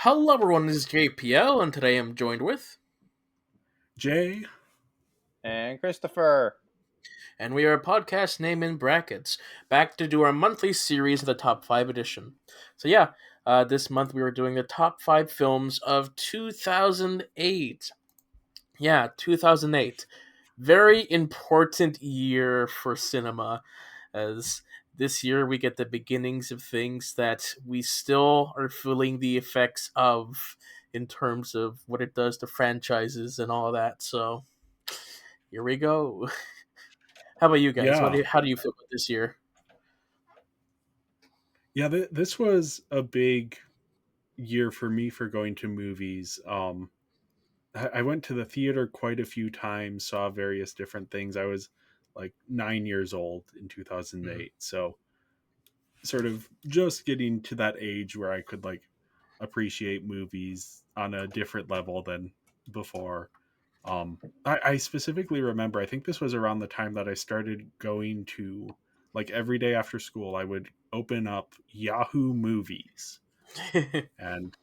Hello, everyone. This is JPL, and today I'm joined with, Jay. And Christopher. and we are a podcast name in brackets, back to do our monthly series of the Top 5 edition. So, yeah, this month we were doing the top 5 films of 2008. Yeah, 2008. Very important year for cinema, as this year we get the beginnings of things that we still are feeling the effects of in terms of what it does to franchises and all that. So here we go. How about you guys? Yeah. How do you feel about this year? Yeah, this was a big year for me for going to movies. I went to the theater quite a few times, saw various different things. I was like 9 years old in Mhm. 2008. So, sort of just getting to that age where I could like appreciate movies on a different level than before. I specifically remember, I think this was around the time that I started going to, like, every day after school, I would open up Yahoo Movies and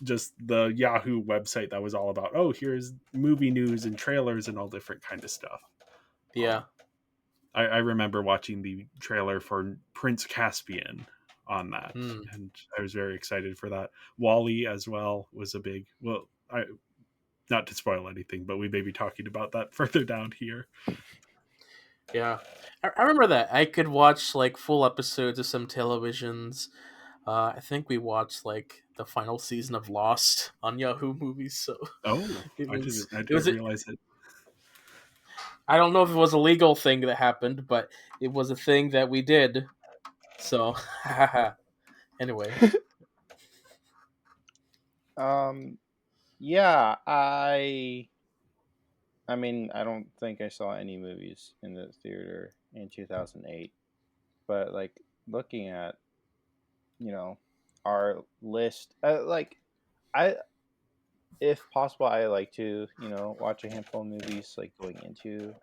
just the Yahoo website that was all about, oh, here's movie news and trailers and all different kind of stuff. Yeah. Um, I remember watching the trailer for Prince Caspian on that, Hmm. and I was very excited for that. Wally as well was a big, well, not to spoil anything, but we may be talking about that further down here. Yeah. I remember that. I could watch like full episodes of some televisions. I think we watched like the final season of Lost on Yahoo Movies, so Oh, it was I it was didn't realize it. I don't know if it was a legal thing that happened, but it was a thing that we did. So, anyway, Um, yeah, I mean, I don't think I saw any movies in the theater in 2008, but like looking at, you know, our list, I if possible I like to, watch a handful of movies like going into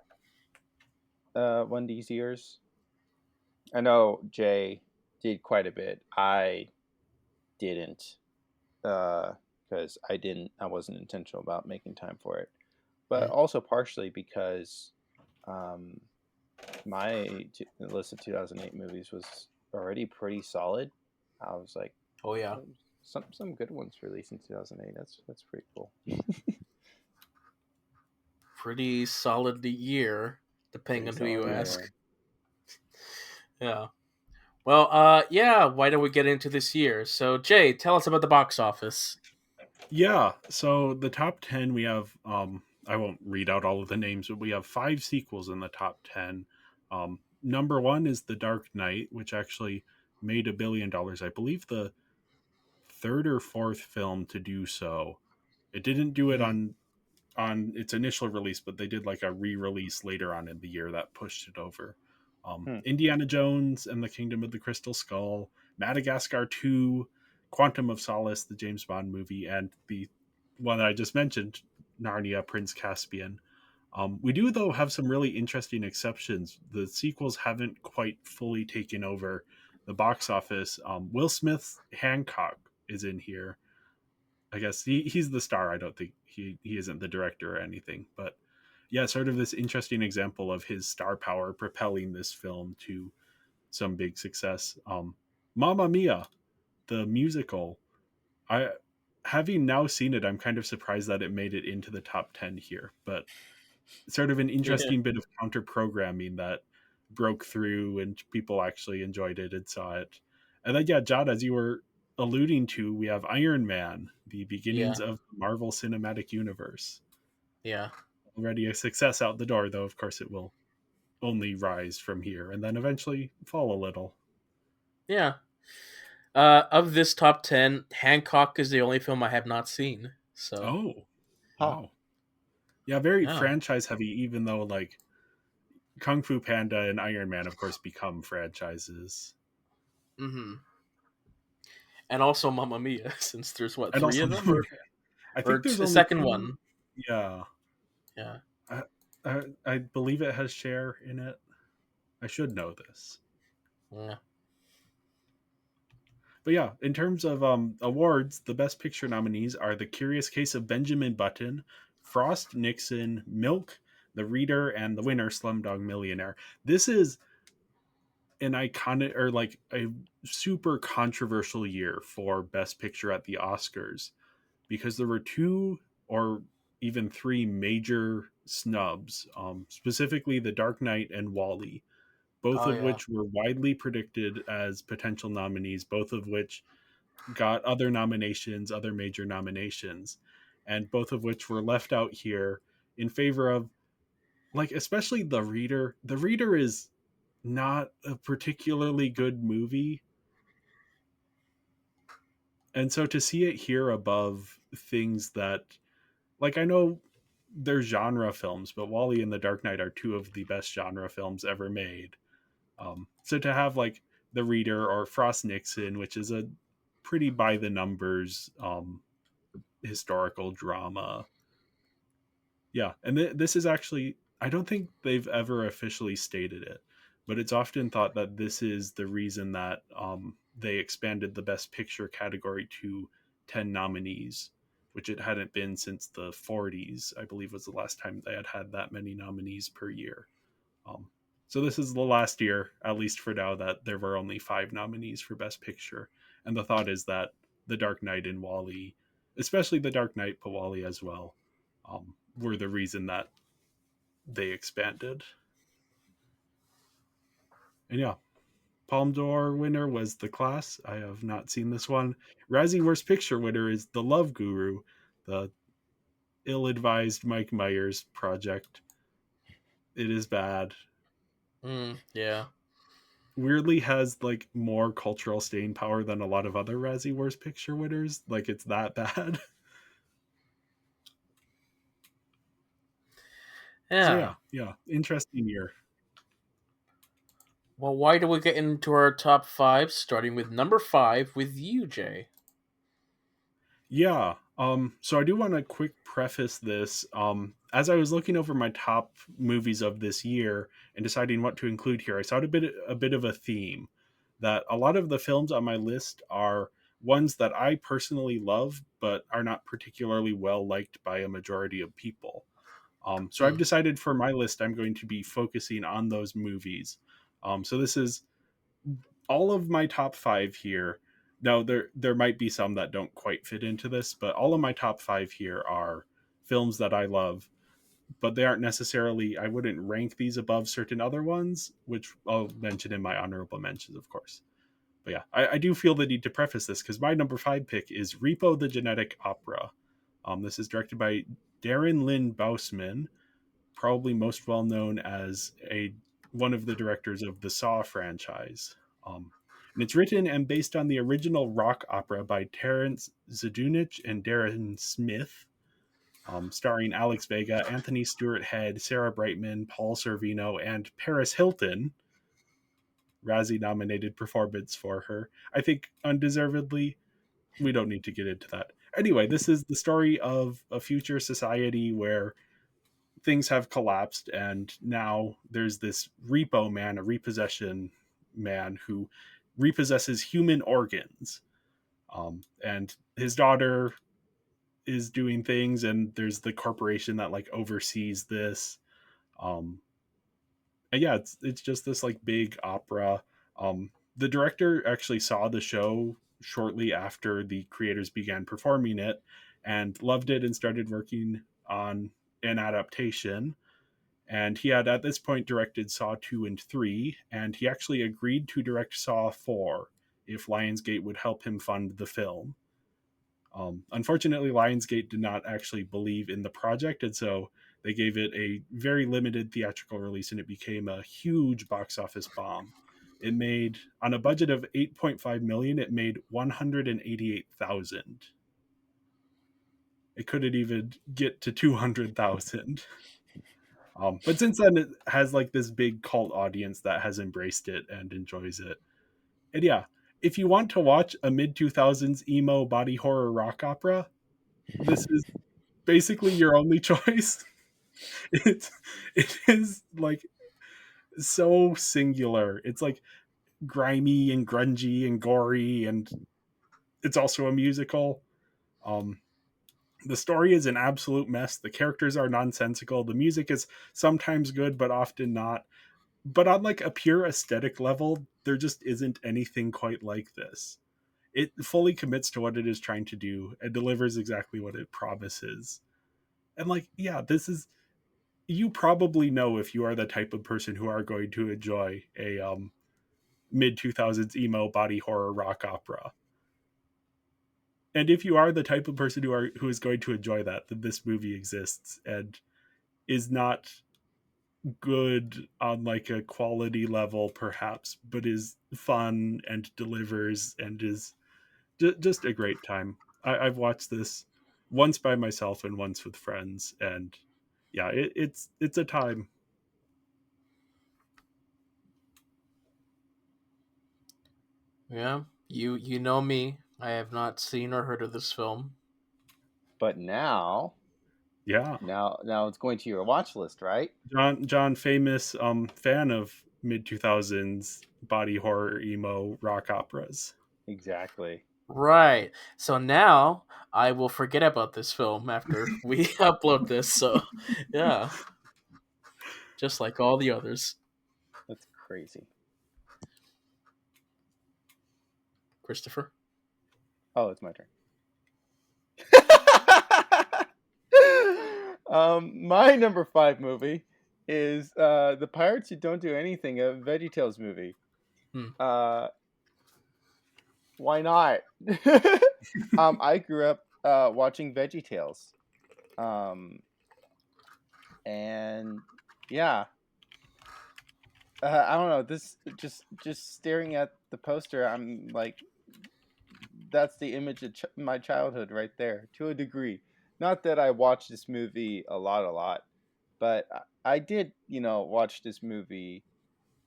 one of these years. I know Jay did quite a bit. I didn't because I wasn't intentional about making time for it, but mm. also partially because um, my list of 2008 movies was already pretty solid. I was like, Oh yeah, oh, some good ones released in 2008. That's pretty cool. pretty solid year, depending Pretty on who you solid ask. year. Yeah. Well, yeah. Why don't we get into this year? So, Jay, tell us about the box office. Yeah, so the top 10 we have, I won't read out all of the names, but we have five sequels in the top 10. Number one is The Dark Knight, which actually made $1 billion. I believe the third or fourth film to do so. It didn't do it Hmm. on its initial release, but they did like a re-release later on in the year that pushed it over. Hmm. Indiana Jones and the Kingdom of the Crystal Skull, Madagascar 2, Quantum of Solace, the James Bond movie, and the one that I just mentioned, Narnia, Prince Caspian. We do, though, have some really interesting exceptions. The sequels haven't quite fully taken over the box office. Will Smith's Hancock is in here. I guess he's the star. I don't think he isn't the director or anything, but yeah, sort of this interesting example of his star power propelling this film to some big success. Mamma Mia, the musical. I Having now seen it, I'm kind of surprised that it made it into the top 10 here, but sort of an Yeah. interesting bit of counter programming that broke through and people actually enjoyed it and saw it. And then, yeah, John, as you were alluding to, we have Iron Man, the beginnings Yeah. of the Marvel Cinematic Universe. Yeah. Already a success out the door, though, of course, it will only rise from here and then eventually fall a little. Yeah. Of this top 10, Hancock is the only film I have not seen. So, Oh, Huh. wow. Yeah, very yeah. franchise heavy, even though, like, Kung Fu Panda and Iron Man, of course, become franchises. Hmm. And also Mamma Mia, since there's what, And three also, of them, I or think there's a only second two. one. Yeah. Yeah. I believe it has Cher in it. I should know this. Yeah. But yeah, in terms of awards, the Best Picture nominees are The Curious Case of Benjamin Button, Frost Nixon, Milk, The Reader, and the winner, Slumdog Millionaire. This is an iconic or like a super controversial year for Best Picture at the Oscars because there were two or even three major snubs, specifically The Dark Knight and Wally, both Oh of yeah. which were widely predicted as potential nominees, both of which got other nominations, other major nominations, and both of which were left out here in favor of, like, especially The Reader. The Reader is not a particularly good movie. And so to see it here above things that, like, I know they're genre films, but Wally and The Dark Knight are two of the best genre films ever made. So to have like The Reader or Frost Nixon, which is a pretty by the numbers historical drama. Yeah, and this is actually, I don't think they've ever officially stated it, but it's often thought that this is the reason that they expanded the Best Picture category to 10 nominees, which it hadn't been since the 40s, I believe was the last time they had had that many nominees per year. Um, so this is the last year, at least for now, that there were only 5 nominees for Best Picture. And the thought is that The Dark Knight and Wally, especially The Dark Knight, but Wally as well, were the reason that they expanded. And yeah, Palme d'Or winner was The Class. I have not seen this one. Razzie Worst Picture winner is The Love Guru, the ill-advised Mike Myers project. It is bad. Yeah. Weirdly has like more cultural staying power than a lot of other Razzie Worst Picture winners. Like it's that bad. So Yeah. yeah, interesting year. Well, why do we get into our top five, starting with number five with you, Jay? Yeah. So I do want to quick preface this. As I was looking over my top movies of this year and deciding what to include here, I saw a bit of a theme that a lot of the films on my list are ones that I personally love, but are not particularly well liked by a majority of people. So I've Hmm. decided for my list, I'm going to be focusing on those movies. So this is all of my top five here. Now there might be some that don't quite fit into this, but all of my top five here are films that I love, but they aren't necessarily. I wouldn't rank these above certain other ones, which I'll mention in my honorable mentions, of course. But yeah, I do feel the need to preface this because my number five pick is Repo the Genetic Opera. This is directed by Darren Lynn Bousman, probably most well known as a one of the directors of the Saw franchise. And it's written and based on the original rock opera by Terence Zdunich and Darren Smith, starring Alex Vega, Anthony Stewart Head, Sarah Brightman, Paul Sorvino, and Paris Hilton. Razzie nominated performance for her. I think undeservedly. We don't need to get into that. Anyway, this is the story of a future society where things have collapsed and now there's this repo man, a repossession man who repossesses human organs, and his daughter is doing things and there's the corporation that like oversees this. And yeah, it's just this like big opera. The director actually saw the show shortly after the creators began performing it and loved it and started working on an adaptation. And he had at this point directed Saw 2 and 3, and he actually agreed to direct Saw 4 if Lionsgate would help him fund the film. Unfortunately, Lionsgate did not actually believe in the project, and so they gave it a very limited theatrical release, and it became a huge box office bomb. It made, on a budget of 8.5 million, it made 188,000. It couldn't even get to 200,000. But since then, it has like this big cult audience that has embraced it and enjoys it. And yeah, if you want to watch a mid 2000s emo body horror rock opera, this is basically your only choice. It it is like so singular. It's like grimy and grungy and gory and it's also a musical. Um, the story is an absolute mess. The characters are nonsensical. The music is sometimes good, but often not. But on like a pure aesthetic level, there just isn't anything quite like this. It fully commits to what it is trying to do and delivers exactly what it promises. And like, yeah, this is, you probably know if you are the type of person who are going to enjoy a mid 2000s emo body horror rock opera. And if you are the type of person who is going to enjoy that, then this movie exists and is not good on like a quality level perhaps, but is fun and delivers and is just a great time. I've watched this once by myself and once with friends, and yeah, it's a time. Yeah, you know me. I have not seen or heard of this film. But now, Yeah, now it's going to your watch list, right? John, famous fan of mid 2000s body horror emo rock operas. Exactly. Right. So now I will forget about this film after we upload this. So, yeah, just like all the others. That's crazy. Christopher. Oh, it's my turn. My number 5 movie is The Pirates Who Don't Do Anything, a VeggieTales movie. Hmm. Why not? I grew up watching VeggieTales. Um, and yeah, I don't know. This just staring at the poster, I'm like, that's the image of my childhood right there, to a degree. Not that I watched this movie a lot, but I did, watch this movie.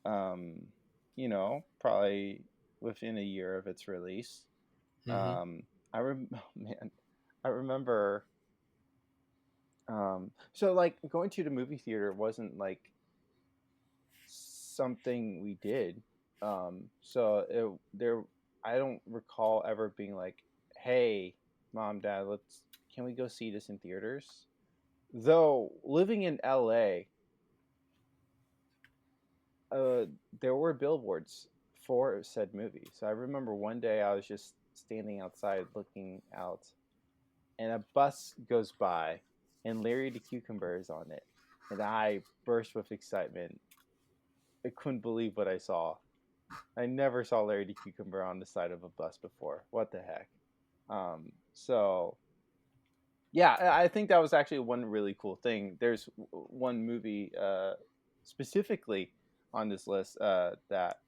Um, probably within a year of its release. Mm-hmm. Oh man, I remember. So like going to the movie theater wasn't like something we did. There, I don't recall ever being like, "Hey, mom, dad, can we go see this in theaters?" Though living in LA, uh, there were billboards for said movie. So I remember one day I was just standing outside looking out, and a bus goes by, and Larry the Cucumber is on it, and I burst with excitement. I couldn't believe what I saw. I never saw Larry the Cucumber on the side of a bus before. What the heck? So yeah, I think that was actually one really cool thing. There's one movie specifically on this list that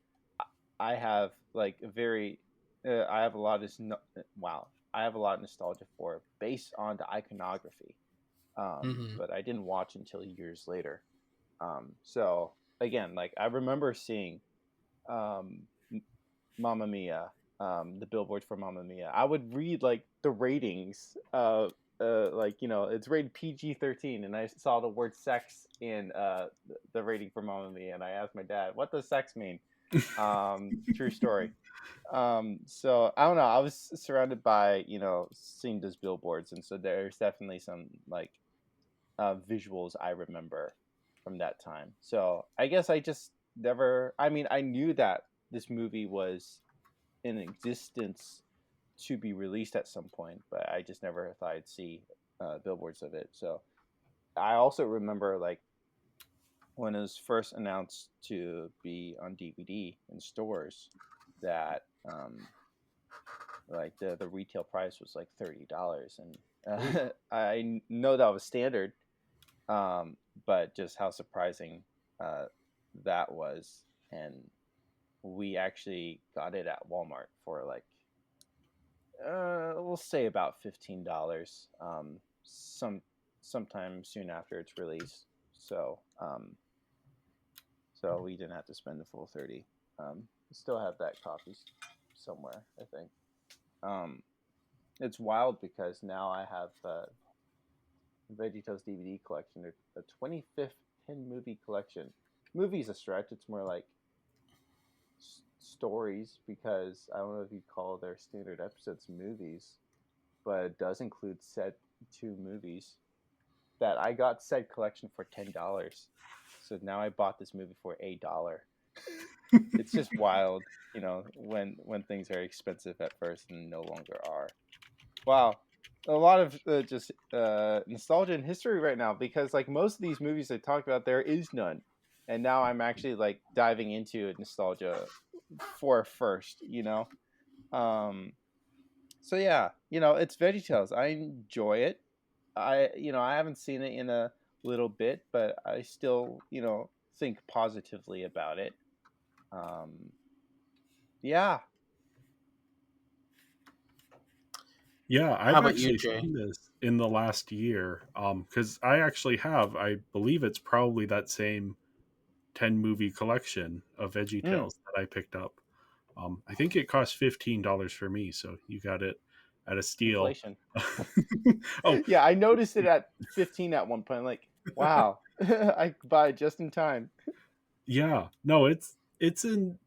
I have like very, I have a lot of wow, I have a lot of nostalgia for based on the iconography, Mm-hmm. but I didn't watch until years later. So again, like I remember seeing um, Mamma Mia, the billboards for Mamma Mia. I would read like the ratings, like it's rated PG-13, and I saw the word sex in the rating for Mamma Mia, and I asked my dad, "What does sex mean?" True story. So I don't know. I was surrounded by seeing those billboards, and so there's definitely some like visuals I remember from that time. So I guess I just never. I mean, I knew that this movie was in existence to be released at some point, but I just never thought I'd see billboards of it. So I also remember like when it was first announced to be on DVD in stores that like the retail price was like $30, and I know that was standard, um, but just how surprising uh, that was, and we actually got it at Walmart for like we'll say about $15, sometime soon after its release. So so we didn't have to spend the full 30. Still have that copy somewhere, I think. Um, it's wild because now I have VeggieTales DVD collection, a 25th 10 movie collection. Movie's a stretch. It's more like stories because I don't know if you call their standard episodes movies, but it does include said two movies that I got said collection for $10. So now I bought this movie for $1. It's just wild, when things are expensive at first and no longer are. Wow, a lot of just nostalgia and history right now because like most of these movies I talked about, there is none, and now I'm actually like diving into nostalgia for first. Um, so yeah, it's VeggieTales. I enjoy it. I haven't seen it in a little bit, but I still think positively about it. Um, yeah. Yeah, How I've about you, actually Jay? seen this in the last year. Because I actually have, I believe it's probably that same 10 movie collection of Mm, VeggieTales that I picked up. I think it cost $15 for me, so you got it at a steal. inflation. Oh, Yeah, I noticed it at 15 at one point. Like, wow, I could buy it just in time. yeah. No, it's an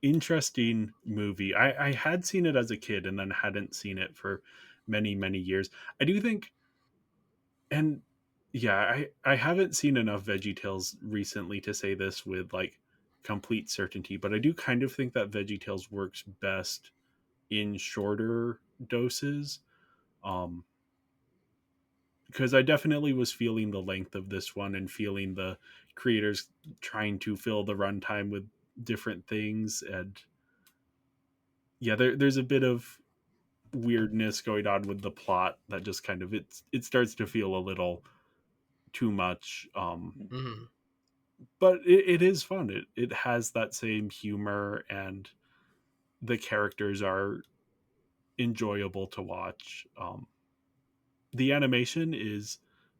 interesting movie. I had seen it as a kid and then hadn't seen it for many, many years. I do think, and yeah, I haven't seen enough VeggieTales recently to say this with like complete certainty, but I do kind of think that VeggieTales works best in shorter doses. Um, because I definitely was feeling the length of this one and feeling the creators trying to fill the runtime with different things, and yeah, there's a bit of weirdness going on with the plot that just kind of it starts to feel a little too much. Mm-hmm. But it is fun. It has that same humor, and the characters are enjoyable to watch. The animation is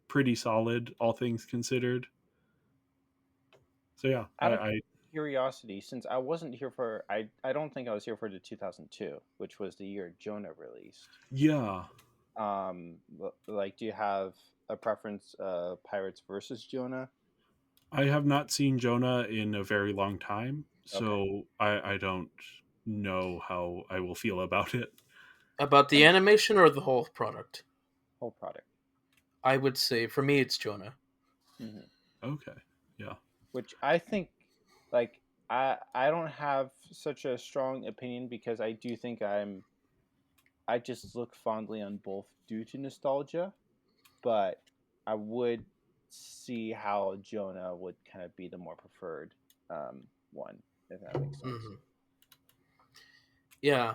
pretty solid, all things considered. So yeah, Out of I curiosity, since I wasn't here for, I don't think I was here for the 2002, which was the year Jonah released. yeah, Like, do you have a preference, Pirates versus Jonah? I have not seen Jonah in a very long time, Okay, so I don't know how I will feel about it. About the understood. animation or the whole product? Whole product. I would say for me it's Jonah. Hmm. Okay, yeah, Which I think, like, I don't have such a strong opinion because I do think I just look fondly on both due to nostalgia, but I would see how Jonah would kind of be the more preferred one, if that makes sense. Hmm. Yeah,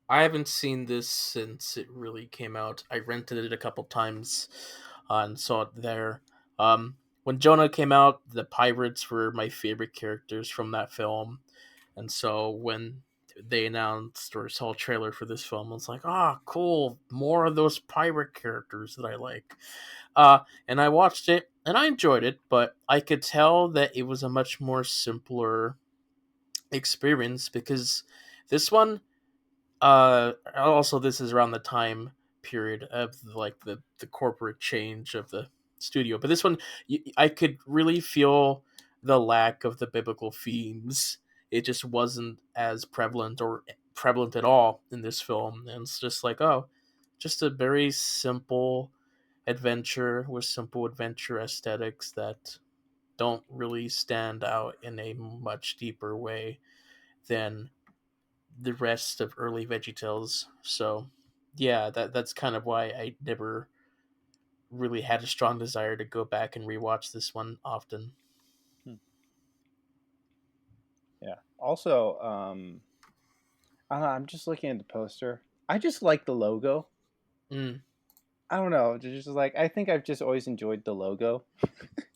I haven't seen this since it really came out. I rented it a couple times and saw it there. When Jonah came out, the pirates were my favorite characters from that film, and so when they announced or saw a trailer for this film, I was like, "Ah, cool! More of those pirate characters that I like." And I watched it and I enjoyed it, but I could tell that it was a much more simpler experience because this one also this is around the time period of like the corporate change of the studio, but this one I could really feel the lack of the biblical themes. It just wasn't as prevalent or prevalent at all in this film, and it's just like, oh, just a very simple adventure with simple adventure aesthetics that don't really stand out in a much deeper way than the rest of early VeggieTales. So, yeah, that's kind of why I never really had a strong desire to go back and rewatch this one often. Hmm. Yeah. Also, I don't know, I'm just looking at the poster. I just like the logo. Mm, I don't know. Just like I think I've just always enjoyed the logo.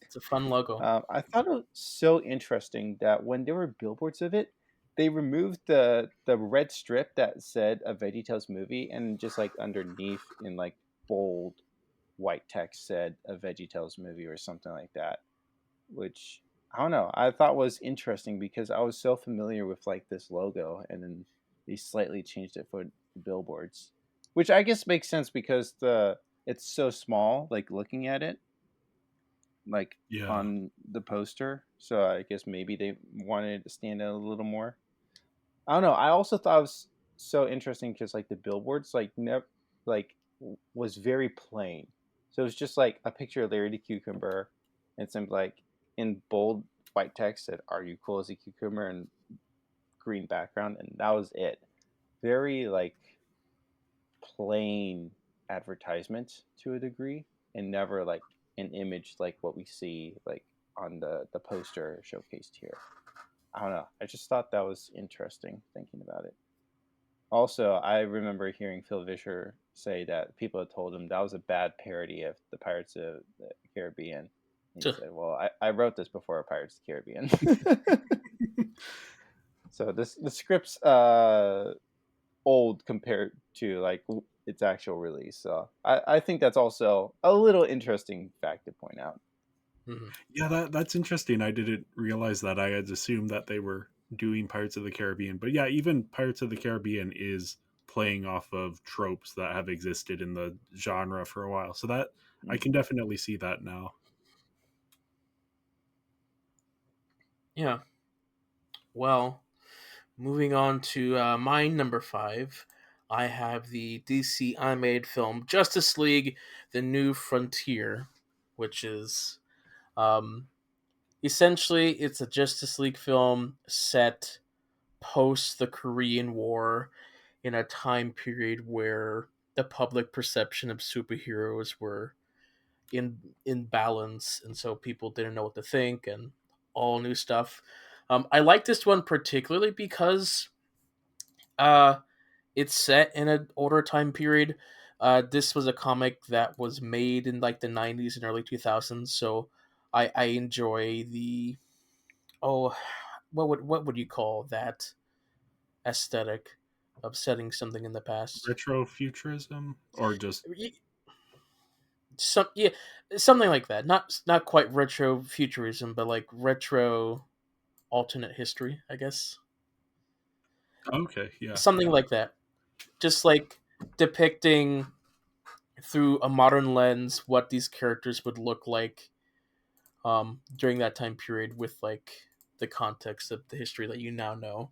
it's a fun logo. I thought it was so interesting that when there were billboards of it, they removed the red strip that said a VeggieTales movie, and just like underneath in like bold white text said a VeggieTales movie or something like that. Which I don't know. I thought was interesting because I was so familiar with like this logo, and then they slightly changed it for the billboards, which I guess makes sense because the it's so small. Like looking at it, like yeah. on the poster. So I guess maybe they wanted to stand out a little more. I don't know. I also thought it was so interesting because like the billboards like never like was very plain. So it was just like a picture of Larry the Cucumber and some like in bold white text said, "Are you cool as a cucumber?" and green background, and that was it. Very like plain advertisement to a degree, and never like an image like what we see like on the poster showcased here. I don't know. I just thought that was interesting thinking about it. Also, I remember hearing Phil Vischer say that people had told him that was a bad parody of the Pirates of the Caribbean. And he So, said, "Well, I wrote this before Pirates of the Caribbean." So this the script's old compared to like its actual release. So I think that's also a little interesting fact to point out. mhm. Yeah, that's interesting. I didn't realize that. I had assumed that they were doing Pirates of the Caribbean. But yeah, even Pirates of the Caribbean is playing off of tropes that have existed in the genre for a while. So that I can Mhm. definitely see that now. Yeah. Well, moving on to my number five, I have the DC animated film Justice League: The New Frontier, which is um, essentially it's a Justice League film set post the Korean War in a time period where the public perception of superheroes were in balance, and so people didn't know what to think and all new stuff. I like this one particularly because uh, it's set in an older time period. This was a comic that was made in like the '90s and early 2000s, so I enjoy the oh, what would you call that aesthetic of setting something in the past? Retrofuturism or just Some yeah, something like that. Not quite retro futurism, but like retro alternate history, I guess. okay, yeah, Something yeah. like that. Just like depicting through a modern lens what these characters would look like during that time period with like the context of the history that you now know.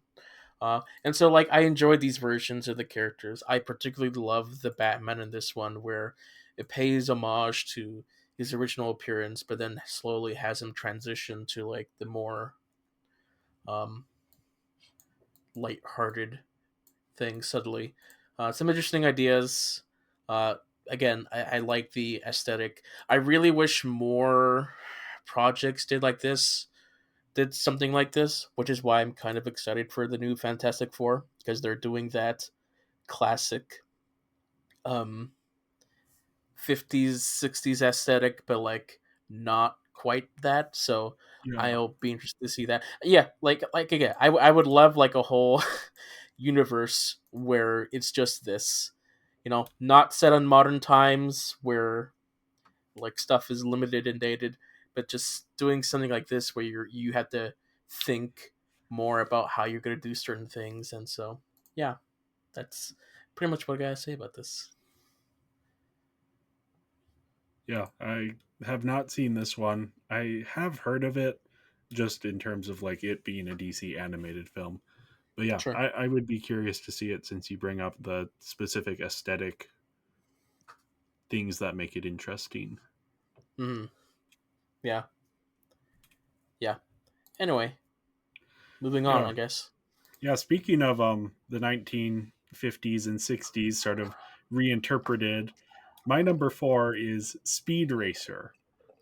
And so like I enjoyed these versions of the characters. I particularly love the Batman in this one where it pays homage to his original appearance, but then slowly has him transition to like the more um, light-hearted thing subtly. Some interesting ideas. Uh, Again, I like the aesthetic. I really wish more projects did something like this, which is why I'm kind of excited for the new Fantastic Four because they're doing that classic um 50s 60s aesthetic but like not quite that, so Yeah. I'll be interested to see that. Yeah, like again, I would love like a whole universe where it's just this, not set on modern times where like stuff is limited and dated, but just doing something like this where you have to think more about how you're going to do certain things. And so yeah, that's pretty much what I gotta say about this. Yeah, I have not seen this one. I have heard of it just in terms of like it being a DC animated film. But yeah, Sure. I would be curious to see it since you bring up the specific aesthetic things that make it interesting. Hmm. Yeah. Yeah. Anyway, moving on, Yeah. I guess. Yeah, speaking of the 1950s and 60s sort of reinterpreted, my number 4 is Speed Racer.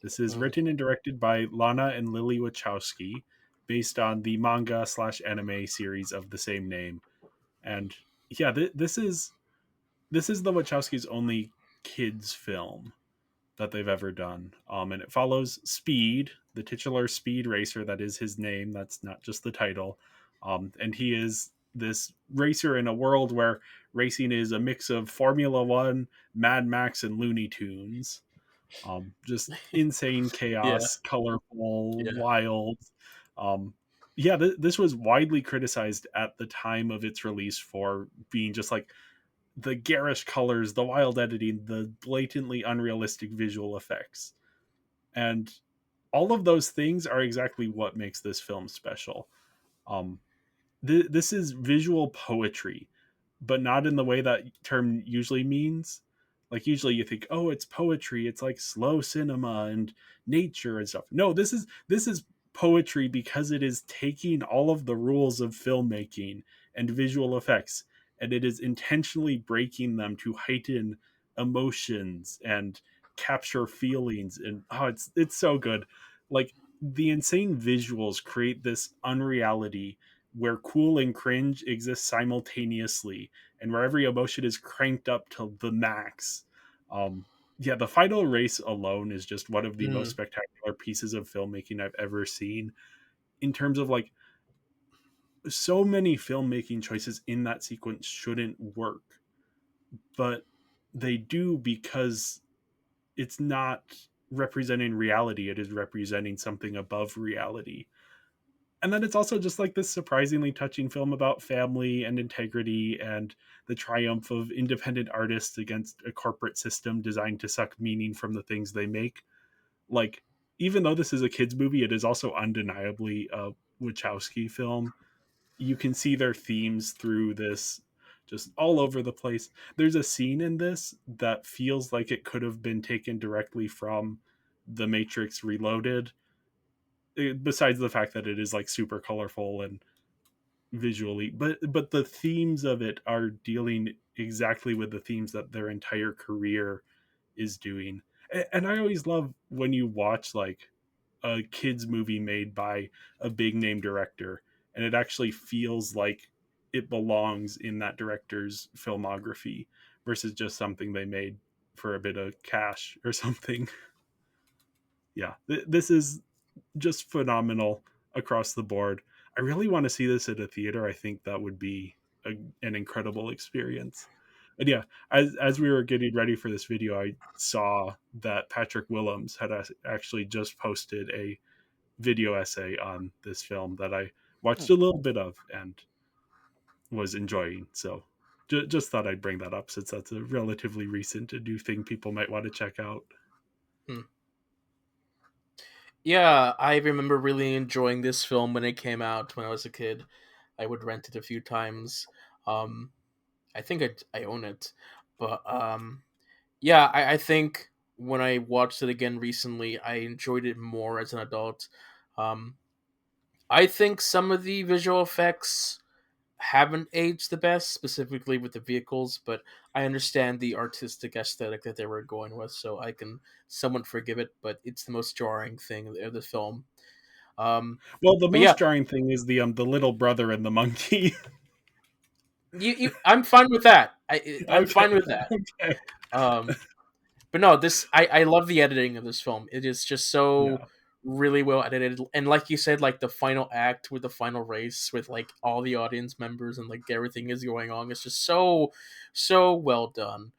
This is Mm. written and directed by Lana and Lily Wachowski, based on the manga slash anime series of the same name. And yeah, this is the Wachowskis' only kids film that they've ever done. And it follows Speed, the titular speed racer. That is his name. That's not just the title. And he is this racer in a world where racing is a mix of Formula One, Mad Max, and Looney Tunes. Just insane Yeah. chaos, colorful, Yeah. wild. Um, yeah, this was widely criticized at the time of its release for being just like the garish colors, the wild editing, the blatantly unrealistic visual effects. And all of those things are exactly what makes this film special. Um, this is visual poetry, but not in the way that term usually means. Like usually you think, oh, it's poetry, it's like slow cinema and nature and stuff. No, this is poetry because it is taking all of the rules of filmmaking and visual effects, and it is intentionally breaking them to heighten emotions and capture feelings. And oh, it's so good. Like the insane visuals create this unreality where cool and cringe exist simultaneously, and where every emotion is cranked up to the max. Um, yeah, the final race alone is just one of the most Mm. spectacular pieces of filmmaking I've ever seen. In terms of like, so many filmmaking choices in that sequence shouldn't work, but they do because it's not representing reality, it is representing something above reality. And then it's also just like this surprisingly touching film about family and integrity and the triumph of independent artists against a corporate system designed to suck meaning from the things they make. Like, even though this is a kids movie, it is also undeniably a Wachowski film. You can see their themes through this just all over the place. There's a scene in this that feels like it could have been taken directly from The Matrix Reloaded, besides the fact that it is like super colorful and visually, but the themes of it are dealing exactly with the themes that their entire career is doing. And I always love when you watch like a kids movie made by a big name director, and it actually feels like it belongs in that director's filmography versus just something they made for a bit of cash or something. Yeah, this is just phenomenal across the board. I really want to see this at a theater. I think that would be an incredible experience. And yeah, as we were getting ready for this video, I saw that Patrick Willems had actually just posted a video essay on this film that I watched a little bit of and was enjoying. So just thought I'd bring that up since that's a relatively recent and new thing people might want to check out. Hmm. Yeah, I remember really enjoying this film when it came out when I was a kid. I would rent it a few times. Um, I think I own it, but yeah, I think when I watched it again recently, I enjoyed it more as an adult. Um, I think some of the visual effects haven't aged the best, specifically with the vehicles, but I understand the artistic aesthetic that they were going with, so I can somewhat forgive it. But it's the most jarring thing of the film. Um, Well, the but most yeah, jarring thing is the little brother and the monkey. I'm fine with that. I'm Okay, fine with that. okay, Um, but no, this I love the editing of this film. It is just so yeah, really well edited, and like you said, like the final act with the final race with like all the audience members and like everything is going on. It's just so well done.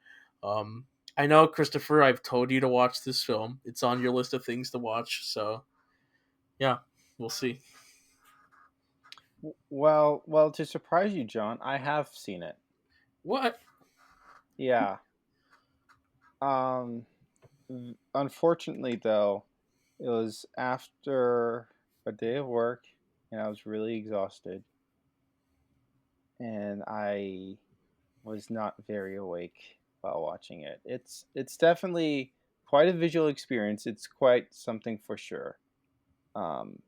Um, I know, Christopher, I've told you to watch this film. It's on your list of things to watch. So yeah, we'll see. Well, to surprise you, John, I have seen it. What? Yeah. Um. Unfortunately, though, it was after a day of work, and I was really exhausted, and I was not very awake while watching it. It's definitely quite a visual experience. It's quite something for sure. Um,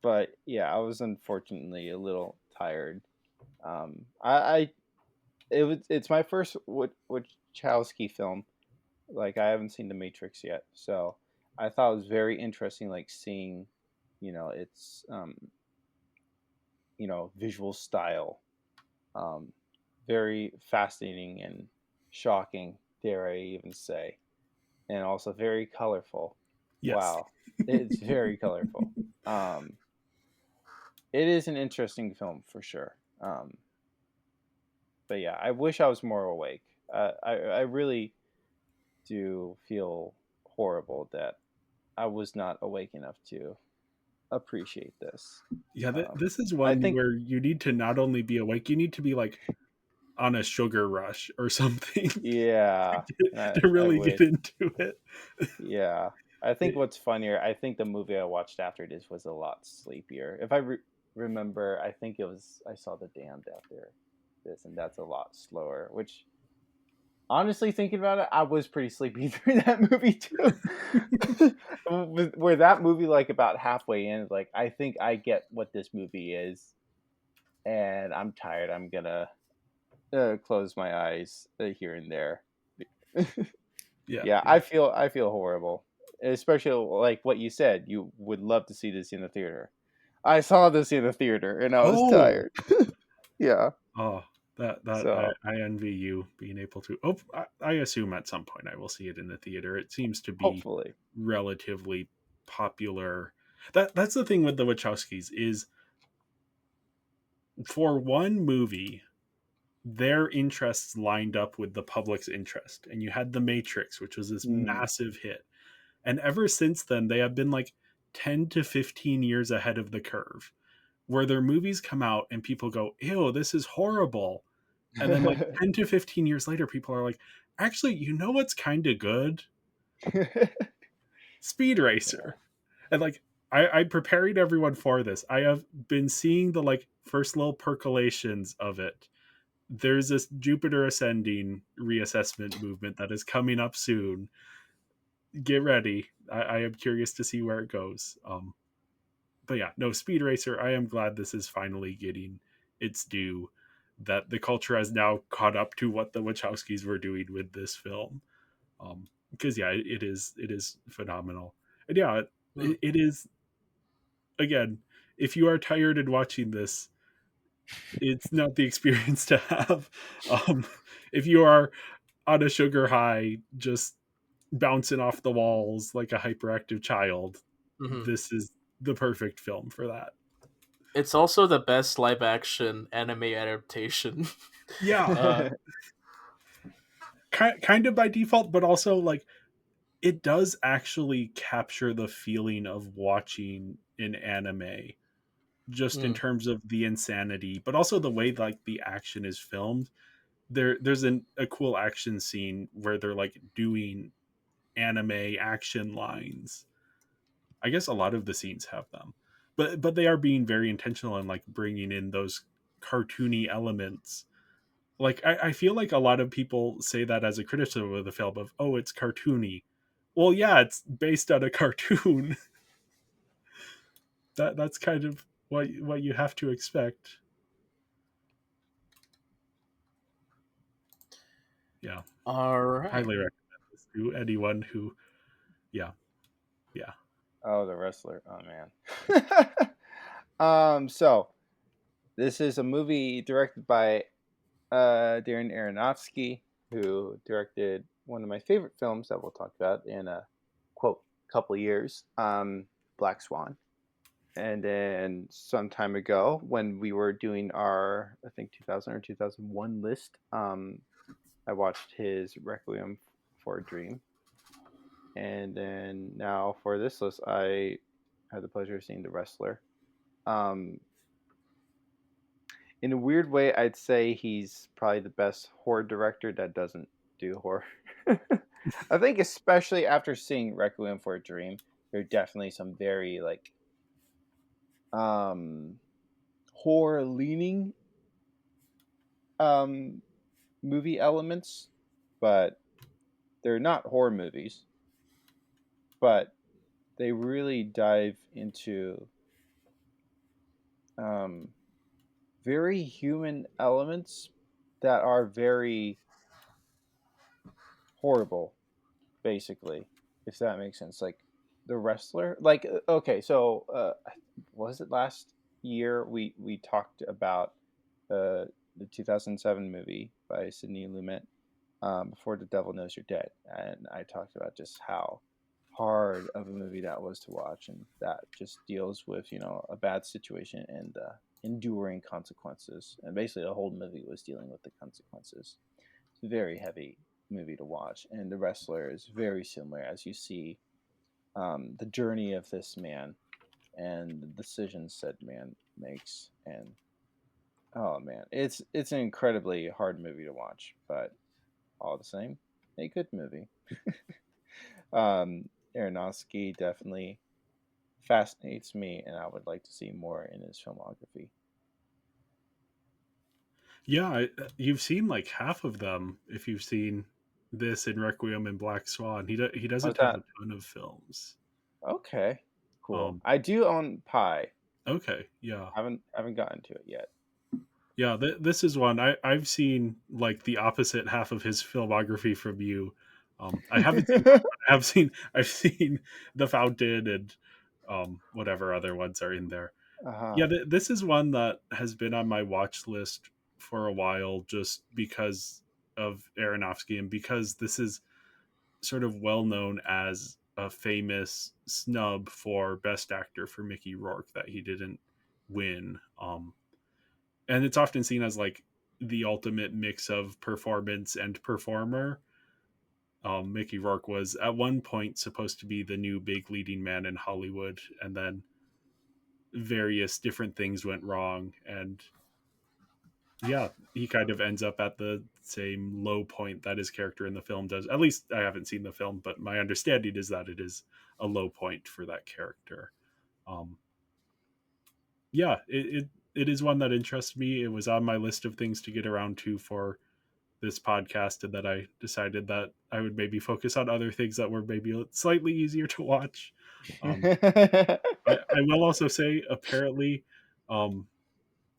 but yeah, I was unfortunately a little tired. I it's my first Wachowski film. Like I haven't seen The Matrix yet, so I thought it was very interesting, like seeing, its visual style. Um, very fascinating and shocking, dare I even say, and also very colorful. yes. Wow, it's very colorful. Um, it is an interesting film for sure. But yeah, I wish I was more awake. I really do feel horrible that I was not awake enough to appreciate this. Yeah, Um, this is I one think, where you need to not only be awake, you need to be like on a sugar rush or something yeah, to I really get wish, into it. yeah. I think what's funnier, I think the movie I watched after this was a lot sleepier. If I remember, I think it was I Saw the Damned after this, and that's a lot slower. Which, honestly, thinking about it, I was pretty sleepy through that movie too. Where that movie, like about halfway in, is like I think I get what this movie is, and I'm tired. I'm gonna close my eyes here and there. Yeah, Yeah, yeah. I feel horrible, especially like what you said. You would love to see this in the theater. I saw this in the theater, and I was Oh, tired. Yeah, oh, so I envy you being able to. Oh, I assume at some point I will see it in the theater. It seems to be hopefully. relatively popular. That's the thing with the Wachowskis is for one movie, their interests lined up with the public's interest, and you had The Matrix, which was this Mm. massive hit, and ever since then they have been like 10 to 15 years ahead of the curve, where their movies come out and people go, ew, this is horrible. And then like 10 to 15 years later, people are like, actually, you know what's kind of good? Speed Yeah. Racer. And like, I'm preparing everyone for this. I have been seeing the like first little percolations of it. There's this Jupiter Ascending reassessment movement that is coming up soon. Get ready. I am curious to see where it goes. But yeah, no, Speed Racer. I am glad this is finally getting its due. That the culture has now caught up to what the Wachowskis were doing with this film. Because yeah, it is phenomenal, and yeah, Mm. it is again. If you are tired and watching this, it's not the experience to have. Um, if you are on a sugar high, just bouncing off the walls like a hyperactive child, Hmm. this is the perfect film for that. It's also the best live action anime adaptation. Yeah, uh, kind of by default, but also like it does actually capture the feeling of watching an anime, just in mm, terms of the insanity, but also the way like the action is filmed. There's a cool action scene where they're like doing anime action lines. I guess a lot of the scenes have them, but they are being very intentional in like bringing in those cartoony elements. Like I feel like a lot of people say that as a criticism of the film of, oh, it's cartoony. Well, yeah, it's based on a cartoon. That's kind of what you have to expect. Yeah, all right. highly recommend this to anyone who, yeah, yeah. Oh, the wrestler. Oh man. So this is a movie directed by Darren Aronofsky, who directed one of my favorite films that we'll talk about in a quote couple years, Black Swan. And then some time ago, when we were doing our I think 2000 or 2001 list, I watched his Requiem for a Dream. And then now for this list, I had the pleasure of seeing The Wrestler. Um, in a weird way, I'd say he's probably the best horror director that doesn't do horror. I think, especially after seeing Requiem for a Dream, there are definitely some very like um, horror leaning um, movie elements, but they're not horror movies. But they really dive into um, very human elements that are very horrible, basically, if that makes sense. Like the wrestler, like okay, so was it last year we talked about the 2007 movie by Sidney Lumet, Before the Devil Knows You're Dead, and I talked about just how hard of a movie that was to watch, and that just deals with a bad situation and enduring consequences, and basically the whole movie was dealing with the consequences. It's a very heavy movie to watch, and The Wrestler is very similar as you see the journey of this man and the decisions said man makes, and oh man, it's an incredibly hard movie to watch, but all the same, a good movie. Aronofsky definitely fascinates me, and I would like to see more in his filmography. Yeah, you've seen like half of them. If you've seen this and Requiem and Black Swan, he What's doesn't have that? a ton of films. Okay, cool. Um, I do own Pi. okay, yeah, I haven't gotten to it yet. yeah. This is one I've seen like the opposite half of his filmography from you. I haven't seen much, but I've seen The Fountain and whatever other ones are in there. Uh-huh. Yeah, this is one that has been on my watch list for a while, just because of Aronofsky and because this is sort of well known as a famous snub for Best Actor for Mickey Rourke that he didn't win. And it's often seen as like the ultimate mix of performance and performer. Mickey Rourke was at one point supposed to be the new big leading man in Hollywood, and then various different things went wrong, and yeah, he kind of ends up at the same low point that his character in the film does. At least I haven't seen the film, but my understanding is that it is a low point for that character. Um, yeah, it is one that interests me. It was on my list of things to get around to for this podcast, and that I decided that I would maybe focus on other things that were maybe slightly easier to watch. Um, I will also say, apparently, um,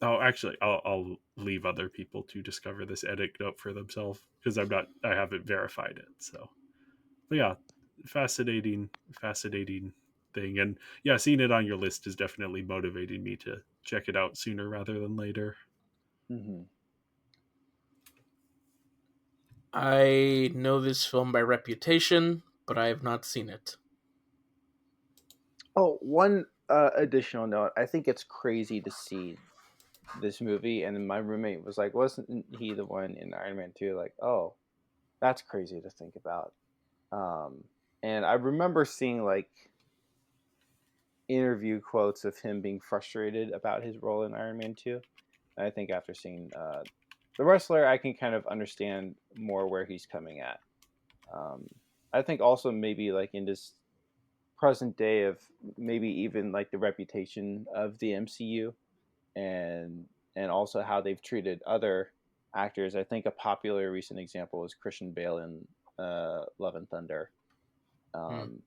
oh, actually, I'll leave other people to discover this anecdote for themselves because I haven't verified it. So, but yeah, fascinating thing, and yeah, seeing it on your list is definitely motivating me to check it out sooner rather than later. Mhm. I know this film by reputation, but I have not seen it. Oh, one additional note. I think it's crazy to see this movie, and then my roommate was like, "Wasn't he the one in Iron Man 2?" Like, oh, that's crazy to think about. Um, and I remember seeing like interview quotes of him being frustrated about his role in Iron Man 2. And I think after seeing The Wrestler, I can kind of understand more where he's coming at. Um, I think also maybe like in this present day of maybe even like the reputation of the MCU and also how they've treated other actors. I think a popular recent example was Christian Bale in Love and Thunder. Hmm. Um,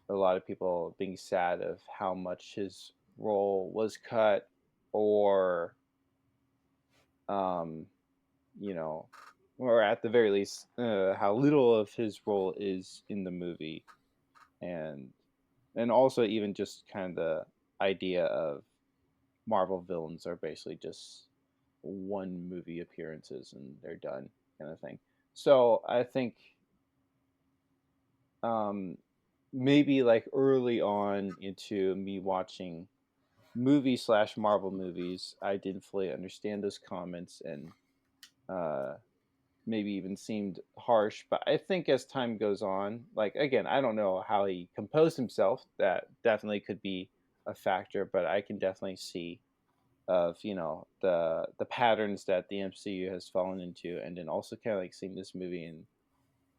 a lot of people being sad of how much his role was cut, or um, you know, or at the very least, how little of his role is in the movie, and also even just kind of the idea of Marvel villains are basically just one movie appearances and they're done, kind of thing. So I think um, maybe like early on into me watching movie/Marvel movies, I didn't fully understand those comments and uh, maybe even seemed harsh. But I think as time goes on, like again, I don't know how he composed himself. That definitely could be a factor, but I can definitely see of the patterns that the MCU has fallen into, and then also kind of like seeing this movie. And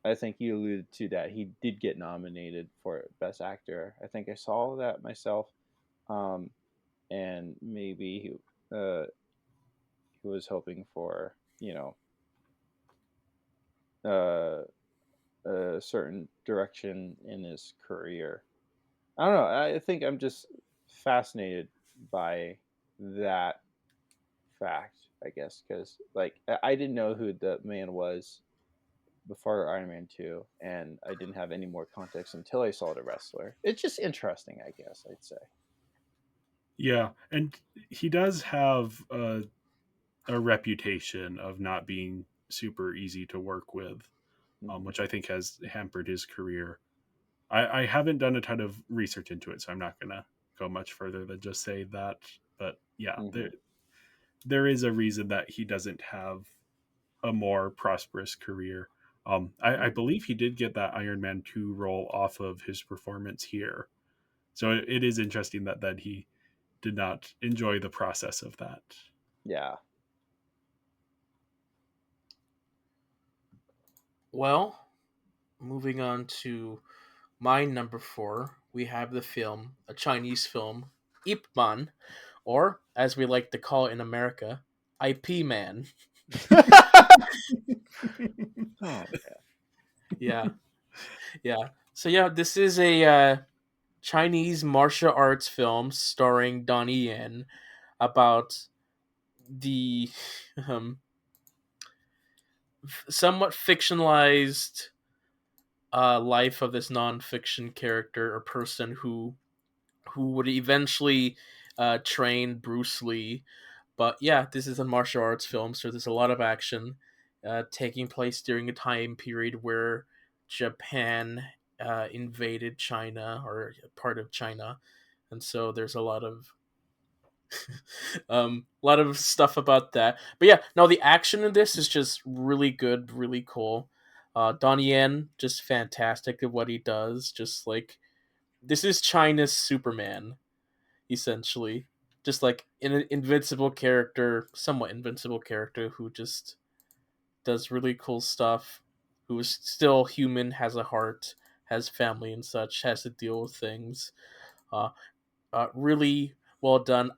I think you alluded to that he did get nominated for Best Actor. I think I saw that myself, um, and maybe he was hoping for uh, a certain direction in his career. I don't know. I think I'm just fascinated by that fact, I guess, because like I didn't know who the man was before Iron Man 2, and I didn't have any more context until I saw The Wrestler. It's just interesting, I guess, I'd say. Yeah, and he does have a reputation of not being super easy to work with, Mm-hmm. which I think has hampered his career. I haven't done a ton of research into it, so I'm not gonna go much further than just say that. But yeah, Mm-hmm. there is a reason that he doesn't have a more prosperous career. I believe he did get that Iron Man 2 role off of his performance here. So it is interesting that he did not enjoy the process of that. Yeah. Well, moving on to my number 4, we have the film, a Chinese film, Ip Man, or as we like to call it in America, IP Man. Oh, Yeah, yeah. So yeah, this is a Chinese martial arts film starring Donnie Yen about the um, somewhat fictionalized life of this non-fiction character or person who would eventually train Bruce Lee. But yeah, this is a martial arts film, so there's a lot of action taking place during a time period where Japan invaded China or part of China, and so there's a lot of stuff about that. But yeah, no, the action in this is just really good, really cool. Donnie Yen, just fantastic at what he does. Just like this is China's Superman, essentially. Just like an invincible character, somewhat invincible character who just does really cool stuff. Who is still human, has a heart, has family and such, has to deal with things. Uh, really well done.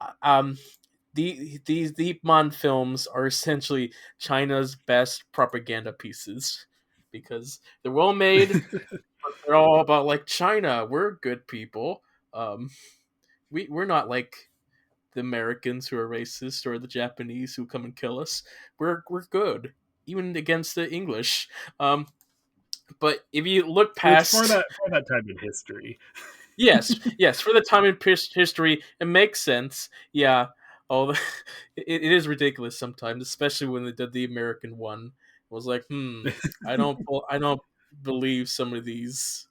These Ip Man films are essentially China's best propaganda pieces because they're well made. But they're all about like China. We're good people. Um, we're not like the Americans who are racist or the Japanese who come and kill us. We're good, even against the English. Um, but if you look Which past, for that time in history. yes, yes, for the time in history, it makes sense. Yeah, all it is ridiculous sometimes, especially when they did the American one. It was like, I don't believe some of these.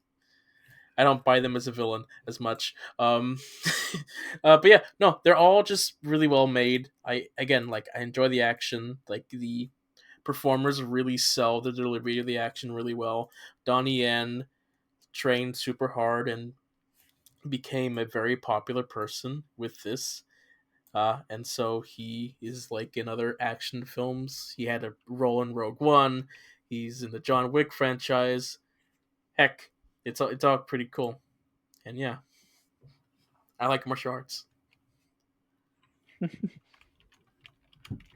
I don't buy them as a villain as much. But yeah, no, they're all just really well made. I again like I enjoy the action. Like the performers really sell the delivery of the action really well. Donnie Yen trained super hard and became a very popular person with this. And so he is like in other action films. He had a role in Rogue One. He's in the John Wick franchise. Heck, it's all pretty cool. And yeah, I like martial arts.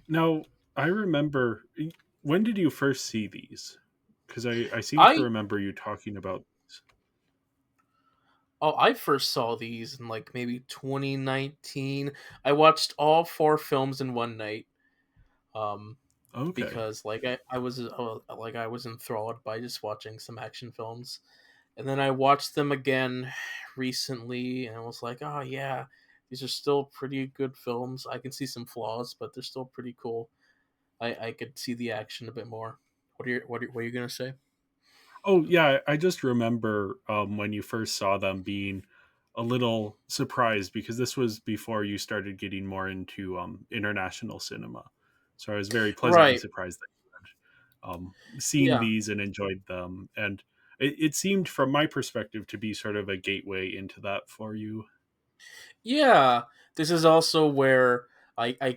Now, I remember, when did you first see these? Because I seem to I remember you talking about. I first saw these in like maybe 2019. I watched all 4 films in one night. Um, Okay. because I was enthralled by just watching some action films, and then I watched them again recently, and I was like, oh yeah, these are still pretty good films. I can see some flaws, but they're still pretty cool. I could see the action a bit more. What are you gonna say? Oh yeah, I just remember when you first saw them being a little surprised because this was before you started getting more into international cinema. So I was very pleasantly Right. surprised that you had seen Yeah. these and enjoyed them, and it seemed, from my perspective, to be sort of a gateway into that for you. Yeah. This is also where I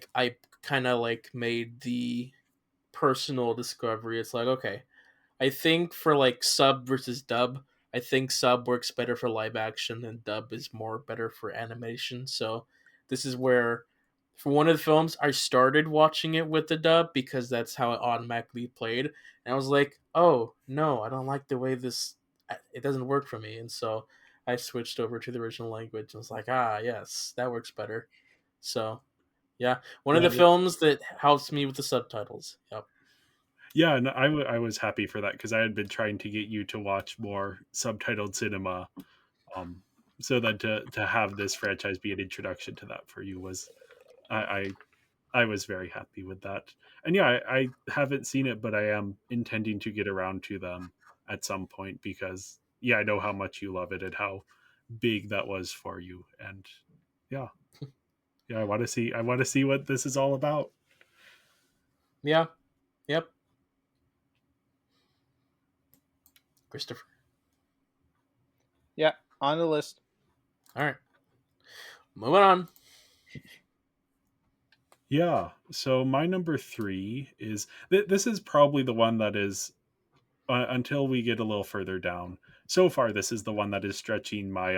kind of like made the personal discovery. It's like, okay, I think for like sub versus dub, I think sub works better for live action and dub is more better for animation. So this is where for one of the films I started watching it with the dub because that's how it automatically played. And I was like, "Oh, no, I don't like the way this it doesn't work for me." And so I switched over to the original language and was like, "Ah, yes, that works better." So, yeah, one of Yeah, the films that helps me with the subtitles. Yep. yeah, and I was happy for that because I had been trying to get you to watch more subtitled cinema, um, so that to have this franchise be an introduction to that for you was I I was very happy with that. And yeah, I haven't seen it, but I am intending to get around to them at some point because yeah, I know how much you love it and how big that was for you. And yeah, yeah, I want to see what this is all about. Yeah. Yep. Christopher. yeah, on the list. All right. Moving on. Yeah. So my number 3 is this is probably the one that is until we get a little further down. So far, this is the one that is stretching my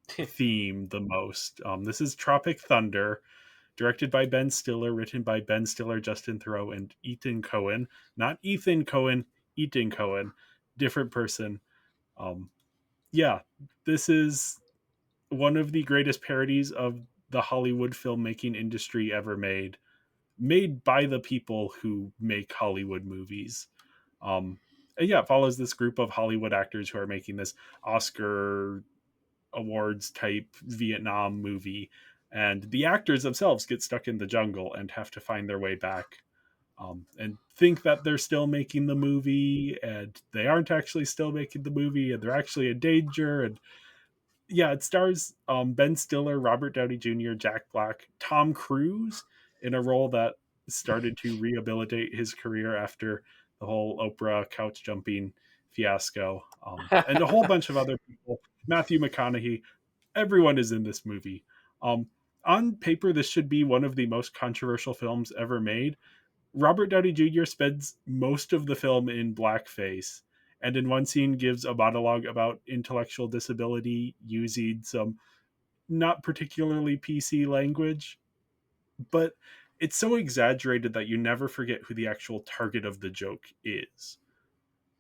theme the most. This is Tropic Thunder, directed by Ben Stiller, written by Ben Stiller, Justin Theroux, and Ethan Coen. Not Ethan Coen, Ethan Coen, different person. Um, yeah, this is one of the greatest parodies of the Hollywood filmmaking industry ever made by the people who make Hollywood movies. And yeah, it follows this group of Hollywood actors who are making this Oscar awards type Vietnam movie, and the actors themselves get stuck in the jungle and have to find their way back. And think that they're still making the movie, and they aren't actually still making the movie, and they're actually in danger. And yeah, it stars Ben Stiller, Robert Downey Jr., Jack Black, Tom Cruise in a role that started to rehabilitate his career after the whole Oprah couch jumping fiasco, and a whole bunch of other people. Matthew McConaughey, everyone is in this movie. Um, on paper, this should be one of the most controversial films ever made. Robert Downey Jr. spends most of the film in blackface, and in one scene gives a monologue about intellectual disability using some not particularly PC language, but it's so exaggerated that you never forget who the actual target of the joke is.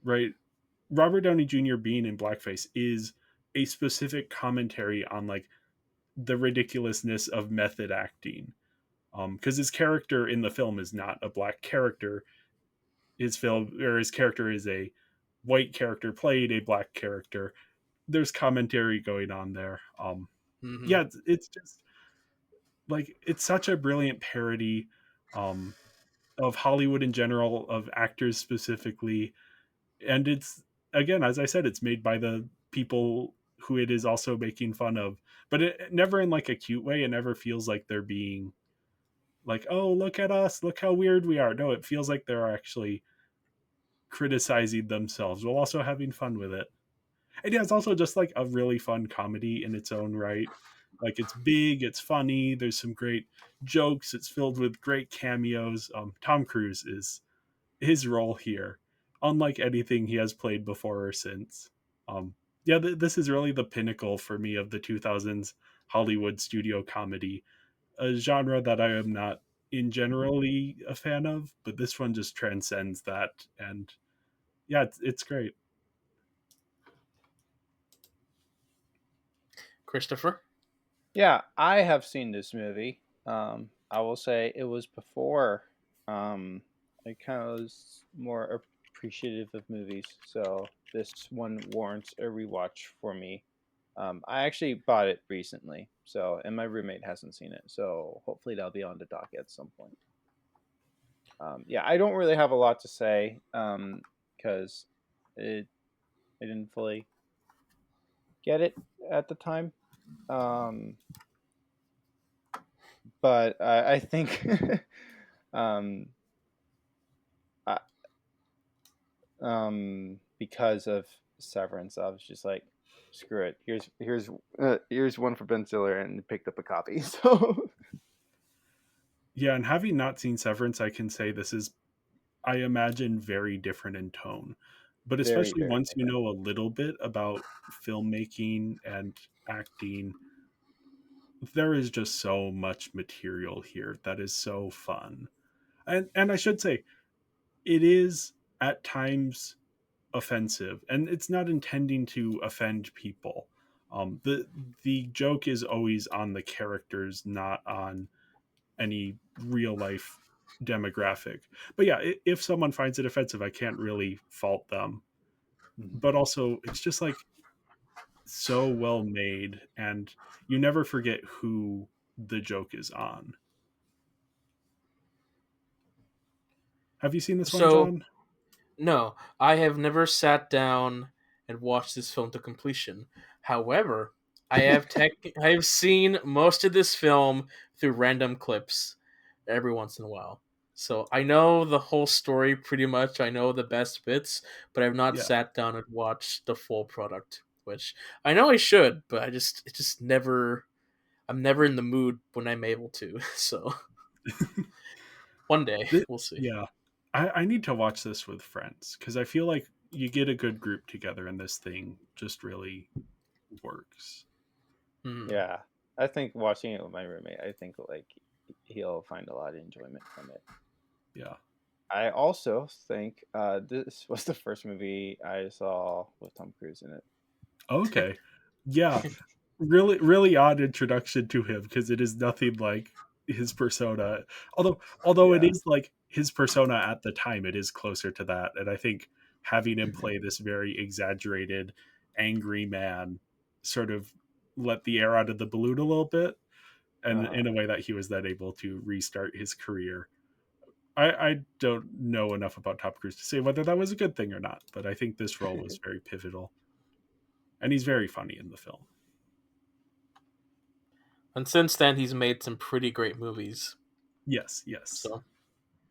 Right? Robert Downey Jr. being in blackface is a specific commentary on like the ridiculousness of method acting. Because his character in the film is not a black character. His character is a white character played a black character. There's commentary going on there. Yeah, it's just like it's such a brilliant parody um, of Hollywood in general, of actors specifically, and it's again, as I said, it's made by the people who it is also making fun of, but it never in like a cute way. It never feels like they're being like, oh, look at us, look how weird we are. No, it feels like they're actually criticizing themselves while also having fun with it. And yeah, it's also just like a really fun comedy in its own right. Like it's big, it's funny, there's some great jokes, it's filled with great cameos. Tom Cruise is his role here, unlike anything he has played before or since. Yeah, this is really the pinnacle for me of the 2000s Hollywood studio comedy, a genre that I am not in generally a fan of, but this one just transcends that. And yeah, it's great. Christopher? Yeah, I have seen this movie. I will say it was before I kind of was more appreciative of movies, so this one warrants a rewatch for me. I actually bought it recently, so and my roommate hasn't seen it, so hopefully that'll be on the dock at some point. Yeah, I don't really have a lot to say because it I didn't fully get it at the time. Um, but I think um, I, because of Severance, I was just like, screw it. Here's one for Ben Stiller, and picked up a copy. So Yeah, and having not seen Severance, I can say this is, I imagine, very different in tone. But very especially very once you different. know a little bit about filmmaking and acting, there is just so much material here that is so fun. And I should say, it is at times offensive, and it's not intending to offend people. The joke is always on the characters, not on any real life demographic. But yeah, if someone finds it offensive, I can't really fault them. Mhm. But also, it's just like so well made, and you never forget who the joke is on. Have you seen this one, So, John? no, I have never sat down and watched this film to completion. However, I have seen most of this film through random clips every once in a while. So I know the whole story pretty much. I know the best bits, but I've not Yeah. sat down and watched the full product, which I know I should, but it just never I'm never in the mood when I'm able to. So one day Th- we'll see. yeah. I need to watch this with friends because I feel like you get a good group together and this thing just really works. Hmm. Yeah, I think watching it with my roommate, I think like he'll find a lot of enjoyment from it. Yeah. I also think this was the first movie I saw with Tom Cruise in it. Okay. Yeah. Really, really odd introduction to him because it is nothing like his persona. Although it Yeah. is like his persona at the time, it is closer to that. And I think having him play this very exaggerated, angry man sort of let the air out of the balloon a little bit, and Uh-huh. in a way that he was then able to restart his career. I don't know enough about Top Cruise to say whether that was a good thing or not, but I think this role was very pivotal, and he's very funny in the film. And since then, he's made some pretty great movies. Yes, yes. So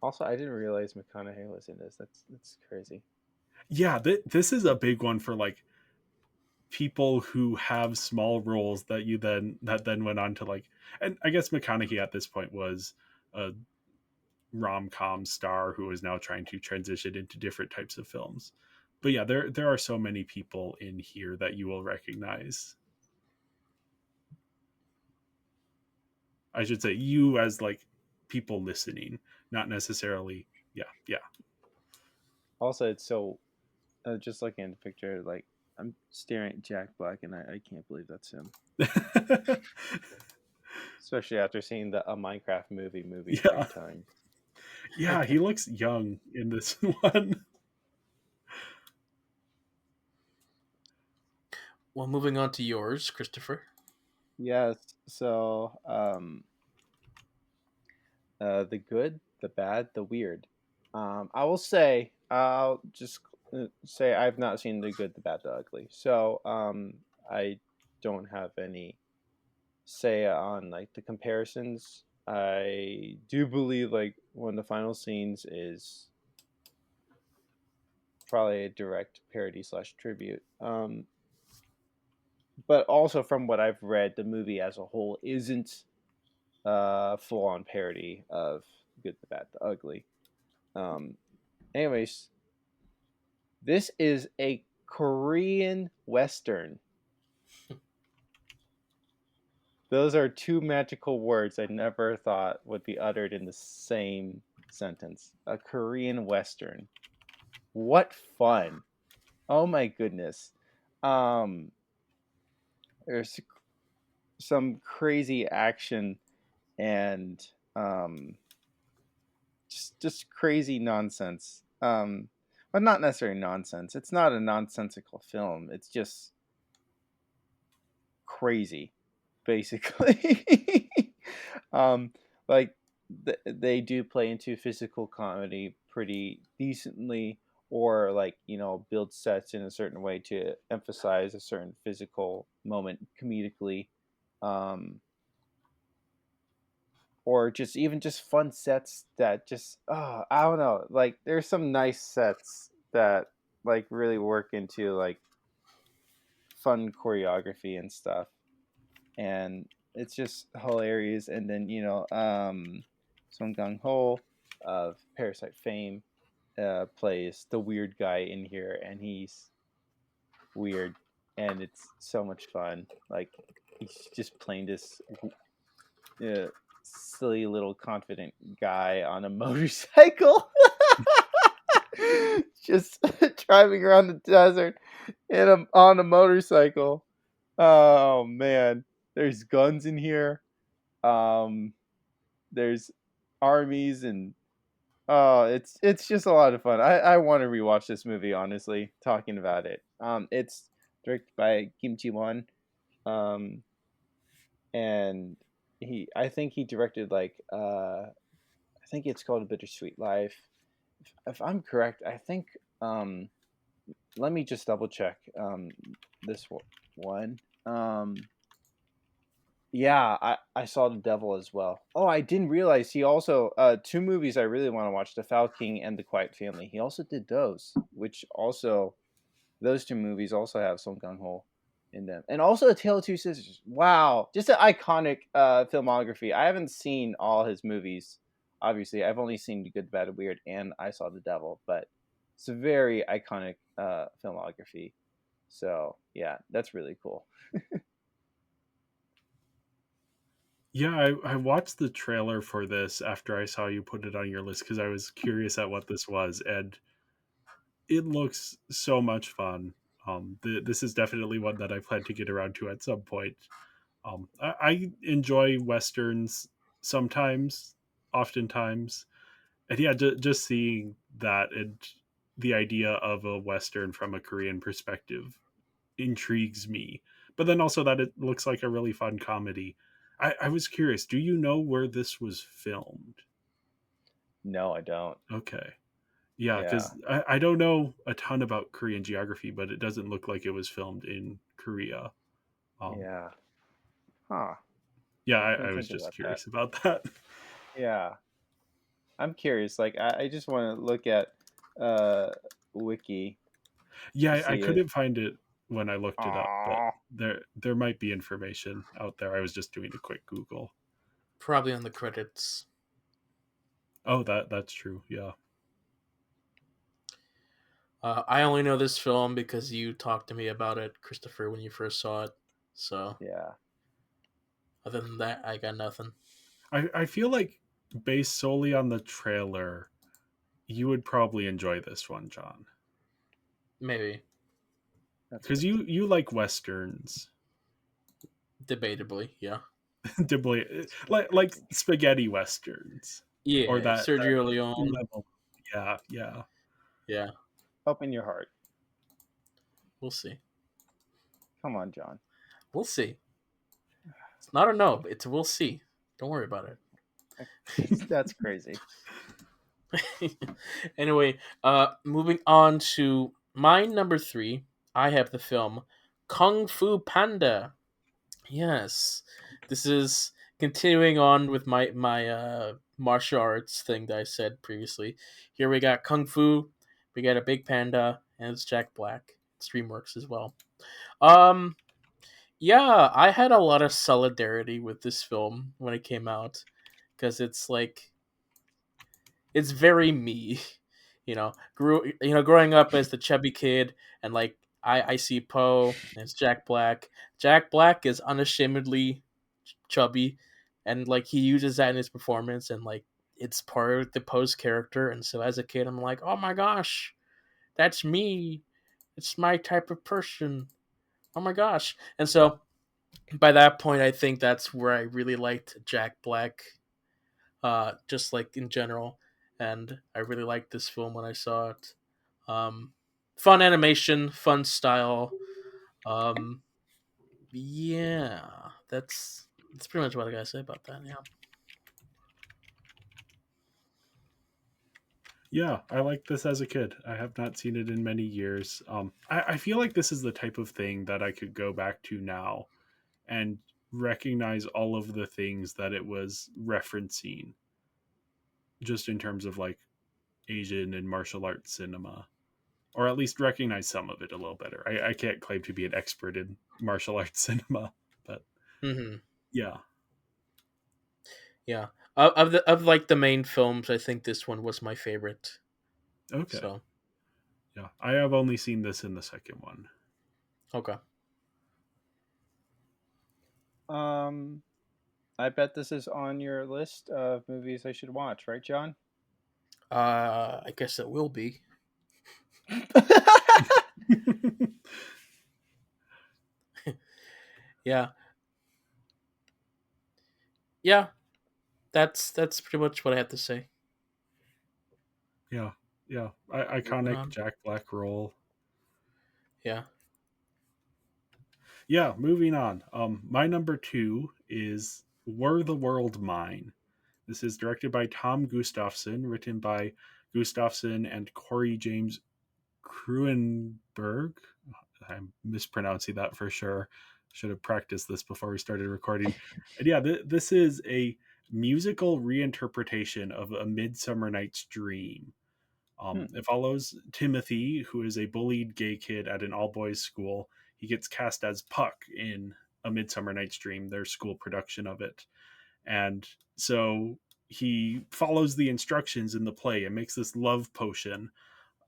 Also, I didn't realize McConaughey was in this. That's crazy. Yeah, this is a big one for like people who have small roles that then went on to like, and I guess McConaughey at this point was a rom-com star who is now trying to transition into different types of films. But yeah, there are so many people in here that you will recognize. I should say you as like people listening, not necessarily. Yeah, yeah. Also, it's so just looking at the picture, like I'm staring at Jack Black, and I can't believe that's him. Especially after seeing the a Minecraft movie three Yeah, times. yeah. He looks young in this one. well, moving on to yours, Christopher. Yes. So, the good, the bad, the weird. I will say, I'll just say I've not seen the good, the bad, the ugly. So, I don't have any say on like the comparisons. I do believe like one of the final scenes is probably a direct parody slash tribute. But also from what I've read, the movie as a whole isn't full on parody of Good, the Bad, the Ugly. Um, anyways, this is a Korean Western. Those are two magical words I never thought would be uttered in the same sentence. A Korean Western. What fun. Oh my goodness. Um, there's some crazy action and um, just crazy nonsense. But not necessarily nonsense. It's not a nonsensical film. It's just crazy, basically. um, like they do play into physical comedy pretty decently, or like build sets in a certain way to emphasize a certain physical moment comedically. Um, or just even just fun sets that just I don't know, like there's some nice sets that like really work into like fun choreography and stuff, and it's just hilarious. And then Song Kang Ho of Parasite fame plays the weird guy in here, and he's weird, and it's so much fun. Like he's just playing this uh, silly little confident guy on a motorcycle, just driving around the desert on a motorcycle. Oh man, there's guns in here. Um, there's armies and it's just a lot of fun. I want to rewatch this movie. Honestly, talking about it. It's directed by Kim Ji Won. Um, and I think he directed like I think it's called A Bittersweet Life. If I'm correct, I think um let me just double check this one. Yeah, I saw The Devil as well. Oh, I didn't realize he also two movies I really want to watch, The Foul King and The Quiet Family. He also did those, which also those two movies also have Song Kang Ho in them, and also A Tale of Two Sisters. Wow, just an iconic filmography. I haven't seen all his movies, obviously I've only seen Good, Bad, and Weird, and I Saw the Devil, but it's a very iconic filmography. So yeah, that's really cool. Yeah, I watched the trailer for this after I saw you put it on your list because I was curious at what this was, and it looks so much fun. This is definitely one that I plan to get around to at some point. I enjoy westerns sometimes, oftentimes, and yeah, just seeing that and the idea of a western from a Korean perspective intrigues me. But then also that it looks like a really fun comedy. I was curious, do you know where this was filmed? No, I don't. Okay. Yeah, Yeah, because I don't know a ton about Korean geography, but it doesn't look like it was filmed in Korea. Um, yeah. Huh. yeah, I I didn't was think just about that. curious about that. Yeah, I'm curious. Like, I just want to look at uh wiki Yeah, to I see it. couldn't find it when I looked it up, but Aww. there might be information out there. I was just doing a quick Google. Probably on the credits. Oh, that's true. Yeah. I only know this film because you talked to me about it, Christopher, when you first saw it. So Yeah. other than that, I got nothing. I feel like based solely on the trailer, you would probably enjoy this one, John. Maybe, That's Because good. you like westerns. debatably, yeah. Like spaghetti westerns. Or Yeah, that Sergio Leone. level. Yeah, yeah. Yeah, Open your heart. we'll see. Come on, John. We'll see. It's not a no, but it's a we'll see. Don't worry about That's crazy. it. Anyway, moving on to my number 3, I have the film Kung Fu Panda. Yes, this is continuing on with my martial arts thing that I said previously. Here we got Kung Fu, we got a big panda, and it's Jack Black. It's DreamWorks as well. Um, yeah, I had a lot of solidarity with this film when it came out because it's like it's very me. Growing up as the chubby kid, and like I see Poe, and it's Jack Black. Jack Black is unashamedly chubby, and like he uses that in his performance, and like it's part of the Poe's character. And so as a kid, I'm like, oh my gosh, that's me. It's my type of person. Oh my gosh. And so by that point, I think that's where I really liked Jack Black, just like in general. And I really liked this film when I saw it. Um, Fun animation, fun style. Um, yeah, that's pretty much what I gotta say about that. Yeah. Yeah, I liked this as a kid. I have not seen it in many years. I feel like this is the type of thing that I could go back to now and recognize all of the things that it was referencing, just in terms of like Asian and martial arts cinema, or at least recognize some of it a little better. I can't claim to be an expert in martial arts cinema, but Mm-hmm. yeah. Yeah. Of like the main films, I think this one was my favorite. Okay. So Yeah, I have only seen this in the second one. okay. Um, I bet this is on your list of movies I should watch, right, John? I guess it will be. Yeah. Yeah. That's pretty much what I have to say. Yeah, yeah. Moving Iconic on. Jack Black role. Yeah. Yeah, moving on. My number 2 is Were the World Mine? This is directed by Tom Gustafson, written by Gustafson and Corey James Kruenberg. I'm mispronouncing that for sure. Should have practiced this before we started recording. And yeah, this is a musical reinterpretation of A Midsummer Night's Dream. Hmm. It follows Timothy, who is a bullied gay kid at an all boys school. He gets cast as Puck in A Midsummer Night's Dream, their school production of it. And so he follows the instructions in the play and makes this love potion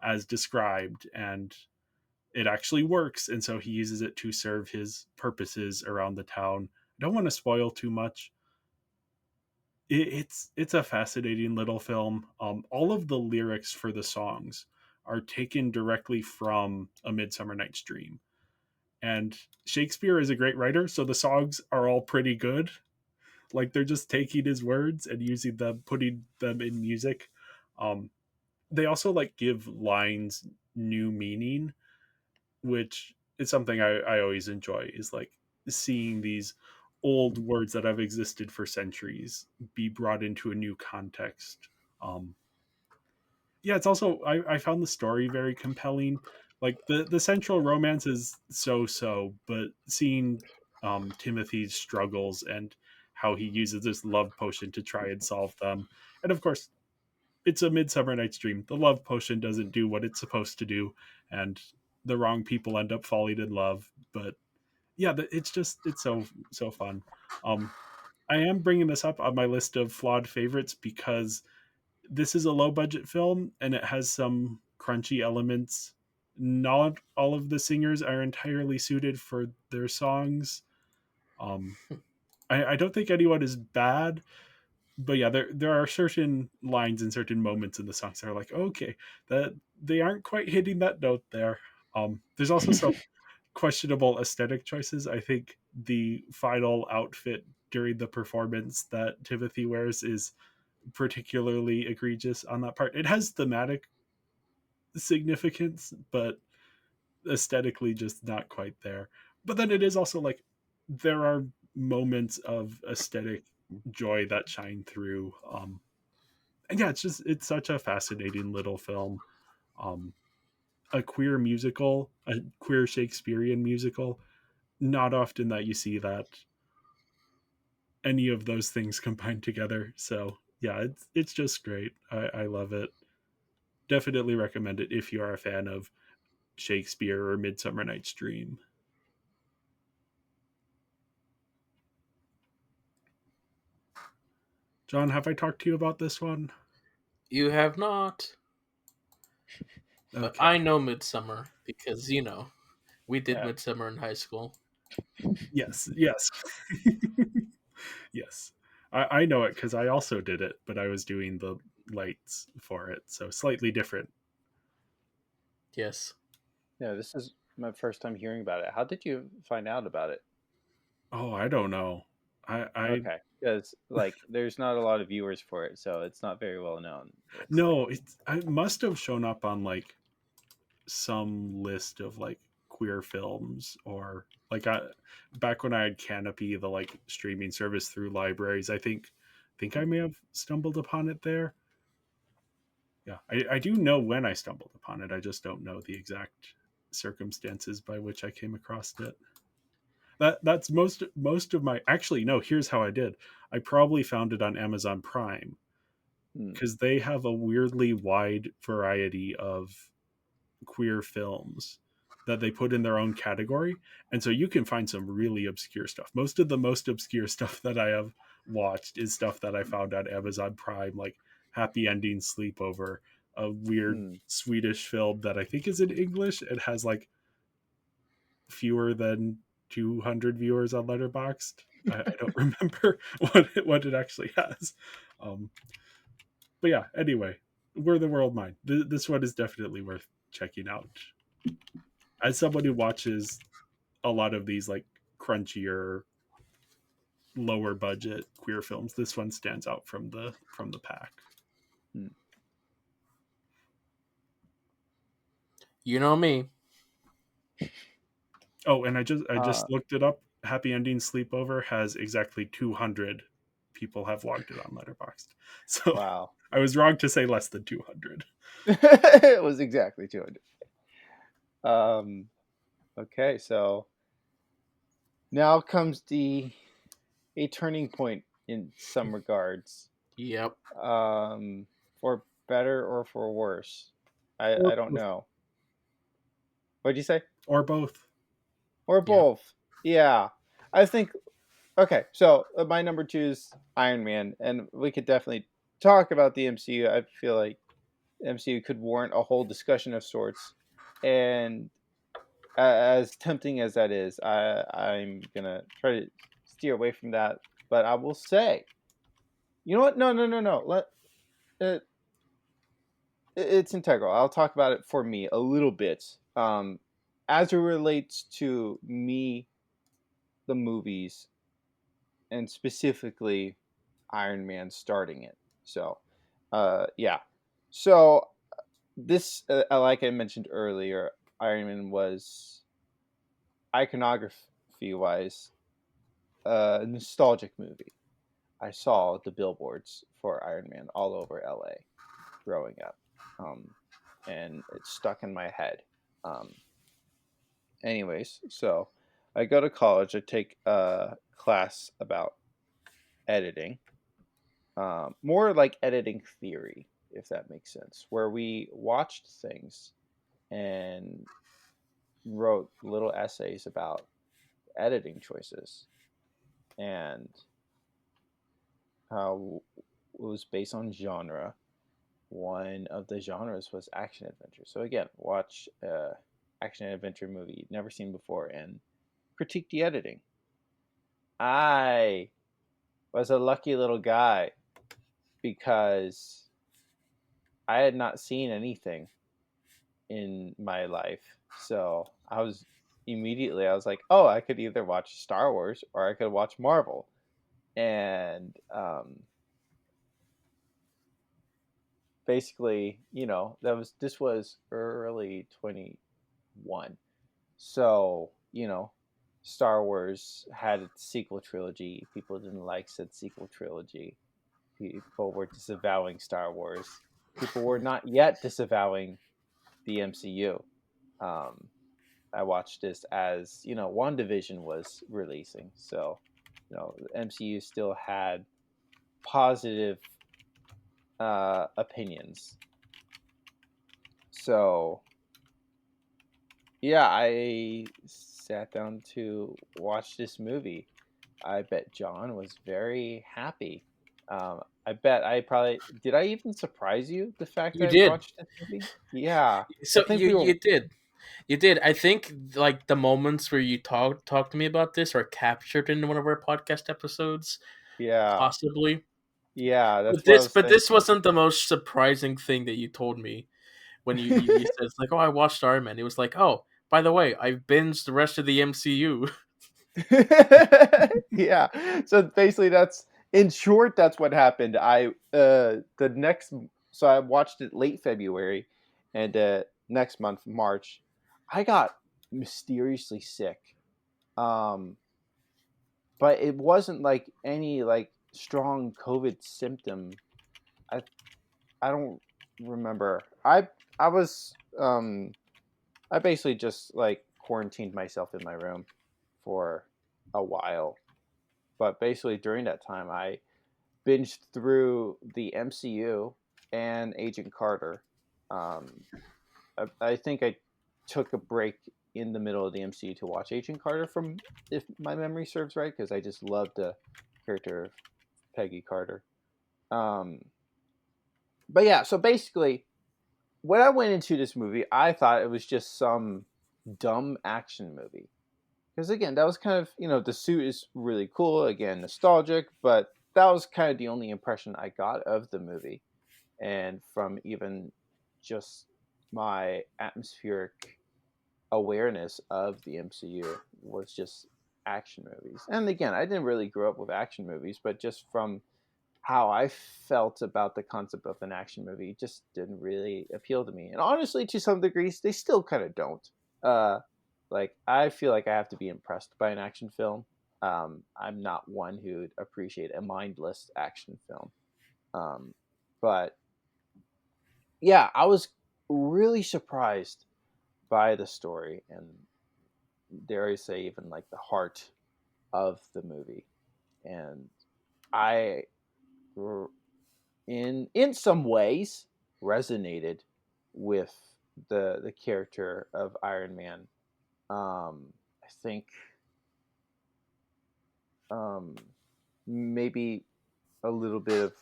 as described, and it actually works, and so he uses it to serve his purposes around the town. I don't want to spoil too much. It's a fascinating little film. All of the lyrics for the songs are taken directly from A Midsummer Night's Dream, and Shakespeare is a great writer, so the songs are all pretty good. Like they're just taking his words and using them, putting them in music. They also like give lines new meaning, which is something I always enjoy, is like seeing these old words that have existed for centuries be brought into a new context. um yeah, it's also I found the story very compelling. Like the central romance is so, but seeing Timothy's struggles and how he uses this love potion to try and solve them, and of course it's A Midsummer Night's Dream. The love potion doesn't do what it's supposed to do, and the wrong people end up falling in love. But yeah, it's so fun. I am bringing this up on my list of flawed favorites because this is a low budget film and it has some crunchy elements. Not all of the singers are entirely suited for their songs. Um, I don't think anyone is bad, but yeah, there are certain lines and certain moments in the songs that are like, okay, that they aren't quite hitting that note there. There's also some questionable aesthetic choices. I think the final outfit during the performance that Timothy wears is particularly egregious on that part. It has thematic significance, but aesthetically just not quite there. But then it is also like there are moments of aesthetic joy that shine through. And yeah, it's such a fascinating little film. Um, a queer musical, a queer Shakespearean musical. Not often that you see that any of those things combined together. So yeah, it's just great. I love it. Definitely recommend it if you are a fan of Shakespeare or Midsummer Night's Dream. John, have I talked to you about this one? You have not. But Okay. I know Midsummer because, we did Yeah. Midsummer in high school. Yes. Yes. I know it because I also did it, but I was doing the lights for it, so slightly different. Yes. Yeah, this is my first time hearing about it. How did you find out about it? Oh, I don't know. I Okay, because like there's not a lot of viewers for it, so it's not very well known. It's like, no, it must have shown up on like some list of like queer films, or like back when I had Canopy, the like streaming service through libraries. I think I may have stumbled upon it there. Yeah, I do know when I stumbled upon it. I just don't know the exact circumstances by which I came across it. That's most of my, actually no, here's how I did. I probably found it on Amazon Prime hmm, because they have a weirdly wide variety of queer films that they put in their own category, and so you can find some really obscure stuff. Most of the most obscure stuff that I have watched is stuff that I found on Amazon Prime, like Happy Ending Sleepover, a weird hmm. Swedish film that I think is in English. It has like fewer than 200 viewers on Letterboxd. I don't remember what it actually has. um but yeah, anyway, Where the World Mind. This one is definitely worth checking out. As someone who watches a lot of these like crunchier, lower budget queer films, this one stands out from the pack. Hmm. You know me. Oh, and I Uh, just looked it up. Happy Ending Sleepover has exactly 200 people have logged it on Letterboxd. So wow. I was wrong to say less than 200. It was exactly 200. Um, okay, so now comes the a turning point in some regards. Yep. Um, for better or for worse. Or I don't both. know. What'd you say? Or both. Or Yep. both? Yeah, I think. Okay, so my number two is Iron Man, and we could definitely talk about the MCU, I feel like MCU could warrant a whole discussion of sorts. And as tempting as that is, I'm gonna try to steer away from that. But I will say, you know what? No. It, it's integral. I'll talk about it for me a little bit. As it relates to me, the movies, and specifically Iron Man starting it. So, yeah. So this, like I mentioned earlier, Iron Man was iconography wise a nostalgic movie. I saw the billboards for Iron Man all over LA growing up, um, and it stuck in my head. Um, anyways, so I go to college. I take a class about editing, more like editing theory, if that makes sense, where we watched things and wrote little essays about editing choices and how it was based on genre. One of the genres was action adventure. So again, watch action adventure movie you've never seen before and critique the editing. I was a lucky little guy because I had not seen anything in my life. So I was like, oh, I could either watch Star Wars or I could watch Marvel. And basically, this was early 21. So, Star Wars had its sequel trilogy. People didn't like said sequel trilogy. People were disavowing Star Wars. People were not yet disavowing the MCU. Um, I watched this as WandaVision was releasing, so the MCU still had positive opinions. So yeah, I sat down to watch this movie. I bet John was very happy. I bet I probably did. I even surprise you the fact You that I did. watched this movie? Yeah, I So think you we were. you did. You did. I think like the moments where you talk to me about this are captured in one of our podcast episodes, Yeah, possibly. yeah. That's But what I this was but this thinking. wasn't the most surprising thing that you told me when you said it's like, oh, I watched Iron Man. It was like, oh, by the way, I've binged the rest of the MCU. Yeah. So basically, that's in short. That's what happened. The next. So I watched it late February, and next month March, I got mysteriously sick. Um, but it wasn't like any like strong COVID symptom. I I don't remember. I was I basically just like quarantined myself in my room for a while. But basically during that time I binged through the MCU and Agent Carter. Um, I think I took a break in the middle of the MCU to watch Agent Carter, from if my memory serves right, because I just loved the character of Peggy Carter. Um, but yeah, so basically, when I went into this movie, I thought it was just some dumb action movie. Because again, that was kind of, the suit is really cool, again, nostalgic, but that was kind of the only impression I got of the movie. And from even just my atmospheric awareness of the MCU was just action movies. And again, I didn't really grow up with action movies, but just from how I felt about the concept of an action movie just didn't really appeal to me. And honestly, to some degrees, they still kind of don't. Uh, like I feel like I have to be impressed by an action film. I'm not one who'd appreciate a mindless action film. Um, but yeah, I was really surprised by the story and dare I say even like the heart of the movie. And I in some ways resonated with the character of Iron Man. I think um, maybe a little bit of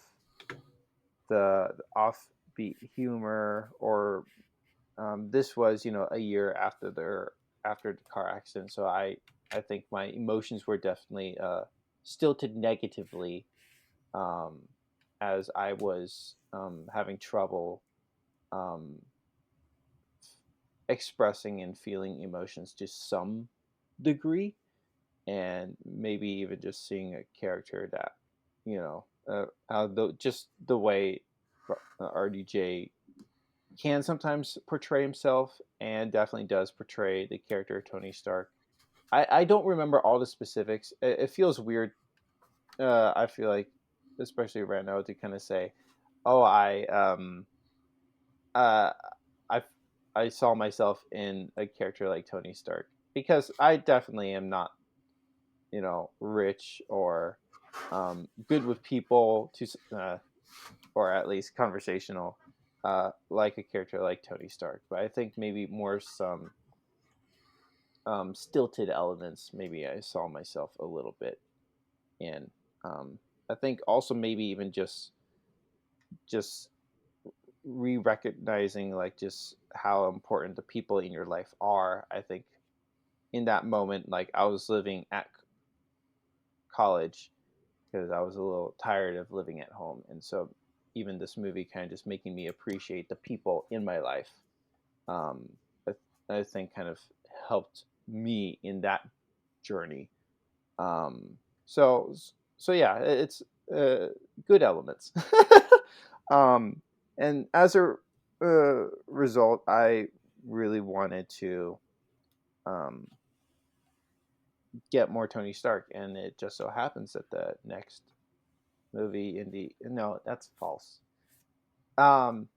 the offbeat humor, or this was, a year after the car accident, so I think my emotions were definitely stilted negatively, um, as I was having trouble um, expressing and feeling emotions to some degree, and maybe even just seeing a character that, just the way RDJ can sometimes portray himself, and definitely does portray the character of Tony Stark. I don't remember all the specifics. It feels weird. I feel like, especially right now, to kind of say, "Oh, uh, I I saw myself in a character like Tony Stark," because I definitely am not, rich or good with people or at least conversational, like a character like Tony Stark. But I think maybe more some stilted elements. Maybe I saw myself a little bit in. I think also maybe even just re-recognizing like just how important the people in your life are. I think in that moment, like I was living at college because I was a little tired of living at home, and so even this movie kind of just making me appreciate the people in my life. Um, I think kind of helped me in that journey. Um, so so yeah, it's good elements. um, and as a result, I really wanted to um, get more Tony Stark, and it just so happens that the next movie in the no, that's false. Um,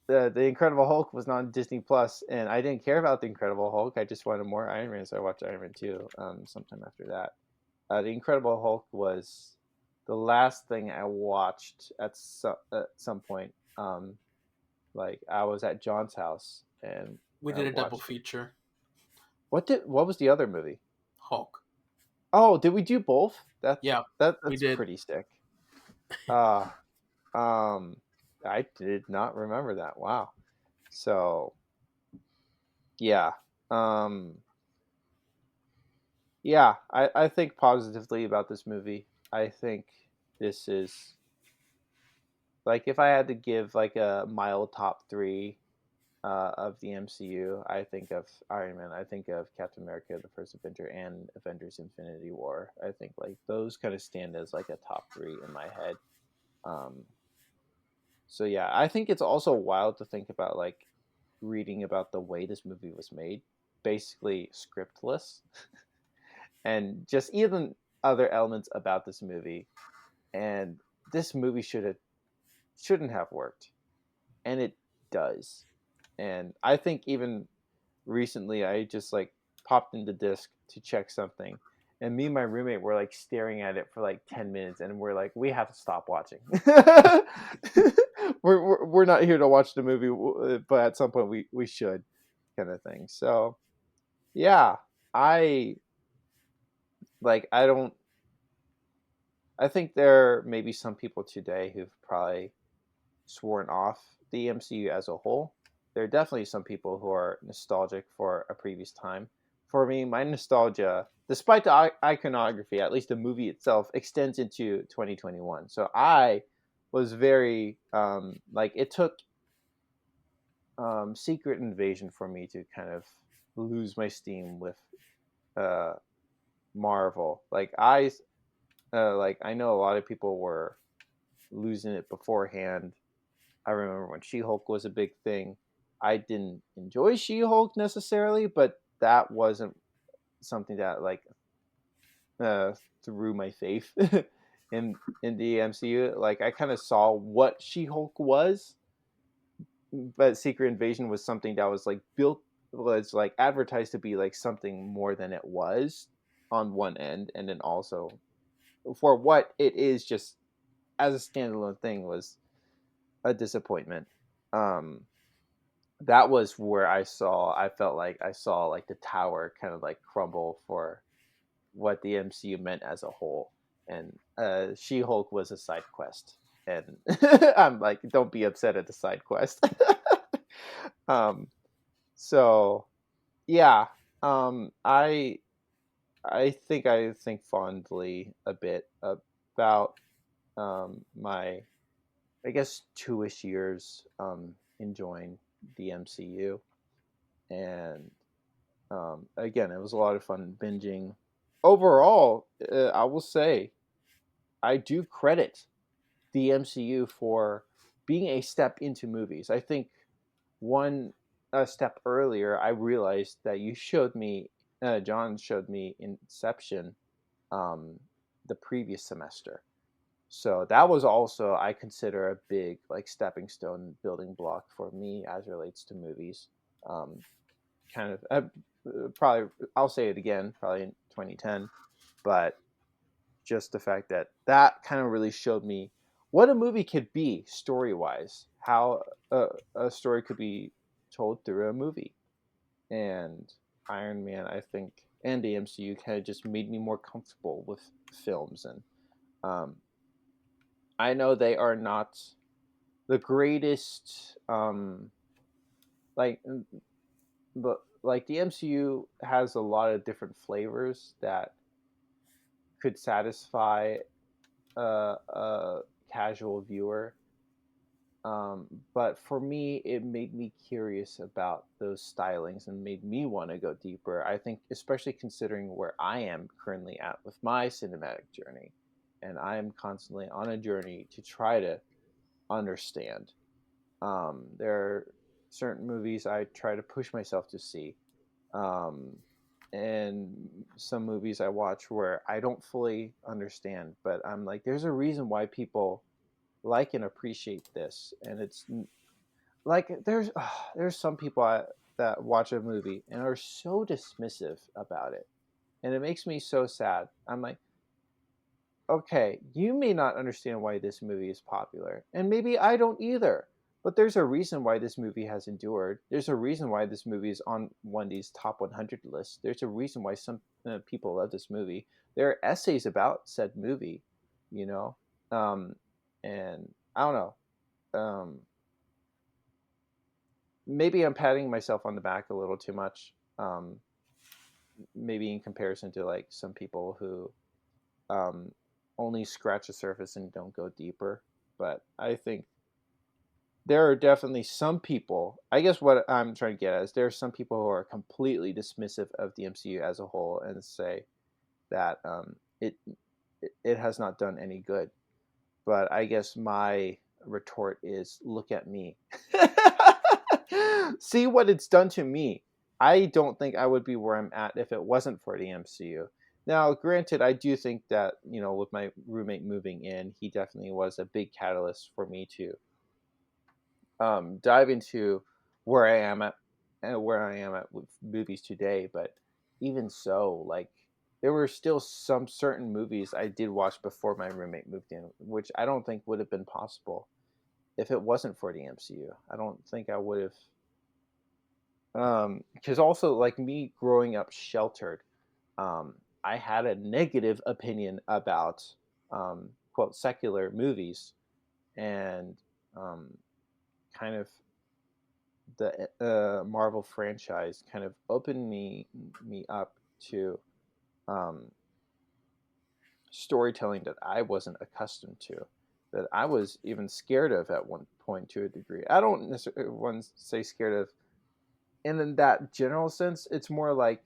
the Incredible Hulk was on Disney Plus, and I didn't care about the Incredible Hulk. I just wanted more Iron Man, so I watched Iron Man 2 sometime after that. The Incredible Hulk was the last thing I watched at some point. Like I was at John's house and We did a double watched it. feature. What was the other movie? Hulk. Oh, did we do both? Yeah, we That's did. pretty sick. Uh um I did not remember that. Wow. So, yeah. Um yeah, I think positively about this movie. I think this is like if I had to give like a mild top 3 of the MCU, I think of Iron Man, I think of Captain America, the First Avenger, and Avengers: Infinity War. I think like those kind of stand as like a top 3 in my head. Um, so yeah, I think it's also wild to think about like reading about the way this movie was made, basically scriptless, and just even other elements about this movie. And this movie shouldn't have worked, and it does. And I think even recently I just like popped into disc to check something, and me and my roommate were like staring at it for like 10 minutes, and we're like, we have to stop watching. We're not here to watch the movie, but at some point we should, kind of thing. So yeah, I I don't, I think there may be some people today who've probably sworn off the MCU as a whole. There are definitely some people who are nostalgic for a previous time. For me, my nostalgia, despite the iconography, at least the movie itself, extends into 2021. So I was very like it took Secret Invasion for me to kind of lose my steam with uh, Marvel. Like I know a lot of people were losing it beforehand. I remember when She-Hulk was a big thing. I didn't enjoy She-Hulk necessarily, but that wasn't something that like uh, threw my faith in the MCU. Like I kind of saw what She-Hulk was, but Secret Invasion was something that was like was like advertised to be like something more than it was on one end, and then also for what it is just as a standalone thing was a disappointment. Um, that was where I felt like I saw like the tower kind of like crumble for what the MCU meant as a whole. And She Hulk was a side quest. and I'm like, don't be upset at the side quest. um, so yeah, I I think fondly a bit about my, I guess, 2-ish years enjoying the MCU, and again, it was a lot of fun binging. Overall, I will say I do credit the MCU for being a step into movies. I think one step earlier, I realized that you showed me, John showed me Inception, um, the previous semester. So that was also, I consider, a big like stepping stone building block for me as relates to movies. Um, kind of probably, I'll say it again, probably in 2010, but just the fact that that kind of really showed me what a movie could be story wise, how a story could be told through a movie. And Iron Man, I think, and the MCU kind of just made me more comfortable with films. And um, I know they are not the greatest, like, but like the MCU has a lot of different flavors that could satisfy a casual viewer. But for me, it made me curious about those stylings and made me want to go deeper. I think, especially considering where I am currently at with my cinematic journey, and I am constantly on a journey to try to understand. There are certain movies I try to push myself to see, um, and some movies I watch where I don't fully understand, but I'm like, there's a reason why people like and appreciate this, and it's like there's some people that watch a movie and are so dismissive about it, and it makes me so sad. I'm like, okay, you may not understand why this movie is popular, and maybe I don't either. But there's a reason why this movie has endured. There's a reason why this movie is on one of these top 100 lists. There's a reason why some people love this movie. There are essays about said movie, you know, um, and I don't know. Maybe I'm patting myself on the back a little too much. Maybe in comparison to like some people who um, only scratch the surface and don't go deeper. But I think there are definitely some people. I guess what I'm trying to get at is there are some people who are completely dismissive of the MCU as a whole and say that it has not done any good. But I guess my retort is, look at me. See what it's done to me. I don't think I would be where I'm at if it wasn't for the MCU. Now, granted, I do think that, with my roommate moving in, he definitely was a big catalyst for me to dive into where I am at and where I am at with movies today. But even so, like, there were still some certain movies I did watch before my roommate moved in, which I don't think would have been possible if it wasn't for the MCU. I don't think I would have. Because also, like me growing up sheltered, um, I had a negative opinion about quote secular movies, and um, kind of the Marvel franchise kind of opened me up to um, storytelling that I wasn't accustomed to, that I was even scared of at one point to a degree. I don't necessarily want to say scared of, and in that general sense, it's more like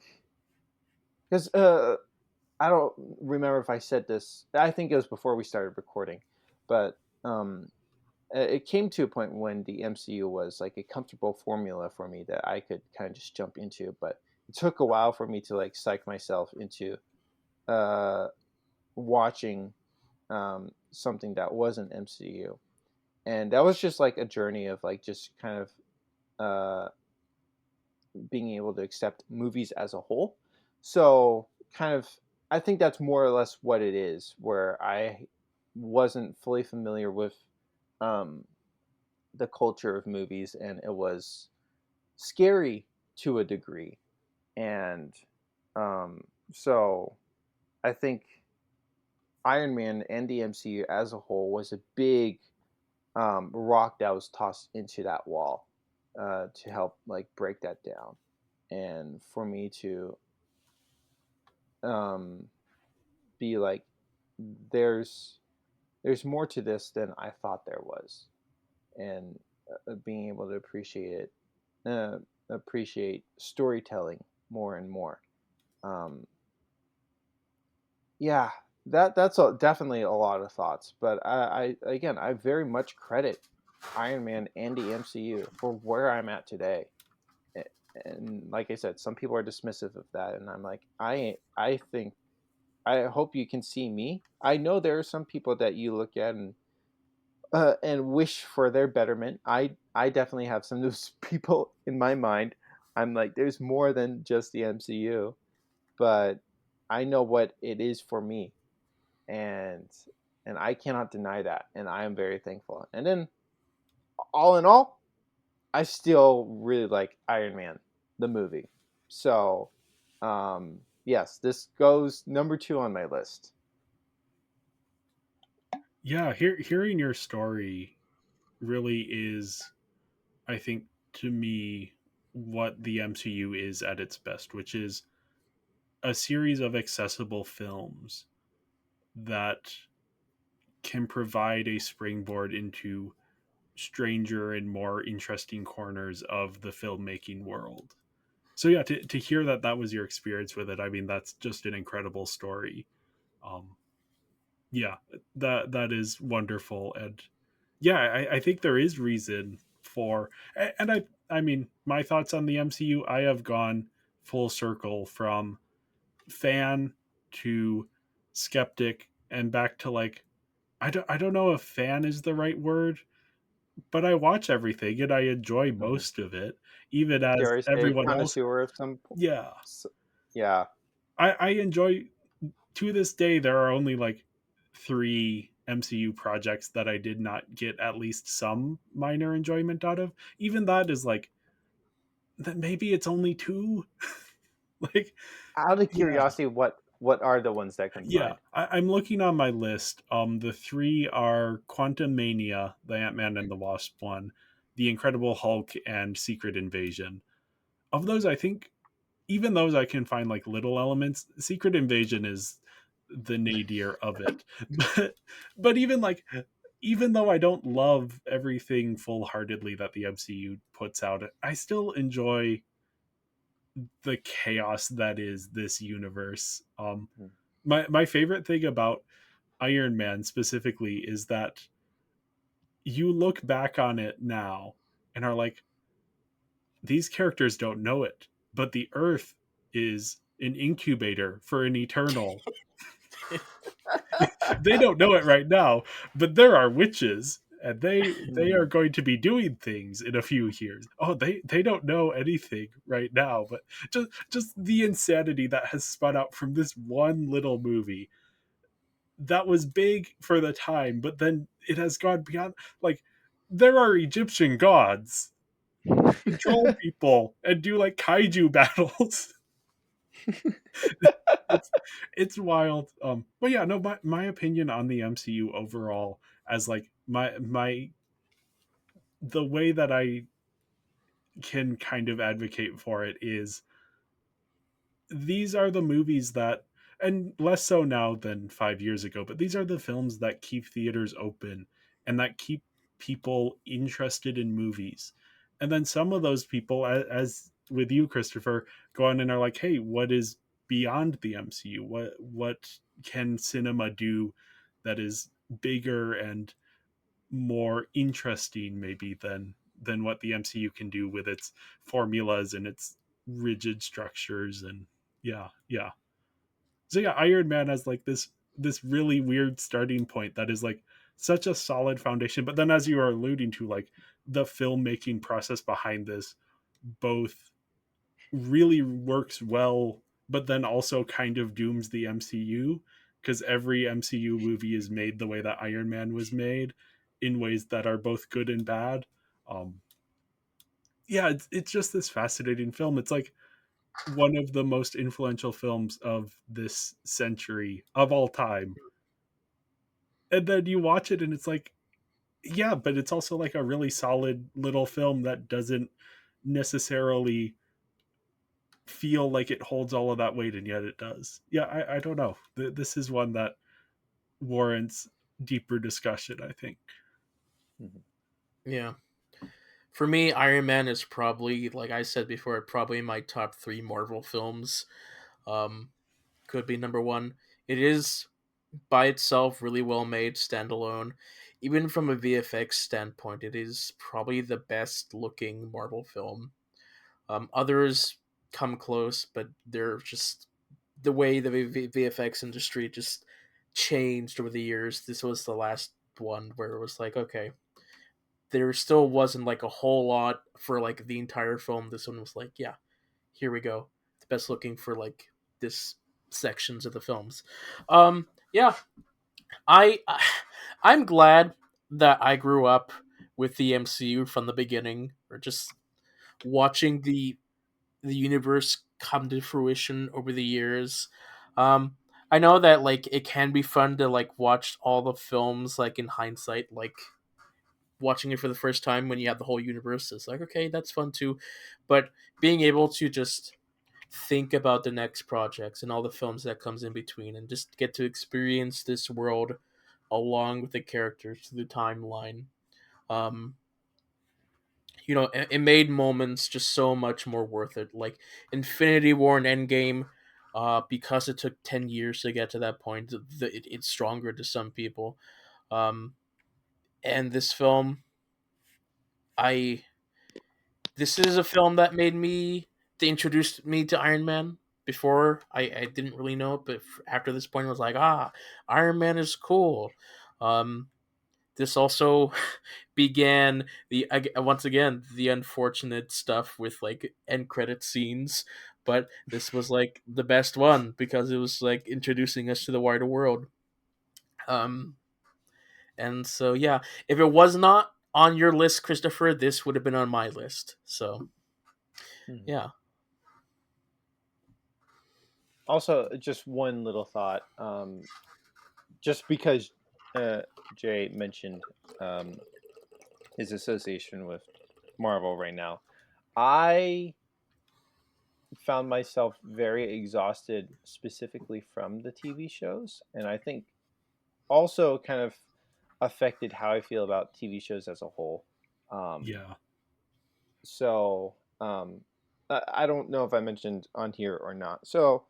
because I don't remember if I said this. I think it was before we started recording, but it came to a point when the MCU was like a comfortable formula for me that I could kind of just jump into. But it took a while for me to like psych myself into uh, watching something that wasn't MCU, and that was just like a journey of like just kind of uh, being able to accept movies as a whole. So kind of, I think that's more or less what it is. Where I wasn't fully familiar with um, the culture of movies, and it was scary to a degree. And so I think Iron Man and the MCU as a whole was a big rock that was tossed into that wall to help like break that down, and for me to um, be like, there's there's more to this than I thought there was, and being able to appreciate storytelling more and more. Um, yeah, definitely a lot of thoughts, but I again I very much credit Iron Man and the MCU for where I'm at today. And like I said, some people are dismissive of that, and I'm like, I think I hope you can see me. I know there are some people that you look at and wish for their betterment. I definitely have some of those people in my mind. I'm like, there's more than just the MCU, but I know what it is for me, and I cannot deny that, and I am very thankful. And then, all in all, I still really like Iron Man, the movie. So, yes, this goes number 2 on my list. Yeah, hearing your story really is, I think, to me, what the MCU is at its best, which is a series of accessible films that can provide a springboard into stranger and more interesting corners of the filmmaking world. So yeah, to hear that that was your experience with it, I mean, that's just an incredible story. Um, yeah, that is wonderful, and yeah, I think there is reason for, and I mean, my thoughts on the MCU, I have gone full circle from fan to skeptic and back to like, I don't know if fan is the right word, but I watch everything and I enjoy Mhm. most of it, even as Dare I say everyone else. connoisseur of Yeah, yeah. I enjoy, to this day there are only like 3 MCU projects that I did not get at least some minor enjoyment out of. Even that is like, that maybe it's only 2. Like, Out of yeah, curiosity, what are the ones that come to yeah. mind? I'm looking on my list. The 3 are Quantum Mania, the Ant-Man and the Wasp one, The Incredible Hulk, and Secret Invasion. Of those, I think even those I can find like little elements. Secret Invasion is the nadir of it. But even like, even though I don't love everything full heartedly that the MCU puts out, I still enjoy the chaos that is this universe. Mhm. My favorite thing about Iron Man specifically is that you look back on it now and are like, these characters don't know it, but the Earth is an incubator for an eternal. They don't know it right now, but there are witches, and they are Mhm. going to be doing things in a few years. Oh, they don't know anything right now, but just the insanity that has spun out from this one little movie that was big for the time, but then it has gone beyond. Like, there are Egyptian gods control people and do like kaiju battles. it's it's wild. But yeah, no, my opinion on the MCU overall, as like my the way that I can kind of advocate for it is, these are the movies that, and less so now than 5 years ago, but these are the films that keep theaters open and that keep people interested in movies. And then some of those people, as with you, Christopher, go on and are like, hey, what is beyond the MCU? What can cinema do that is bigger and more interesting maybe than what the MCU can do with its formulas and its rigid structures. And yeah, yeah. So yeah, Iron Man has like this really weird starting point that is like such a solid foundation. But then, as you are alluding to, like, the filmmaking process behind this both really works well, but then also kind of dooms the MCU, because every MCU movie is made the way that Iron Man was made, in ways that are both good and bad. Um, yeah, it's just this fascinating film. It's like one of the most influential films of this century of all time. And then you watch it and it's like, yeah, but it's also like a really solid little film that doesn't necessarily feel like it holds all of that weight, and yet it does. Yeah, I don't know. This is one that warrants deeper discussion, I think. Mhm. Yeah. For me, Iron Man is probably, like I said before, probably my top three Marvel films. Um, could be number one. It is by itself really well made, standalone. Even from a VFX standpoint, it is probably the best looking Marvel film. Others come close, but they're just the way the VFX industry just changed over the years. This was the last one where it was like, okay, there still wasn't like a whole lot for like the entire film. This one was like, yeah, here we go, the best looking for like this sections of the films. Yeah, I I'm glad that I grew up with the MCU from the beginning, or just watching the universe come to fruition over the years. Um, I know that like it can be fun to like watch all the films like in hindsight, like watching it for the first time when you have the whole universe. It's like, okay, that's fun too, but being able to just think about the next projects and all the films that comes in between, and just get to experience this world along with the characters through the timeline. Um, it made moments just so much more worth it. Like Infinity War and Endgame, because it took 10 years to get to that point, it's stronger to some people. Um, and this film, I this is a film that they introduced me to Iron Man. Before I didn't really know it, but after this point, I was like, Iron Man is cool. Um, this also began once again the unfortunate stuff with like end credit scenes, but this was like the best one because it was like introducing us to the wider world. Um, and so yeah, if it was not on your list, Christopher, this would have been on my list. So Mhm. yeah. Also, just one little thought. Just because uh, Jay mentioned um, his association with Marvel right now, I found myself very exhausted specifically from the TV shows, and I think also kind of affected how I feel about TV shows as a whole. Um, Yeah. so I don't know if I mentioned on here or not. So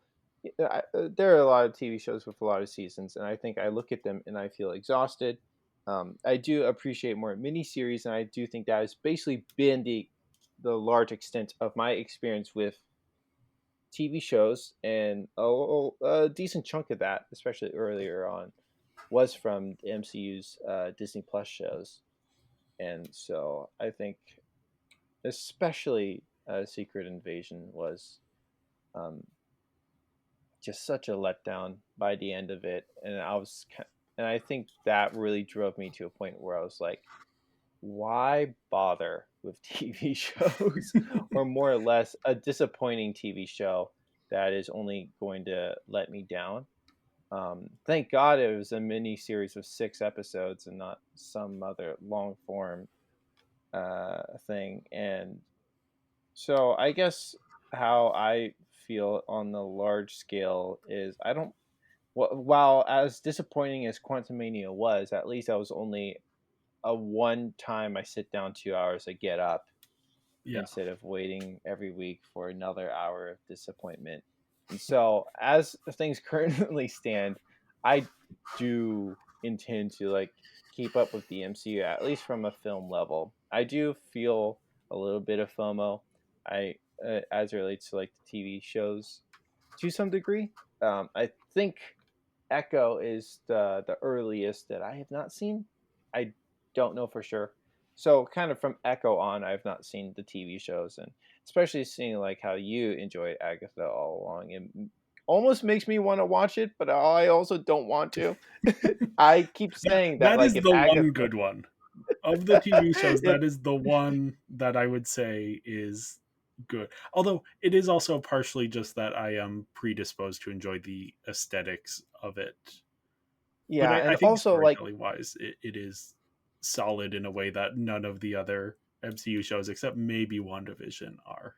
there are a lot of TV shows with a lot of seasons, and I think I look at them and I feel exhausted. I do appreciate more miniseries, and I do think that has basically been the large extent of my experience with TV shows, and a decent chunk of that, especially earlier on, was from the MCU's Disney Plus shows. And so I think, especially Secret Invasion, was um, just such a letdown by the end of it, and and I think that really drove me to a point where I was like, why bother with TV shows, or more or less a disappointing TV show that is only going to let me down. Thank God it was a mini series of 6 episodes and not some other long form thing. And so I guess how I feel on the large scale is I don't. While as disappointing as Quantumania was, at least that was only a one time I sit down 2 hours, I get up Yeah. instead of waiting every week for another hour of disappointment. And so, as things currently stand, I do intend to like keep up with the MCU at least from a film level. I do feel a little bit of FOMO. I as it relates to like the TV shows to some degree. I think Echo is the earliest that I have not seen. I don't know for sure. So kind of from Echo on, I've not seen the TV shows, and especially seeing like how you enjoyed Agatha all along, it almost makes me want to watch it, but I also don't want to. I keep saying that That like is if the one Agatha, good one. Of the TV shows, if that is the one that I would say is good. Although it is also partially just that I am predisposed to enjoy the aesthetics of it. But yeah, I and think also like storytelling wise, it is solid in a way that none of the other MCU shows, except maybe WandaVision, are.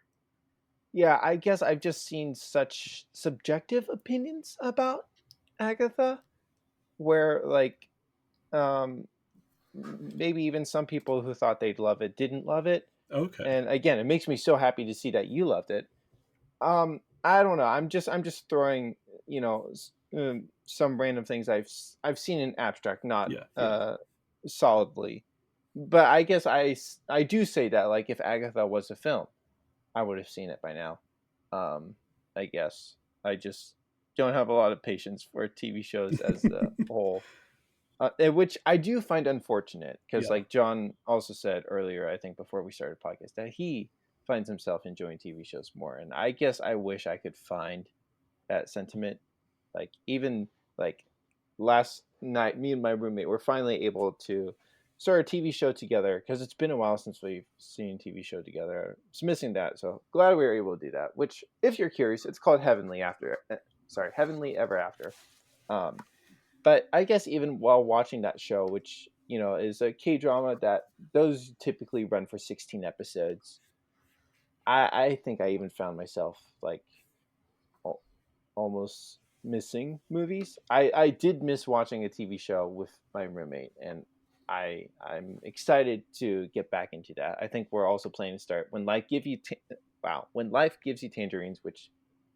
Yeah, I guess I've just seen such subjective opinions about Agatha, where like um maybe even some people who thought they'd love it didn't love it. Okay. And again, it makes me so happy to see that you loved it. I don't know. I'm just throwing, some random things I've seen in abstract, not Yeah. solidly. But I guess I do say that, like, if Agatha was a film, I would have seen it by now. Um, I guess I just don't have a lot of patience for TV shows as a whole, which I do find unfortunate because, Yeah. like John also said earlier, I think before we started the podcast, that he finds himself enjoying TV shows more, and I guess I wish I could find that sentiment. Like even like last night, me and my roommate were finally able to start a TV show together because it's been a while since we've seen a TV show together. I was missing that, so glad we were able to do that. Which, if you're curious, it's called Heavenly Ever After. Um, but I guess even while watching that show, which is a K drama that those typically run for 16 episodes, I think I even found myself like almost missing movies. I did miss watching a TV show with my roommate, and I'm excited to get back into that. I think we're also planning to start When Life Gives You Tangerines, which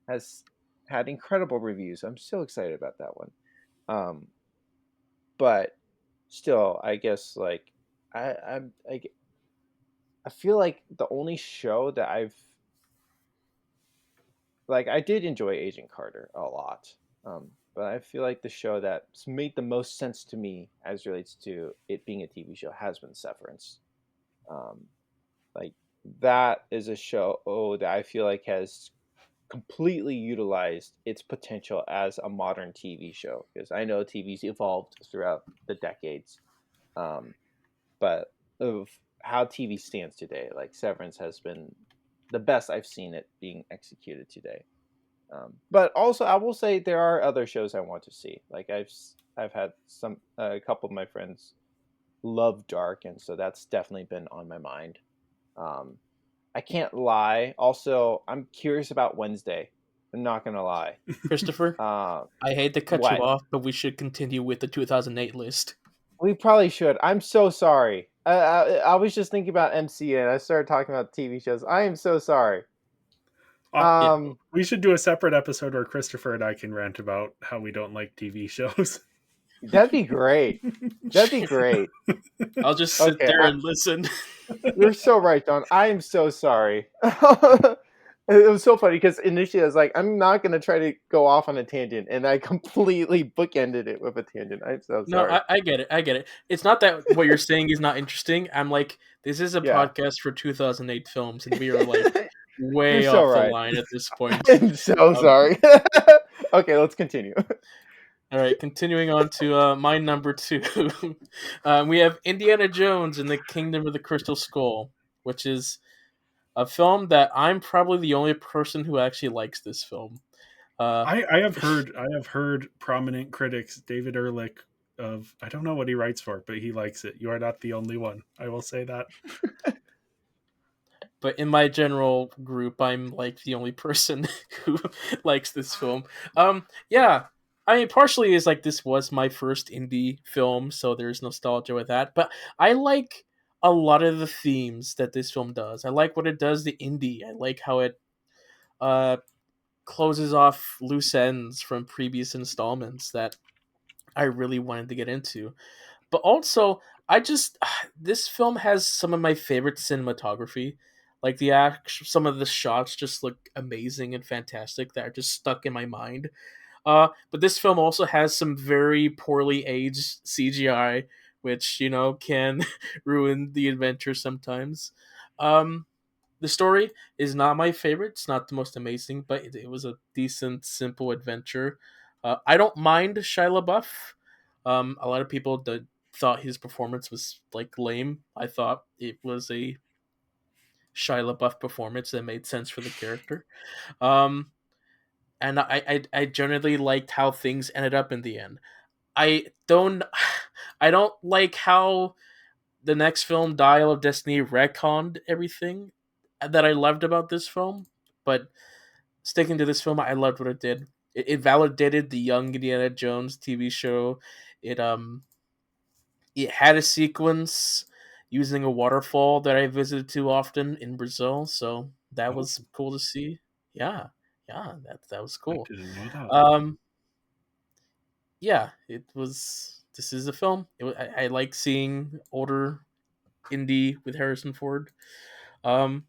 has had incredible reviews. I'm so excited about that one. Um, but still, I guess like I I'm I feel like the only show that I did enjoy Agent Carter a lot. But I feel like the show that's made the most sense to me as relates to it being a TV show has been Severance. Um, like that is a show that I feel like has completely utilized its potential as a modern TV show, because I know TV's evolved throughout the decades. Um, but of how TV stands today, like Severance has been the best I've seen it being executed today. But also, I will say there are other shows I want to see. Like I've had a couple of my friends love Dark, and so that's definitely been on my mind. Um, I can't lie. Also, I'm curious about Wednesday. I'm not gonna lie. Christopher, Uh, I hate to cut you what? off, but we should continue with the 2008 list. We probably should. I'm so sorry. I was just thinking about MC and I started talking about TV shows. I am so sorry. Yeah. We should do a separate episode where Christopher and I can rant about how we don't like TV shows. That'd be great. That'd be great. I'll just sit Okay, there and listen. you're so right, Don. I am so sorry. It was so funny because initially I was like, I'm not going to try to go off on a tangent, and I completely bookended it with a tangent. I'm so No, sorry. I get it. I get it. It's not that what you're saying is not interesting. I'm like, this is a Yeah. podcast for 2008 films, and we are like way You're so off the right. line at this point. I'm so sorry. Okay, let's continue. All right, continuing on to my number 2. We have Indiana Jones and the Kingdom of the Crystal Skull, which is a film that I'm probably the only person who actually likes this film. I have heard prominent critics, David Ehrlich of, I don't know what he writes for, but he likes it. You are not the only one. I will say that. But in my general group, I'm like the only person who likes this film. Yeah, I mean, partially is like this was my first indie film, so there's nostalgia with that. But I like a lot of the themes that this film does. I like what it does to indie. I like how it uh, closes off loose ends from previous installments that I really wanted to get into. But also, I just this film has some of my favorite cinematography. Like some of the shots just look amazing and fantastic that are just stuck in my mind. But this film also has some very poorly aged CGI, which can ruin the adventure sometimes. Um, the story is not my favorite. It's not the most amazing, but it was a decent, simple adventure. I don't mind Shia LaBeouf. A lot of people thought his performance was like lame. I thought it was a Shia LaBeouf performance that made sense for the character. Um, and I generally liked how things ended up in the end. I don't I don't like how the next film, Dial of Destiny, retconned everything that I loved about this film. But sticking to this film, I loved what it did. It validated the young Indiana Jones TV show. It it had a sequence using a waterfall that I visited too often in Brazil, so that Oh, was cool to see. Yeah, yeah, that was I cool. didn't know that. Um, yeah, it was. This is a film. I like seeing older indie with Harrison Ford. Um,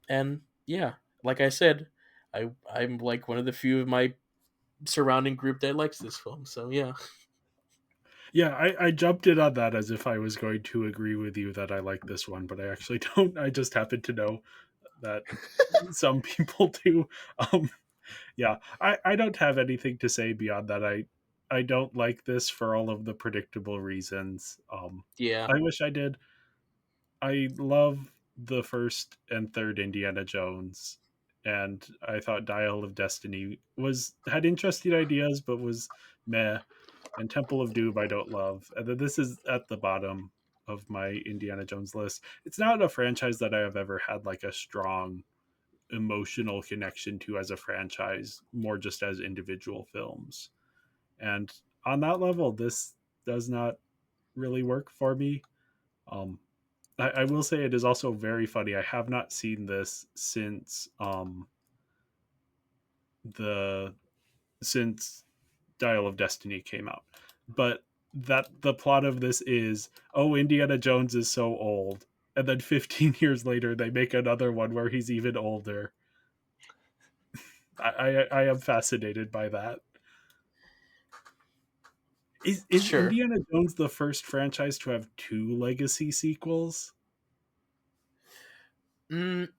and yeah, like I said, I'm like one of the few of my surrounding group that likes this film. So yeah. Yeah, I jumped in on that as if I was going to agree with you that I like this one, but I actually don't. I just happen to know that some people do. Um, yeah, I don't have anything to say beyond that. I don't like this for all of the predictable reasons. Yeah. I wish I did. I love the first and third Indiana Jones, and I thought Dial of Destiny was had interesting ideas, but was meh. And Temple of Doom I don't love, and then this is at the bottom of my Indiana Jones list. It's not a franchise that I have ever had like a strong emotional connection to as a franchise, more just as individual films. And on that level, this does not really work for me. Um, I will say it is also very funny. I have not seen this since the since Dial of Destiny came out. But that the plot of this is, oh, Indiana Jones is so old, and then 15 years later they make another one where he's even older. I am fascinated by that. Is Sure. Indiana Jones the first franchise to have two legacy sequels?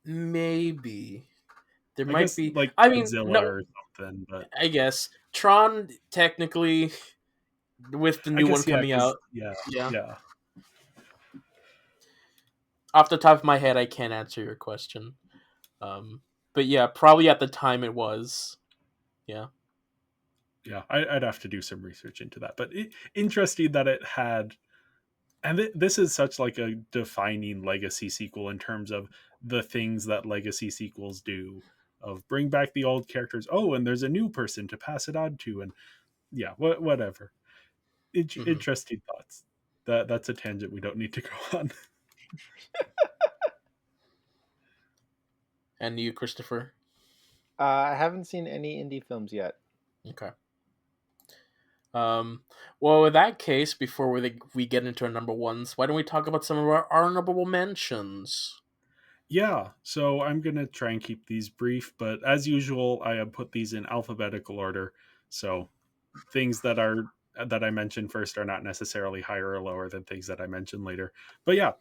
Maybe there I might guess be. like I mean, Godzilla no. or something, but I guess Tron technically with the I new one guess yeah, coming because out. yeah, Yeah. yeah. Off the top of my head, I can't answer your question. But yeah, probably at the time it was. Yeah. Yeah, I'd have to do some research into that. But interesting that it had, and this is such like a defining legacy sequel in terms of the things that legacy sequels do. Of bring back the old characters. Oh, and there's a new person to pass it on to, and yeah, whatever. Hmm. Interesting thoughts. That's a tangent we don't need to go on. And you, Christopher. I haven't seen any indie films yet. Okay. Um. Well, in that case, before we get into our number ones, why don't we talk about some of our honorable mentions? Yeah, so I'm gonna try and keep these brief, but as usual, I have put these in alphabetical order. So things that I mentioned first are not necessarily higher or lower than things that I mentioned later. But yeah,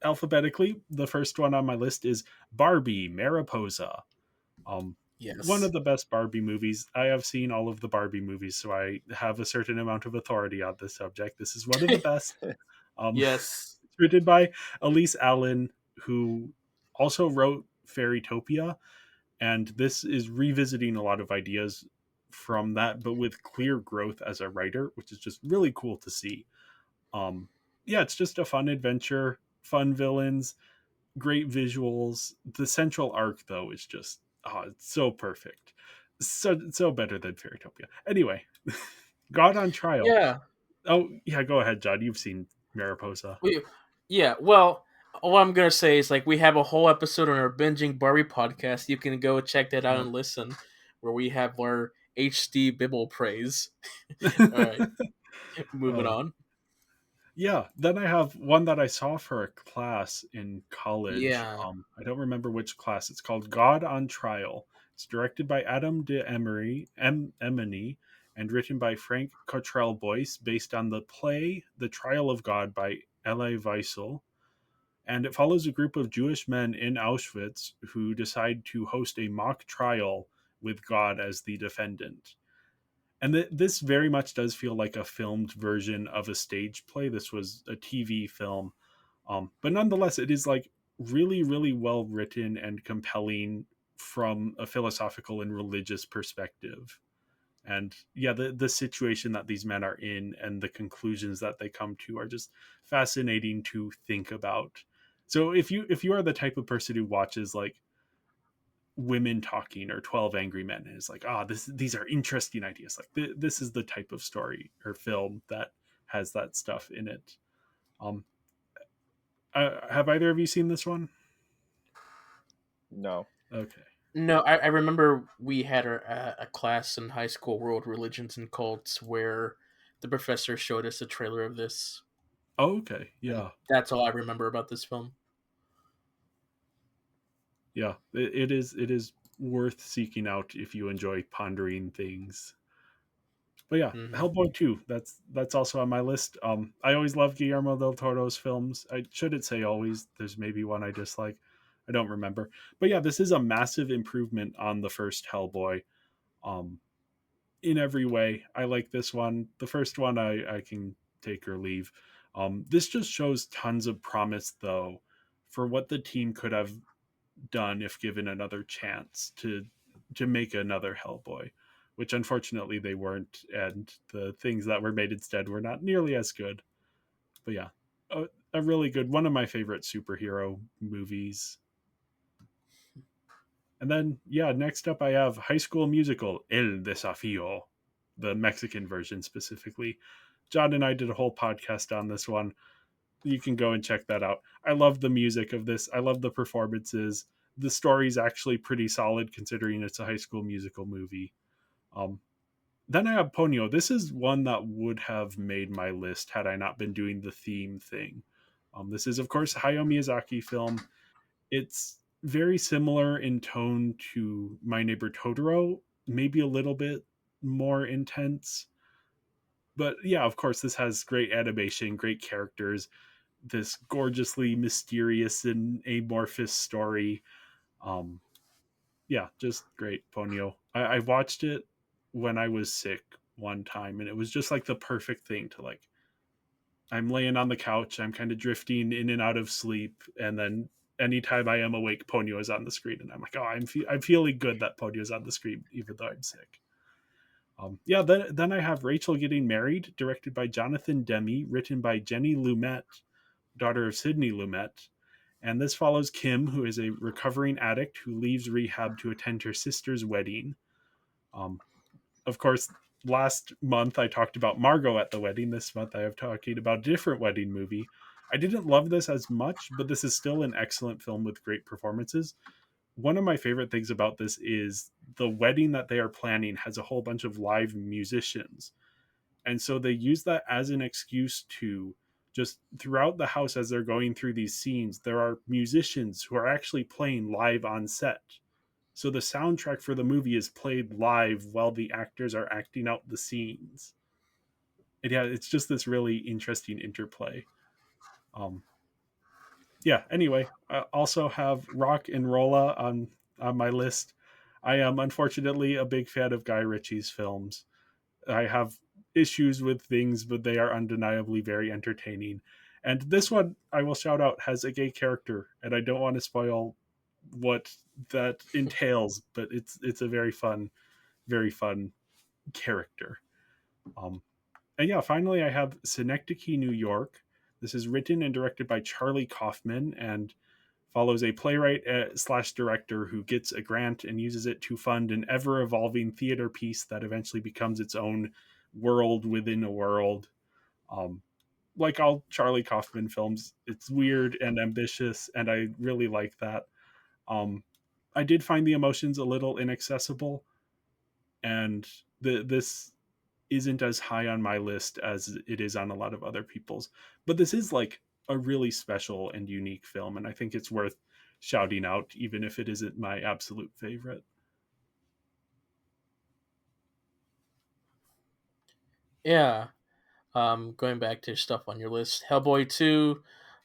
alphabetically, the first one on my list is Barbie Mariposa. Um, one Yes. of the best Barbie movies. I have seen all of the Barbie movies, so I have a certain amount of authority on this subject. This is one of the best. Yes. It's written by Elise Allen, who also wrote Fairytopia, and this is revisiting a lot of ideas from that, but with clear growth as a writer, which is just really cool to see. Um, yeah, it's just a fun adventure, fun villains, great visuals. The central arc, though, is just it's so perfect, so better than Fairytopia. Anyway, God on Trial. Yeah. Oh yeah, go ahead, John. You've seen Mariposa. We, yeah. Well, what I'm gonna say is like we have a whole episode on our binging Barbie podcast. You can go check that out and listen, where we have our HD Bible praise. All right, moving uh, on. Yeah, then I have one that I saw for a class in college. Yeah. I don't remember which class. It's called God on Trial. It's directed by Adam de Emery, Emony, and written by Frank Cottrell Boyce, based on the play The Trial of God by Elie Wiesel. And it follows a group of Jewish men in Auschwitz who decide to host a mock trial with God as the defendant. And this very much does feel like a filmed version of a stage play. This was a TV film, but nonetheless, it is like really, really well written and compelling from a philosophical and religious perspective. And yeah, the situation that these men are in and the conclusions that they come to are just fascinating to think about. So if you are the type of person who watches like women talking or 12 angry men and is like, these are interesting ideas, like this is the type of story or film that has that stuff in it. um have either of you seen this one? No. Okay. No, I remember we had a class in high school, World Religions and Cults, where the professor showed us a trailer of this, Oh, okay. and Yeah. that's all I remember about this film. Yeah, it is worth seeking out if you enjoy pondering things. But yeah, Hmm. Hellboy 2, that's also on my list. I always love Guillermo del Toro's films. I shouldn't say always. There's maybe one I dislike. I don't remember. But yeah, this is a massive improvement on the first Hellboy. Um in every way. I like this one. The first one I can take or leave. This just shows tons of promise though for what the team could have done if given another chance to make another Hellboy, which unfortunately they weren't, and the things that were made instead were not nearly as good. But yeah, a really good one of my favorite superhero movies. And then yeah, next up I have High School Musical El Desafío, the Mexican version specifically. John and I did a whole podcast on this one. You can go and check that out. I love the music of this. I love the performances. The story's actually pretty solid considering it's a High School Musical movie. Um, then I have Ponyo. This is one that would have made my list had I not been doing the theme thing. This is, of course, a Hayao Miyazaki film. It's very similar in tone to My Neighbor Totoro, maybe a little bit more intense. But yeah, of course, this has great animation, great characters, this gorgeously mysterious and amorphous story. Um, yeah, just great, Ponyo. I watched it when I was sick one time, and it was just like the perfect thing to like. I'm laying on the couch, I'm kind of drifting in and out of sleep, and then anytime I am awake, Ponyo is on the screen, and I'm like, oh, I'm feeling good that Ponyo is on the screen, even though I'm sick. Yeah, then I have Rachel Getting Married, directed by Jonathan Demme, written by Jenny Lumet, daughter of Sidney Lumet. And this follows Kim, who is a recovering addict who leaves rehab to attend her sister's wedding. Um, of course, last month I talked about Margot at the wedding. This month I have talking about a different wedding movie. I didn't love this as much, but this is still an excellent film with great performances. One of my favorite things about this is the wedding that they are planning has a whole bunch of live musicians, and so they use that as an excuse to just throughout the house as they're going through these scenes, there are musicians who are actually playing live on set. So the soundtrack for the movie is played live while the actors are acting out the scenes. And yeah, it's just this really interesting interplay. Um, yeah, anyway, I also have Rock and Rolla on my list. I am unfortunately a big fan of Guy Ritchie's films. I have issues with things, but they are undeniably very entertaining. And this one, I will shout out, has a gay character, and I don't want to spoil what that entails, but it's a very fun character. Um, and yeah, finally, I have Synecdoche, New York. This is written and directed by Charlie Kaufman and follows a playwright slash director who gets a grant and uses it to fund an ever evolving theater piece that eventually becomes its own world within a world. Um, like all Charlie Kaufman films, it's weird and ambitious, and I really like that. Um, I did find the emotions a little inaccessible, and this isn't as high on my list as it is on a lot of other people's. But this is like a really special and unique film, and I think it's worth shouting out, even if it isn't my absolute favorite. Yeah. Going back to stuff on your list, Hellboy 2.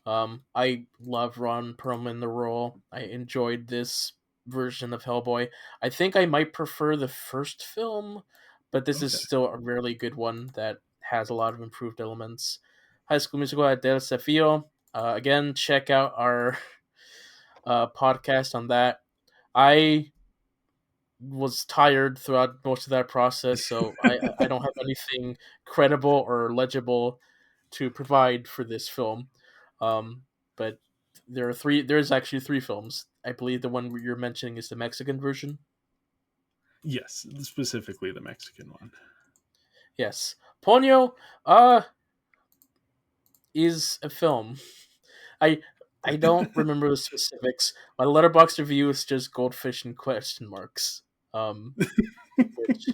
I love Ron Perlman in the role. I enjoyed this version of Hellboy. I think I might prefer the first film, but this is Okay. still a really good one that has a lot of improved elements. High School Musical at Del Desafío. Again, check out our podcast on that. I was tired throughout most of that process, so I don't have anything credible or legible to provide for this film. But there's actually three films. I believe the one you're mentioning is the Mexican version. Yes, specifically the Mexican one. Yes. Ponyo is a film. I I don't remember the specifics. My letterbox review is just goldfish and question marks. Um, which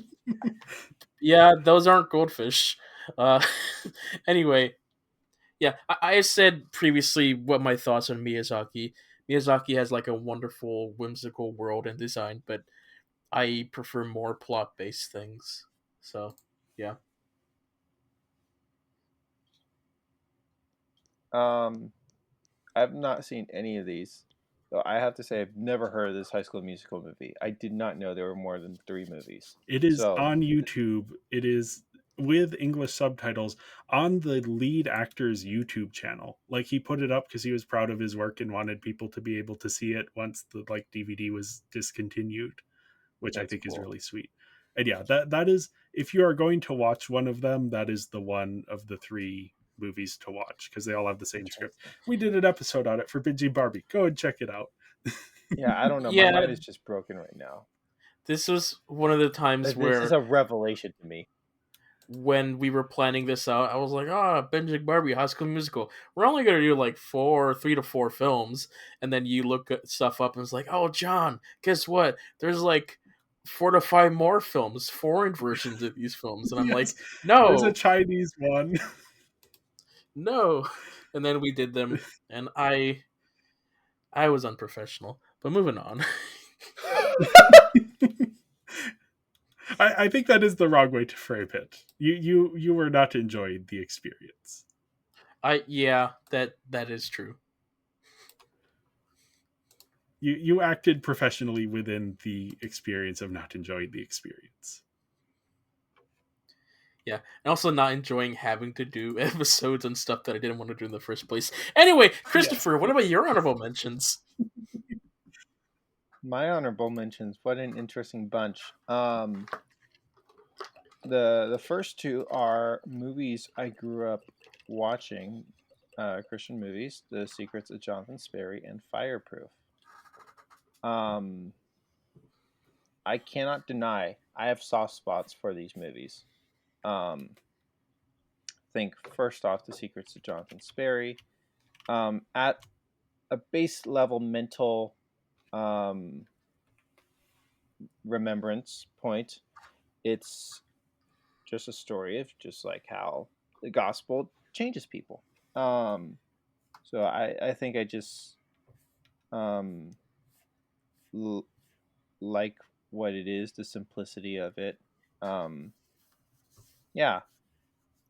yeah, those aren't goldfish. Uh, anyway, yeah, I said previously what my thoughts on Miyazaki. Miyazaki has like a wonderful, whimsical world and design, but I prefer more plot based things. So, yeah. Um, I've not seen any of these. So I have to say I've never heard of this High School Musical movie. I did not know there were more than 3 movies. It is So on YouTube. It is with English subtitles on the lead actor's YouTube channel. Like he put it up because he was proud of his work and wanted people to be able to see it once the like DVD was discontinued, which I that's think is cool. really sweet. And yeah, that is, if you are going to watch one of them, that is the one of the three movies to watch because they all have the same script. Interesting. We did an episode on it for Binging Barbie. Go and check it out. Yeah, I don't know. My Yeah, mind is just broken right now. this was one of the times This is where a revelation to me. when we were planning this out, I was like, Benjamin Barbie, High School Musical. We're only gonna do like 3 to 4 films, and then you look at stuff up and it's like, oh, John, guess what? There's like 4 to 5 more films, foreign versions of these films, and I'm like, Yes, there's a no, Chinese one. no, and then we did them, and I was unprofessional. But moving on. I think that is the wrong way to frame it. You were not enjoying the experience. Yeah, that is true. You acted professionally within the experience of not enjoying the experience. Yeah, and also not enjoying having to do episodes and stuff that I didn't want to do in the first place. Anyway, Yes. Christopher, what about your honorable mentions? My honorable mentions. What an interesting bunch. The first two are movies I grew up watching, Christian movies: The Secrets of Jonathan Sperry and Fireproof. Um, I cannot deny I have soft spots for these movies. Um, think first off, The Secrets of Jonathan Sperry. At a base level mental um, remembrance point, it's just a story of just like how the gospel changes people. Um, so I think I just um, l- like what it is, the simplicity of it. Um, yeah.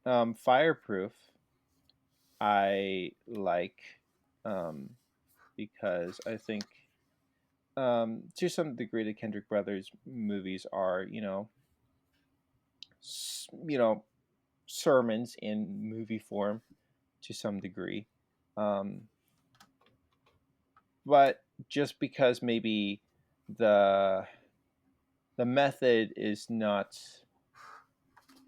Fireproof, I like um, because I think to some degree the Kendrick Brothers movies are, you know, sermons in movie form to some degree. Um, but just because maybe the the method is not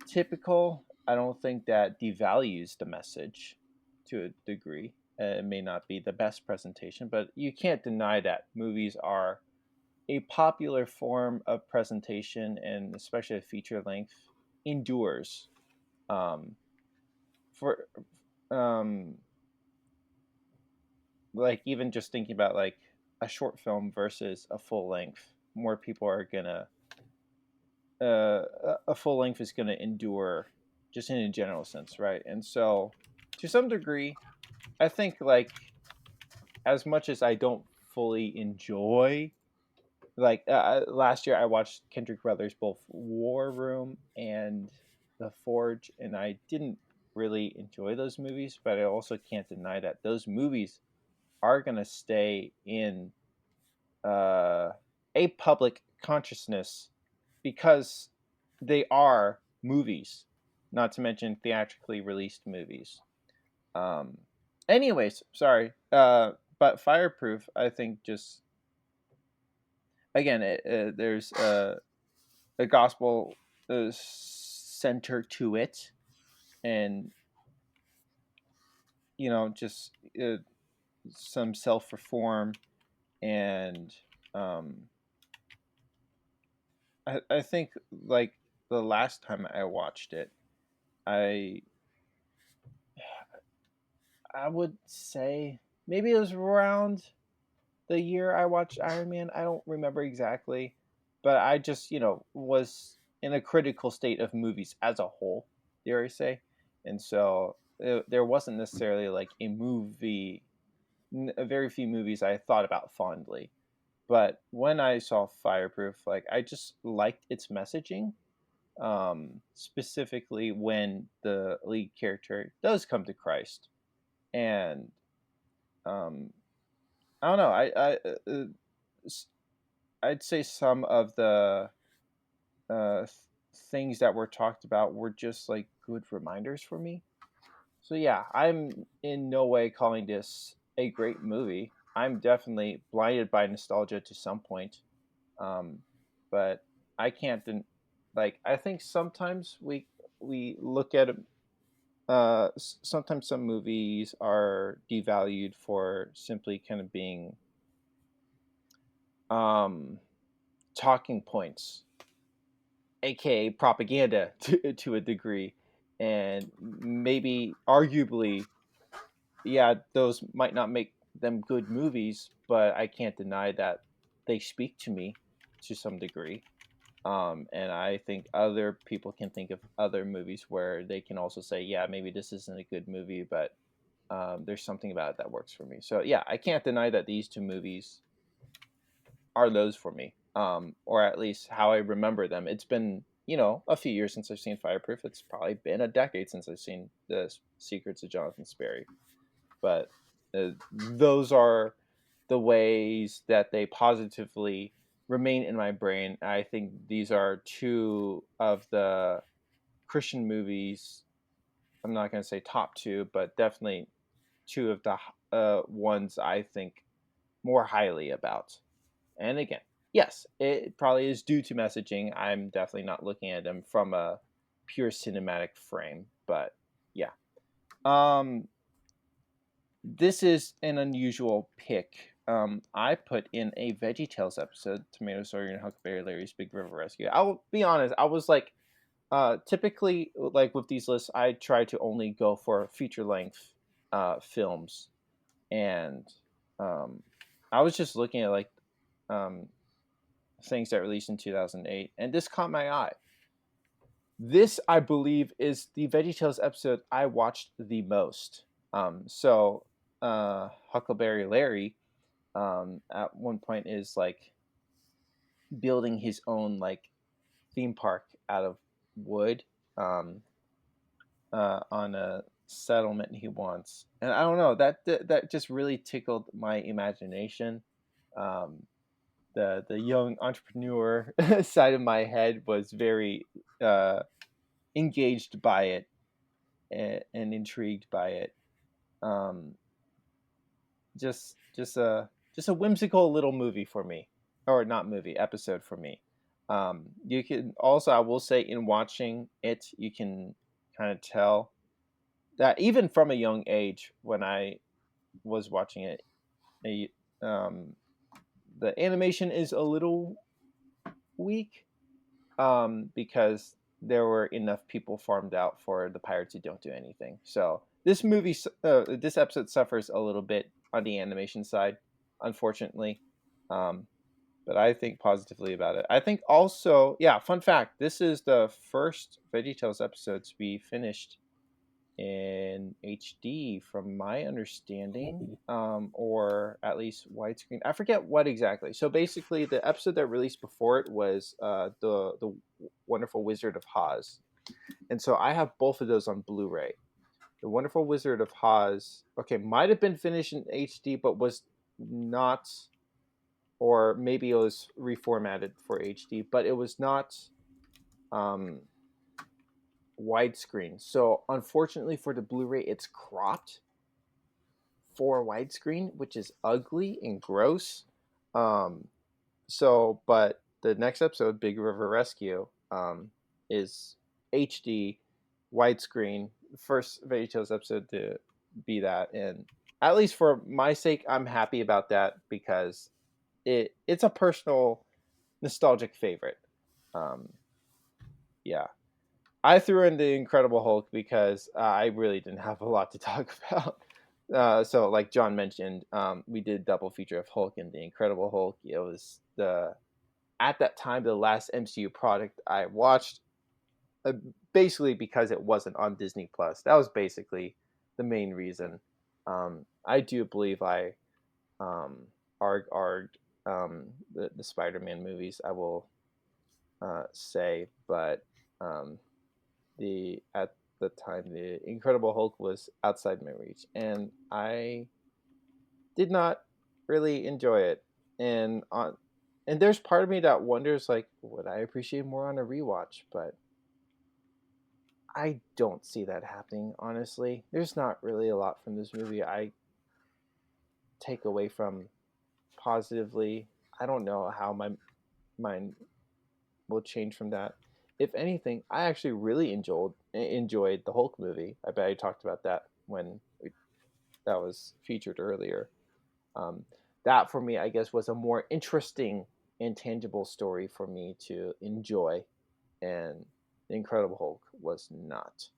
typical, I don't think that devalues the message to a degree. It may not be the best presentation, but you can't deny that movies are a popular form of presentation, and especially a feature length endures. Um, for um, like even just thinking about like a short film versus a full length, more people are gonna a full length is gonna endure just in a general sense, right? And so to some degree, I think like as much as I don't fully enjoy like last year I watched Kendrick Brothers both War Room and The Forge, and I didn't really enjoy those movies, but I also can't deny that those movies are going to stay in uh, a public consciousness because they are movies, not to mention theatrically released movies. Um, anyways, sorry, but Fireproof, I think just again, there's a gospel center to it, and just some self reform, and um, I think like the last time I watched it, I I would say maybe it was around the year I watched Iron Man. I don't remember exactly, but I just was in a critical state of movies as a whole, dare I say, and so there wasn't necessarily like a very few movies I thought about fondly. But when I saw Fireproof, like I just liked its messaging, specifically when the lead character does come to Christ, and um, I don't know, s- I'd say some of the things that were talked about were just like good reminders for me. So yeah, I'm in no way calling this a great movie. I'm definitely blinded by nostalgia to some point, um, but I can't. Like I think sometimes we look at sometimes some movies are devalued for simply kind of being um, talking points, aka propaganda to a degree, and maybe arguably, yeah, those might not make them good movies, but I can't deny that they speak to me to some degree. And I think other people can think of other movies where they can also say, yeah, maybe this isn't a good movie, but there's something about it that works for me. So yeah, I can't deny that these two movies are those for me, or at least how I remember them. It's been a few years since I've seen Fireproof. It's probably been a decade since I've seen The Secrets of Jonathan Sperry. But those are the ways that they positively remain in my brain. I think these are two of the Christian movies. I'm not going to say top two, but definitely two of the ones I think more highly about. And again, yes, it probably is due to messaging. I'm definitely not looking at them from a pure cinematic frame, but yeah. Um, this is an unusual pick. I put in a VeggieTales episode, Tomato Sawyer and Huckleberry Larry's Big River Rescue. I'll be honest, I was like, typically, like with these lists, I try to only go for feature length films, and um, I was just looking at like um, things that released in 2008, and this caught my eye. This, I believe, is the VeggieTales episode I watched the most. Huckleberry Larry, at one point is like building his own like theme park out of wood, um, on a settlement he wants, and I don't know, that just really tickled my imagination. Um, the young entrepreneur side of my head was very uh, engaged by it, and intrigued by it. Um, just a whimsical little movie for me, or not movie, episode for me. You can also, I will say, in watching it, you can kind of tell that even from a young age, when I was watching it, a, um, the animation is a little weak, because there were enough people farmed out for the pirates who don't do anything. So this episode suffers a little bit on the animation side, unfortunately. Um, but I think positively about it. I think also, yeah, fun fact, this is the first VeggieTales episode to be finished in HD, from my understanding, or at least widescreen. I forget what exactly. So basically, the episode that released before it was the Wonderful Wizard of Oz, and so I have both of those on Blu-ray. The Wonderful Wizard of Oz, okay, might have been finished in HD, but was not, or maybe it was reformatted for HD, but it was not um, widescreen. So unfortunately for the Blu-ray, it's cropped for widescreen, which is ugly and gross. Um, So, but the next episode, Big River Rescue, is HD, widescreen. First VeggieTales episode to be that, and at least for my sake, I'm happy about that because it's a personal, nostalgic favorite. Um, yeah, I threw in the Incredible Hulk because I really didn't have a lot to talk about. So, like John mentioned, we did double feature of Hulk and the Incredible Hulk. It was the at that time the last MCU product I watched, uh, basically because it wasn't on Disney Plus. That was basically the main reason. I do believe I um, arg the Spider-Man movies. I will say, but um, the at the time the Incredible Hulk was outside my reach, and I did not really enjoy it. And there's part of me that wonders, like, would I appreciate more on a rewatch? But I don't see that happening, honestly. There's not really a lot from this movie I take away from positively. I don't know how my mind will change from that. If anything, I actually really enjoyed the Hulk movie. I bet I talked about that when that was featured earlier. Um, that for me, I guess, was a more interesting and tangible story for me to enjoy, and the Incredible Hulk was not.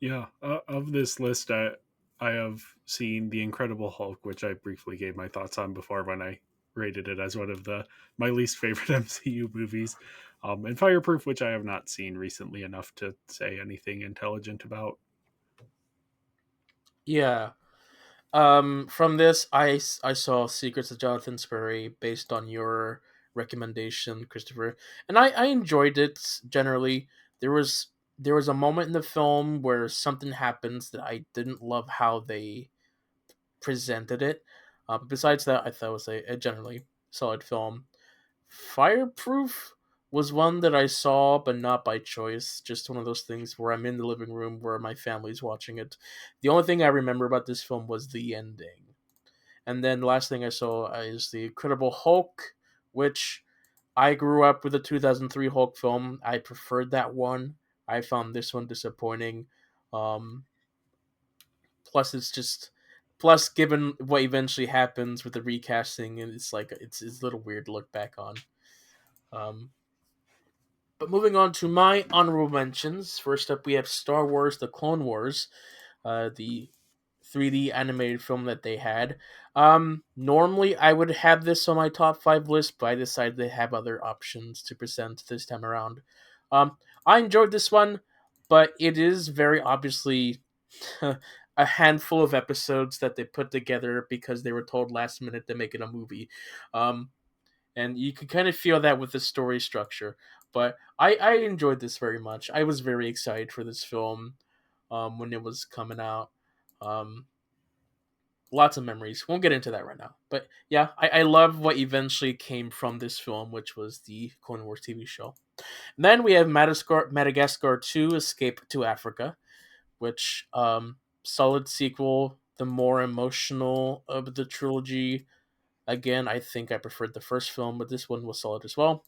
Yeah, of this list, I have seen The Incredible Hulk, which I briefly gave my thoughts on before when I rated it as one of the my least favorite MCU movies, and Fireproof, which I have not seen recently enough to say anything intelligent about. Yeah. From this, I saw Secrets of Jonathan Spurry based on your recommendation, Christopher, and I enjoyed it generally. There was there was a moment in the film where something happens that I didn't love how they presented it. Besides that, I thought it was a generally solid film. Fireproof was one that I saw, but not by choice. Just one of those things where I'm in the living room where my family's watching it. The only thing I remember about this film was the ending. And then the last thing I saw is The Incredible Hulk, which I grew up with the 2003 Hulk film. I preferred that one. I found this one disappointing. Um, plus, it's just plus given what eventually happens with the recasting, and it's like it's a little weird to look back on. Um, But moving on to my honorable mentions. First up, we have Star Wars: The Clone Wars, the 3D animated film that they had. Normally, I would have this on my top five list, but I decided to have other options to present this time around. I enjoyed this one, but it is very obviously a handful of episodes that they put together because they were told last minute to make it a movie. Um, and you can kind of feel that with the story structure. But I enjoyed this very much. I was very excited for this film when it was coming out. Um, Lots of memories. Won't get into that right now. But yeah, I love what eventually came from this film, which was the Clone Wars TV show. And then we have Madagascar 2 Escape to Africa, which solid sequel, the more emotional of the trilogy. Again, I think I preferred the first film, but this one was solid as well.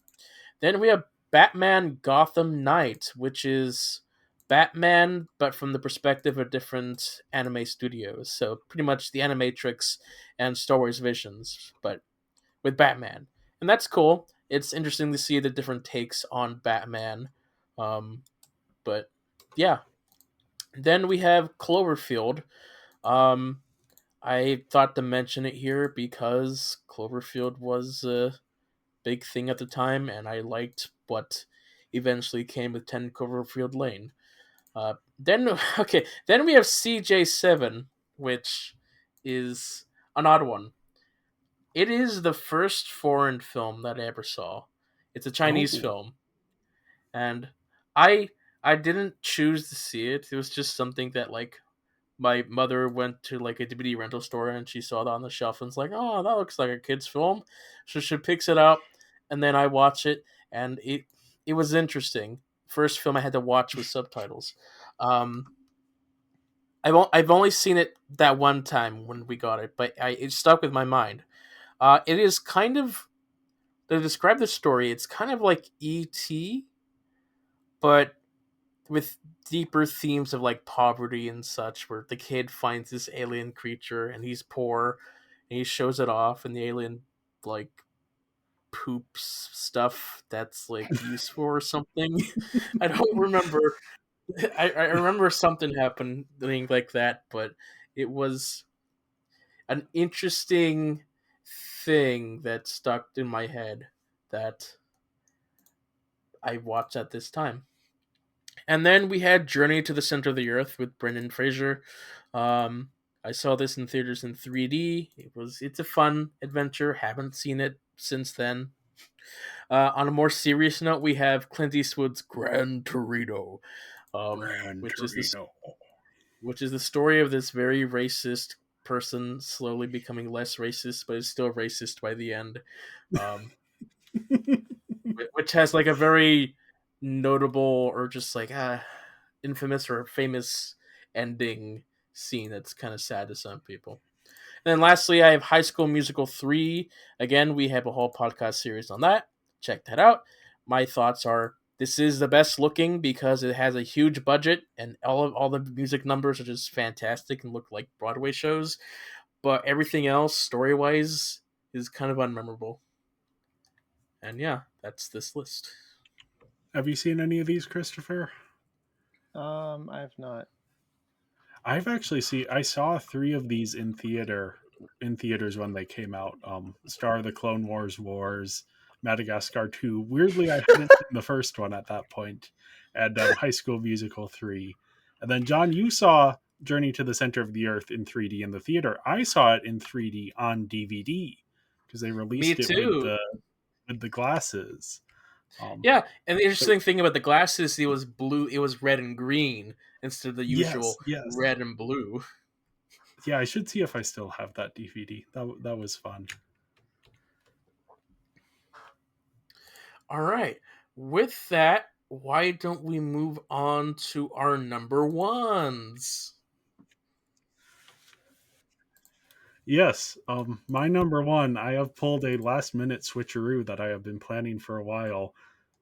Then we have Batman Gotham Knight, which is Batman, but from the perspective of different anime studios. So pretty much the Animatrix and Star Wars Visions, but with Batman. And that's cool. It's interesting to see the different takes on Batman. Um, but yeah. Then we have Cloverfield. Um, I thought to mention it here because Cloverfield was big thing at the time, and I liked what eventually came with 10 Cloverfield Lane. Then okay, then we have CJ7, which is an odd one. It is the first foreign film that I ever saw. It's a Chinese Oh, film, and I I didn't choose to see it. It was just something that like my mother went to like a DVD rental store and she saw that on the shelf and was like, "Oh, that looks like a kid's film." So she picks it up, and then I watch it, and it was interesting. First film I had to watch with subtitles. Um, I've only seen it that one time when we got it, but it stuck with my mind. It is kind of, to describe the story, it's kind of like E.T., but with deeper themes of like poverty and such, where the kid finds this alien creature and he's poor and he shows it off, and the alien like poops stuff that's like useful or something. I don't remember. I remember something happening like that, but it was an interesting thing that stuck in my head that I watched at this time. And then we had Journey to the Center of the Earth with Brendan Fraser. Um, I saw this in theaters in 3D. It's a fun adventure. Haven't seen it since then. On a more serious note, we have Clint Eastwood's Gran Torino, um, Gran which is this Torino. which is the story of this very racist person slowly becoming less racist, but is still racist by the end. Um, which has like a very notable or just like infamous or famous ending scene that's kind of sad to some people. And then lastly, I have High School Musical 3. Again, we have a whole podcast series on that. Check that out. My thoughts are this is the best looking because it has a huge budget and all the music numbers are just fantastic and look like Broadway shows. But everything else, story wise, is kind of unmemorable. And yeah, that's this list. Have you seen any of these, Christopher? I've not. I've actually I saw 3 of these in theaters when they came out. Star of the Clone Wars, Madagascar 2. Weirdly, I hadn't seen the first one at that point, and High School Musical 3. And then John, you saw Journey to the Center of the Earth in 3D in the theater. I saw it in 3D on DVD because they Me released it too. with the glasses. Yeah, and the But interesting thing about the glasses, it was blue. It was red and green instead of the yes, usual yes. red and blue. Yeah, I should see if I still have that DVD. That was fun. All right. With that, why don't we move on to our number ones? Yes, my number one, I have pulled a last minute switcheroo that I have been planning for a while.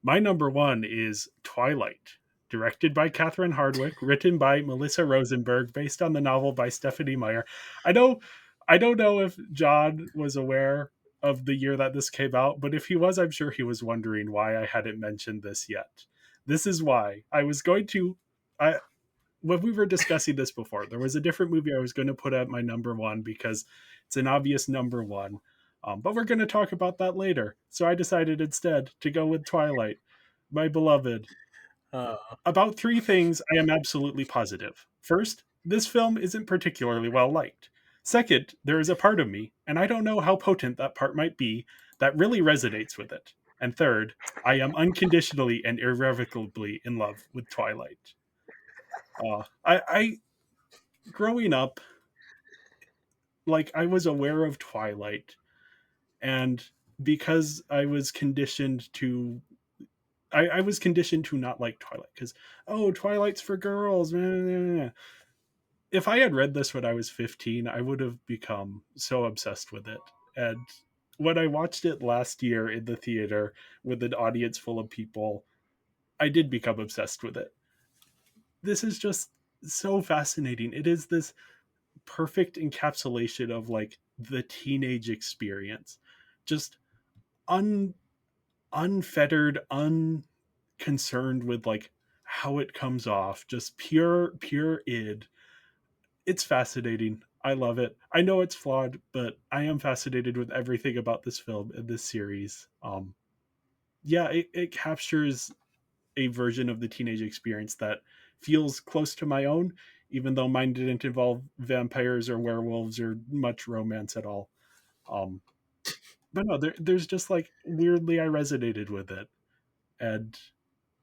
My number one is Twilight, directed by Catherine Hardwicke, written by Melissa Rosenberg, based on the novel by Stephanie Meyer. I know, I don't know if John was aware of the year that this came out, but if he was, I'm sure he was wondering why I hadn't mentioned this yet. This is why I was going to. I when we were discussing this before, there was a different movie I was going to put at my number one because it's an obvious number one. But we're going to talk about that later. So I decided instead to go with Twilight, my beloved. Uh, About 3 things I am absolutely positive. First, this film isn't particularly well liked. Second, there is a part of me, and I don't know how potent that part might be, that really resonates with it. And third, I am unconditionally and irrevocably in love with Twilight. I growing up, like I was aware of Twilight, and because I was conditioned to not like Twilight because Twilight's for girls. If I had read this when I was 15, I would have become so obsessed with it. And when I watched it last year in the theater with an audience full of people, I did become obsessed with it. This is just so fascinating. It is this perfect encapsulation of like the teenage experience, just un unfettered, unconcerned with like how it comes off, just pure id. It's fascinating. I love it. I know it's flawed, but I am fascinated with everything about this film and this series. Yeah, it captures a version of the teenage experience that feels close to my own, even though mine didn't involve vampires or werewolves or much romance at all. Um, but no, there's just like weirdly I resonated with it, and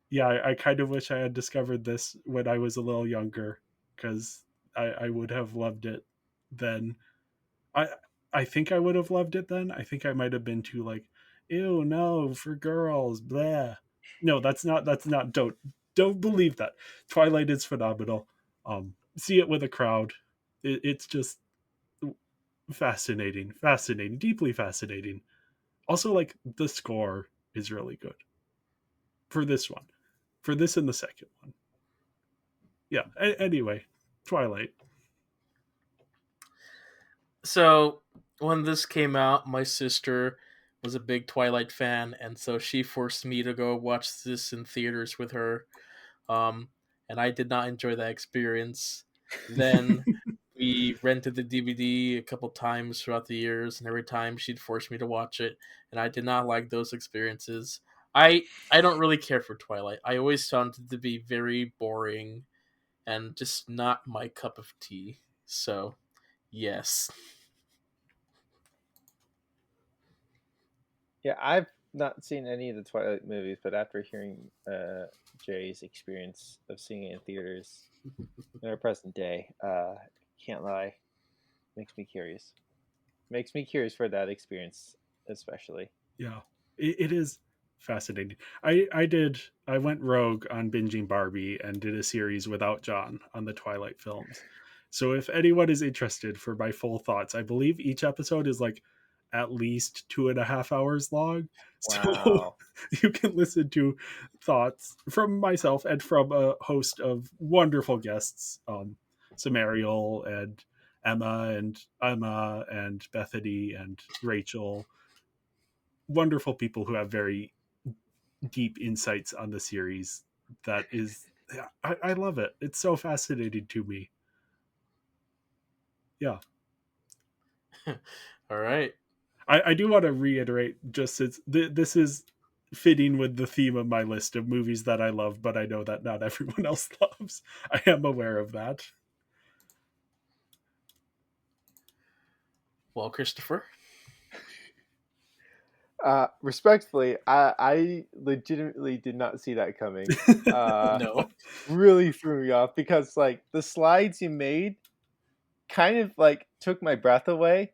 yeah, I kind of wish I had discovered this when I was a little younger because I would have loved it then. I I think I would have loved it then. I think I might have been too like, ew, no, for girls, blah. No, that's not don't believe that. Twilight is phenomenal. See it with a crowd. It's just fascinating, deeply fascinating. Also, like, the score is really good for this one, for this and the second one. Yeah. Anyway, Twilight. So when this came out, my sister was a big Twilight fan, and so she forced me to go watch this in theaters with her. Um, and I did not enjoy that experience. Then we rented the DVD a couple times throughout the years, and every time she'd force me to watch it, and I did not like those experiences. I don't really care for Twilight. I always found it to be very boring and just not my cup of tea. So, yes. Yeah, I've not seen any of the Twilight movies, but after hearing Jay's experience of seeing it in theaters in our present day, can't lie, makes me curious. Makes me curious for that experience, especially. Yeah, it is fascinating. I went rogue on binging Barbie and did a series without John on the Twilight films. So if anyone is interested for my full thoughts, I believe each episode is like at least 2.5 hours long. So Wow. you can listen to thoughts from myself and from a host of wonderful guests, Samariel and Emma and Bethany and Rachel, wonderful people who have very deep insights on the series. That is, yeah, I love it. It's so fascinating to me. Yeah. All right. I do want to reiterate, just since this is fitting with the theme of my list of movies that I love, but I know that not everyone else loves. I am aware of that. Well, Christopher. Respectfully, I legitimately did not see that coming. No. Really threw me off because like the slides you made kind of like took my breath away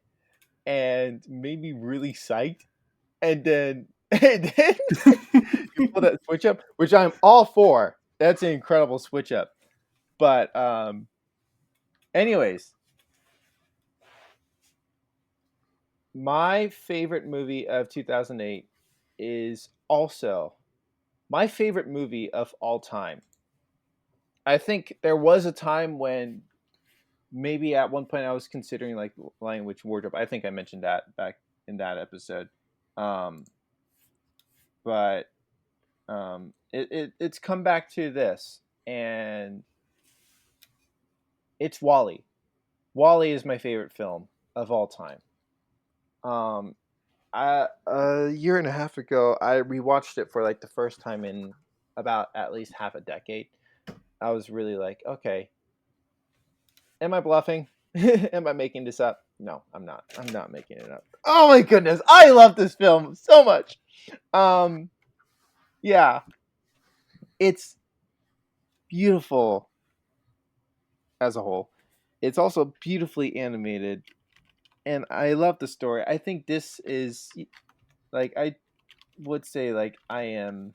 and made me really psyched. And then and then you pull that switch up, which I'm all for. That's an incredible switch up. But anyways, my favorite movie of 2008 is also my favorite movie of all time. I think there was a time when maybe at one point I was considering like Lion Witch Wardrobe. I think I mentioned that back in that episode. Um, but it's come back to this, and it's Wally. Wally is my favorite film of all time. Um, a year and a half ago, I rewatched it for like the first time in about at least half a decade. I was really like, okay, am I bluffing? Am I making this up? No, I'm not. I'm not making it up. Oh my goodness, I love this film so much. Um, yeah, it's beautiful as a whole. It's also beautifully animated, and I love the story. I think this is like I would say like I am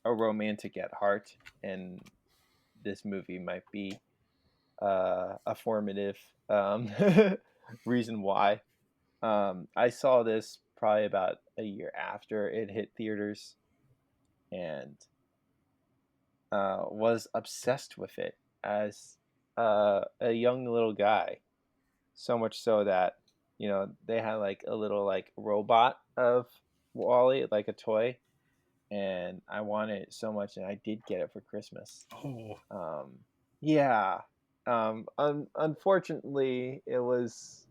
a romantic at heart, and this movie might be a formative um, reason why. I saw this probably about a year after it hit theaters, and was obsessed with it as a young little guy. So much so that they had like a little like robot of Wally, like a toy, and I wanted it so much, and I did get it for Christmas. Oh, Yeah. Unfortunately, it was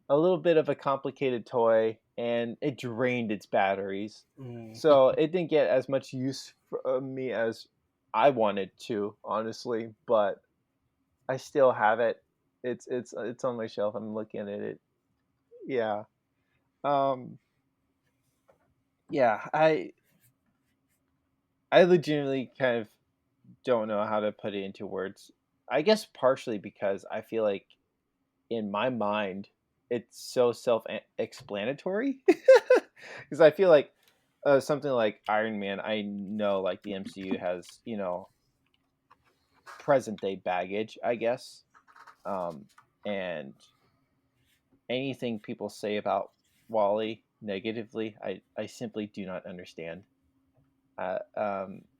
a little bit of a complicated toy, and it drained its batteries, oh. so it didn't get as much use from me as I wanted to, honestly. But I still have it. It's on my shelf. I'm looking at it. Yeah. Um. Yeah. I legitimately kind of don't know how to put it into words. I guess partially because I feel like in my mind it's so self-explanatory. Because I feel like something like Iron Man, I know like the MCU has present day baggage, I guess, and anything people say about Wally negatively, I simply do not understand.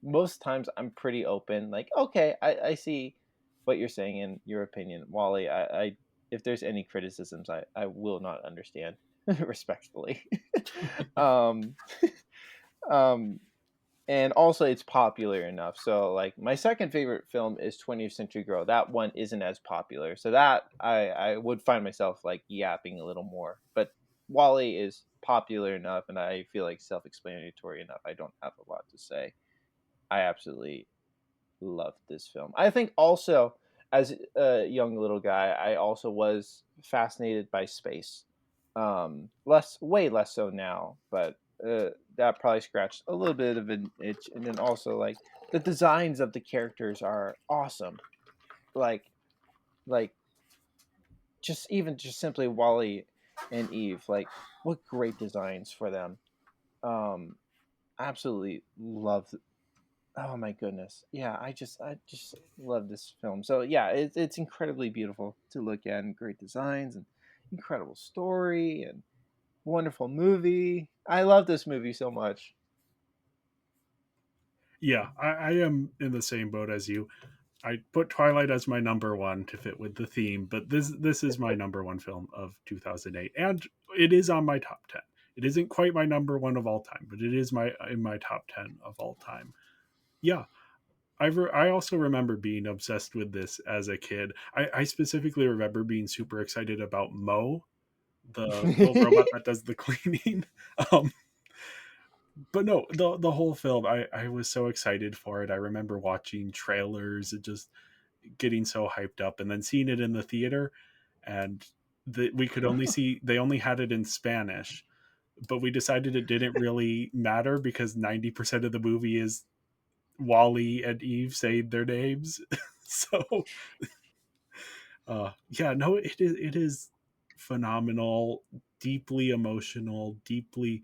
Most times I'm pretty open. Like, okay, I see what you're saying in your opinion, Wally. I if there's any criticisms, I will not understand respectfully. um, um, and also it's popular enough. So like my second favorite film is 20th Century Girl. That one isn't as popular, so that I would find myself like yapping a little more. But Wally is popular enough, and I feel like self-explanatory enough. I don't have a lot to say. I absolutely loved this film. I think also as a young little guy, I also was fascinated by space. Way less so now, but that probably scratched a little bit of an itch. And then also like the designs of the characters are awesome. Like like just simply Wally and Eve. Like what great designs for them. Um, Absolutely love. Oh my goodness. Yeah, I just love this film. So yeah, it's incredibly beautiful to look at, and great designs and incredible story and wonderful movie. I love this movie so much. Yeah, I am in the same boat as you. I put Twilight as my number one to fit with the theme, but this is my number one film of 2008, and it is on my top 10. It isn't quite my number one of all time, but it is my in my top 10 of all time. Yeah, I also remember being obsessed with this as a kid. I specifically remember being super excited about Mo, the little robot that does the cleaning. Um, but no, the whole film, I was so excited for it. I remember watching trailers and just getting so hyped up, and then seeing it in the theater, and we could only see they only had it in Spanish, but we decided it didn't really matter because 90% of the movie is Wally and Eve saying their names. So yeah, no, it is phenomenal, deeply emotional, deeply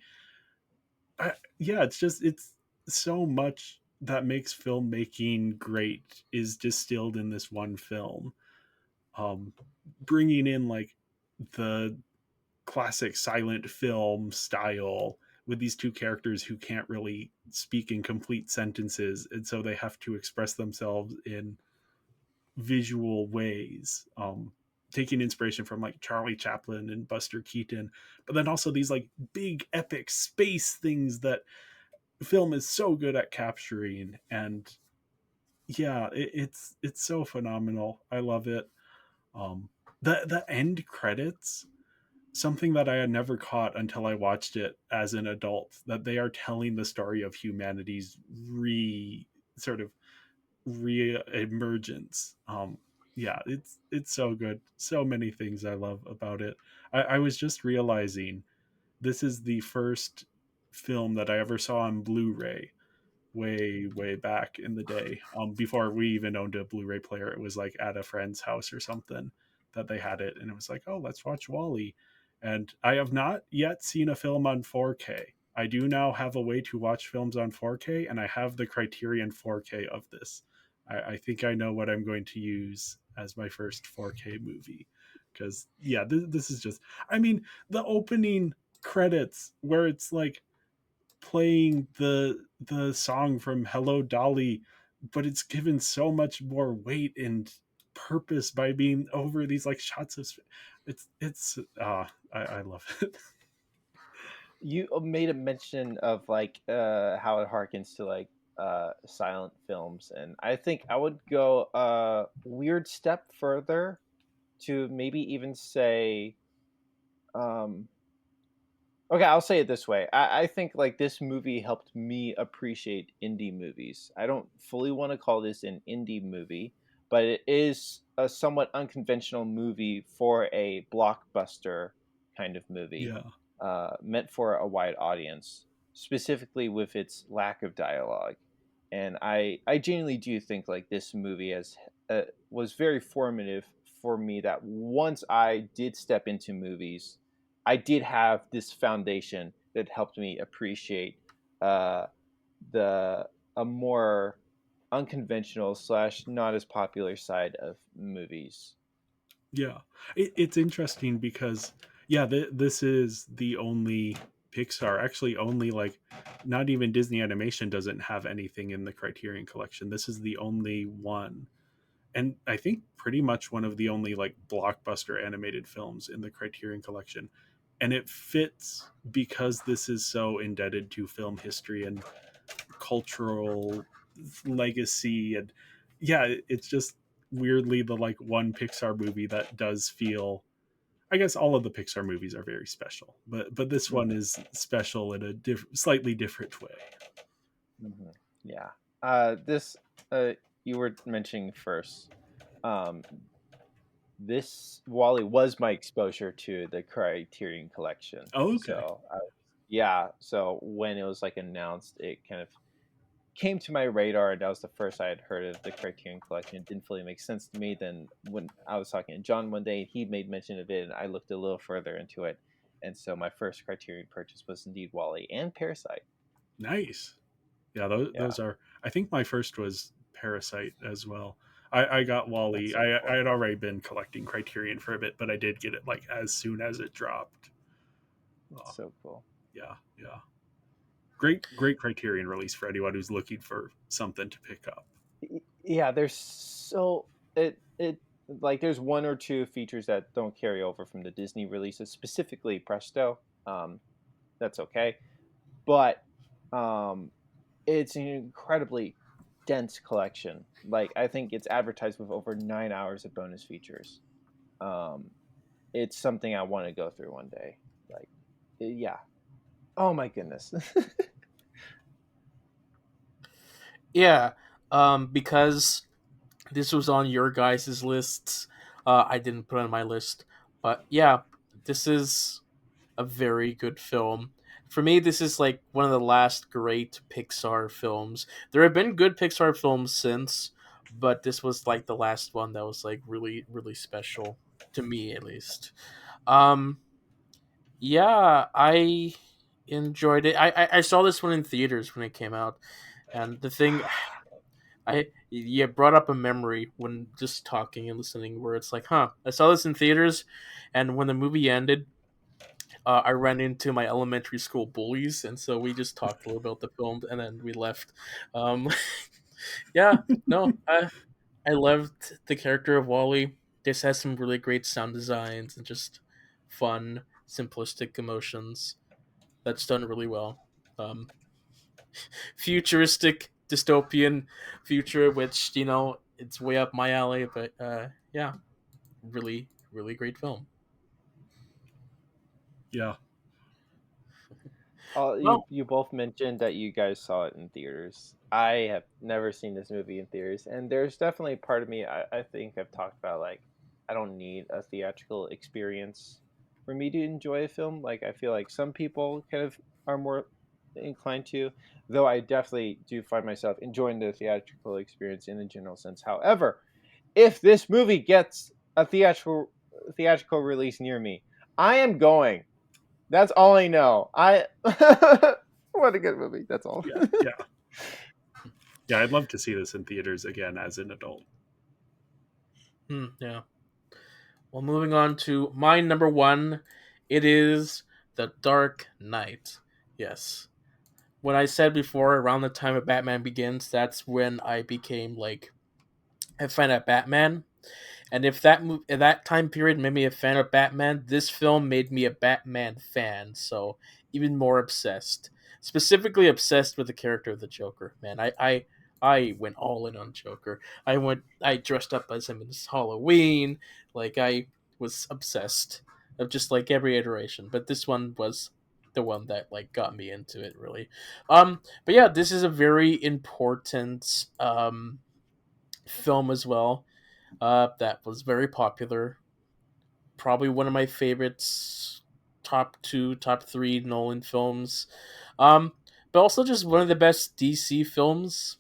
yeah, it's so much that makes filmmaking great is distilled in this one film. um Bringing in like the classic silent film style with these two characters who can't really speak in complete sentences, and so they have to express themselves in visual ways, taking inspiration from like Charlie Chaplin and Buster Keaton, but then also these like big epic space things that film is so good at capturing. And yeah, it's so phenomenal. I love it. um the end credits, something that I had never caught until I watched it as an adult, that they are telling the story of humanity's sort of re-emergence. Yeah, it's so good. So many things I love about it. I was just realizing this is the first film that I ever saw on Blu-ray way back in the day. Before we even owned a Blu-ray player, it was like at a friend's house or something that they had it, and it was like, oh, let's watch Wally. And I have not yet seen a film on 4K. I do now have a way to watch films on 4K, and I have the Criterion 4K of this. I think I know what I'm going to use as my first 4K movie. Because yeah, this is just, I mean, the opening credits where it's like playing the song from Hello Dolly, but it's given so much more weight and purpose by being over these like shots of I love it. You made a mention of like how it harkens to like silent films, and I think I would go a weird step further to maybe even say um okay, I'll say it this way. I think like this movie helped me appreciate indie movies. I don't fully want to call this an indie movie, but it is a somewhat unconventional movie for a blockbuster kind of movie, Yeah. meant for a wide audience, specifically with its lack of dialogue. And I genuinely do think like this movie has was very formative for me. That once I did step into movies, I did have this foundation that helped me appreciate uh, the a more unconventional slash not as popular side of movies. Yeah, it's interesting because yeah, this is the only Pixar, actually only like not even Disney Animation doesn't have anything in the Criterion Collection. This is the only one, and I think pretty much one of the only like blockbuster animated films in the Criterion Collection. And it fits because this is so indebted to film history and cultural legacy, and yeah, it's just weirdly the like one Pixar movie that does feel, I guess all of the Pixar movies are very special, but this one is special in a slightly different way. Mm-hmm. Yeah. This you were mentioning first. Um, this Wally was my exposure to the Criterion Collection. Oh, okay. So yeah. So when it was like announced, it kind of came to my radar, and that was the first I had heard of the Criterion Collection. It didn't fully make sense to me. Then when I was talking to John one day, he made mention of it, and I looked a little further into it. And so my first Criterion purchase was indeed Wally and Parasite. Nice. Yeah, Yeah, those are, I think my first was Parasite as well. I got that's Wally. so I cool. had already been collecting Criterion for a bit, but I did get it like as soon as it dropped. That's Oh, so cool. yeah, yeah. Great Criterion release for anyone who's looking for something to pick up. Yeah, there's so it like there's one or two features that don't carry over from the Disney releases, specifically Presto. That's okay, but um, it's an incredibly dense collection. Like I think it's advertised with over 9 hours of bonus features. Um, it's something I want to go through one day. Like, yeah. Oh my goodness. Yeah, because this was on your guys' lists. I didn't put it on my list, but yeah, this is a very good film. For me, this is like one of the last great Pixar films. There have been good Pixar films since, but this was like the last one that was like really, really special to me, at least. Um, yeah, I enjoyed it. I saw this one in theaters when it came out, and the thing I you brought up a memory when just talking and listening, where it's like, huh, I saw this in theaters, and when the movie ended, I ran into my elementary school bullies, and so we just talked a little about the film, and then we left. Um, yeah, no, I loved the character of Wally. This has some really great sound designs and just fun, simplistic emotions. That's done really well. Um, Futuristic, dystopian future, which it's way up my alley. But yeah, really, really great film. Yeah. You Well, you both mentioned that you guys saw it in theaters. I have never seen this movie in theaters, and there's definitely a part of me. I think I've talked about like I don't need a theatrical experience for me to enjoy a film. Like I feel like some people kind of are more inclined to, though I definitely do find myself enjoying the theatrical experience in a general sense. However, if this movie gets a theatrical release near me, I am going. That's all I know. I what a good movie. That's all. Yeah, yeah, yeah. I'd love to see this in theaters again as an adult. yeah. Well, moving on to my number one, it is The Dark Knight. Yes. When I said before, around the time of Batman Begins, that's when I became like a fan of Batman. And if that time period made me a fan of Batman, this film made me a Batman fan. So even more obsessed, specifically obsessed with the character of the Joker. Man, I went all in on Joker. I dressed up as him in Halloween. Like I was obsessed of just like every iteration. But this one was the one that like got me into it really. But yeah, this is a very important film as well, that was very popular. Probably one of my favorites, top two, top three Nolan films. Um, but also just one of the best DC films,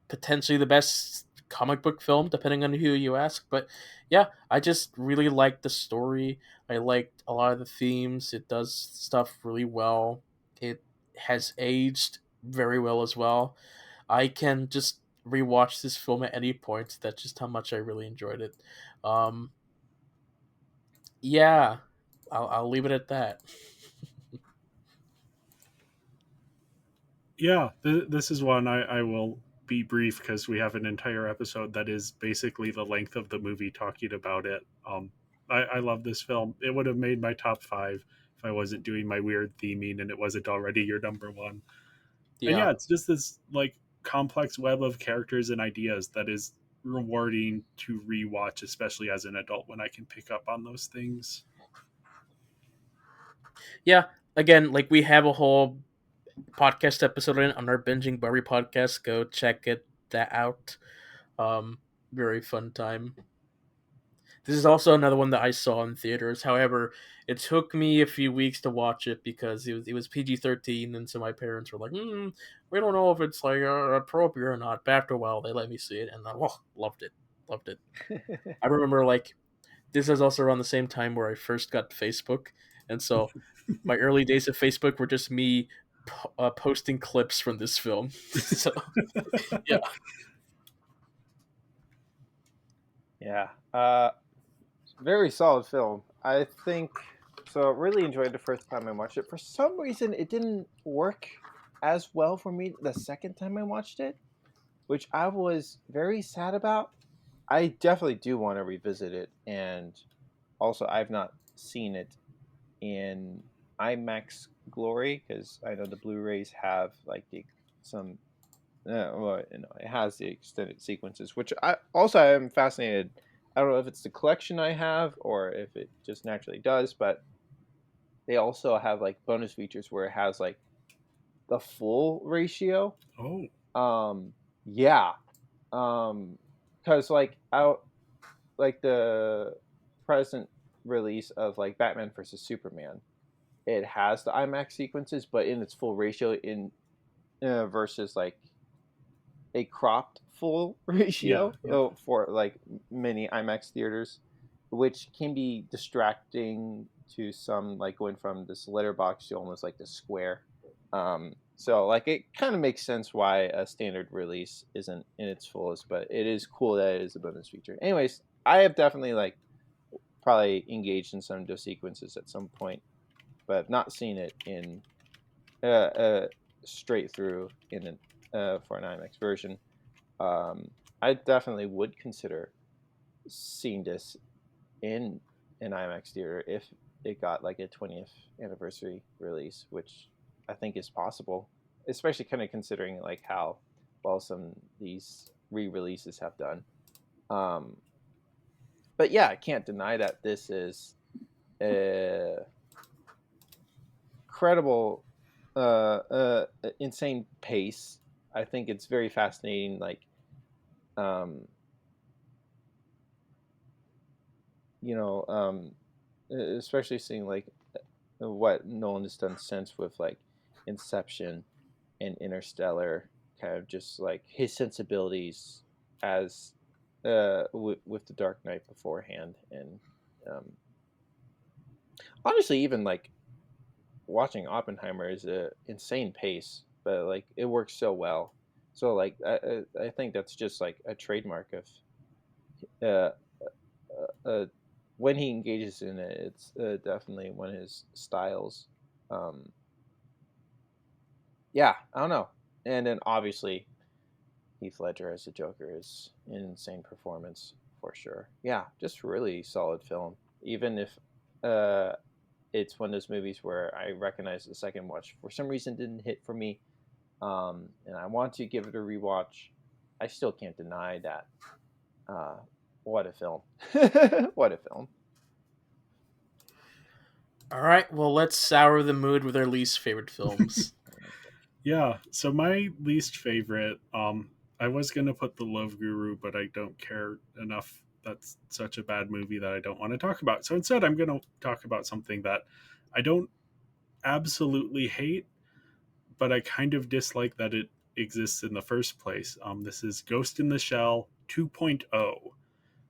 potentially the best comic book film, depending on who you ask. But yeah, I just really liked the story. I liked a lot of the themes. It does stuff really well. It has aged very well as well. I can just rewatch this film at any point. That's just how much I really enjoyed it. Um, Yeah, I'll leave it at that. Yeah, this is one I will be brief because we have an entire episode that is basically the length of the movie talking about it. I love this film. It would have made my top five if I wasn't doing my weird theming and it wasn't already your number one. And Yeah. yeah, it's just this like complex web of characters and ideas that is rewarding to rewatch, especially as an adult when I can pick up on those things. Yeah. Again, like we have a whole podcast episode on our binging Barbie podcast. Go check that out. Um, very fun time. This is also another one that I saw in theaters. However, it took me a few weeks to watch it because it was PG-13, and so my parents were like, "We don't know if it's like appropriate or not." But after a while, they let me see it, and I loved it, loved it. I remember like this is also around the same time where I first got Facebook, and so my early days of Facebook were just me posting clips from this film. So yeah, Yeah. Very solid film. I think so. Really enjoyed the first time I watched it. For some reason, it didn't work as well for me the second time I watched it, which I was very sad about. I definitely do want to revisit it, and also I've not seen it in IMAX glory because I know the Blu-rays have like some. Well, it has the extended sequences, which I am fascinated. I don't know if it's the collection I have or if it just naturally does, but they also have like bonus features where it has like the full ratio. Oh, Um, yeah, because like out like the present release of like Batman versus Superman, it has the IMAX sequences, but in its full ratio in versus like a cropped full yeah, ratio yeah. for like many IMAX theaters, which can be distracting to some, like going from this letterbox to almost like the square. So like it kind of makes sense why a standard release isn't in its fullest, but it is cool that it is a bonus feature. Anyways, I have definitely like probably engaged in some of those sequences at some point, but I've not seen it in straight through in an for an IMAX version. um, I definitely would consider seeing this in an IMAX theater if it got like a 20th anniversary release, which I think is possible, especially kind of considering like how well some these re-releases have done. Um, but yeah, I can't deny that this is a credible, insane pace. I think it's very fascinating, like um, you know, especially seeing like what Nolan has done since with like Inception and Interstellar, kind of just like his sensibilities as with the Dark Knight beforehand, and um, honestly, even like watching Oppenheimer is a insane pace, but like it works so well. So like I think that's just like a trademark of uh, uh, when he engages in it, it's definitely one of his styles. Um, yeah, I don't know. And then obviously Heath Ledger as the Joker is an insane performance for sure. Yeah, just really solid film. Even if uh, it's one of those movies where I recognize the second watch for some reason didn't hit for me, and I want to give it a rewatch. I still can't deny that. Uh, what a film! What a film! all right. Well, let's sour the mood with our least favorite films. Yeah, so my least favorite, I was gonna put The Love Guru, but I don't care enough. That's such a bad movie that I don't want to talk about. So instead, I'm gonna talk about something that I don't absolutely hate, but I kind of dislike that it exists in the first place. This is Ghost in the Shell 2.0.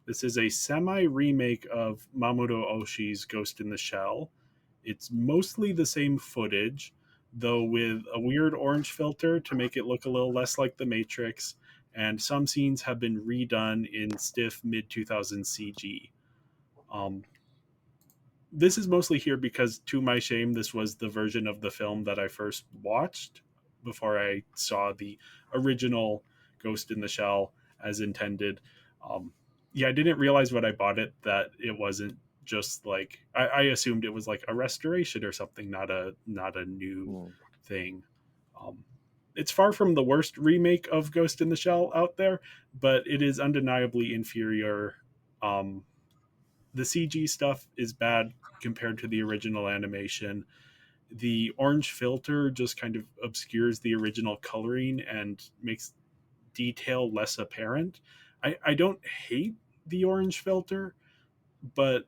This is a semi remake of Mamoru Oshii's Ghost in the Shell. It's mostly the same footage, though with a weird orange filter to make it look a little less like The Matrix, and some scenes have been redone in stiff mid 2000s CG. Um, this is mostly here because, to my shame, this was the version of the film that I first watched before I saw the original Ghost in the Shell as intended. Um, yeah, I didn't realize when I bought it that it wasn't just like I assumed it was like a restoration or something, not a new Mm. thing. Um, it's far from the worst remake of Ghost in the Shell out there, but it is undeniably inferior. Um, the CG stuff is bad compared to the original animation. The orange filter just kind of obscures the original coloring and makes detail less apparent. I don't hate the orange filter, but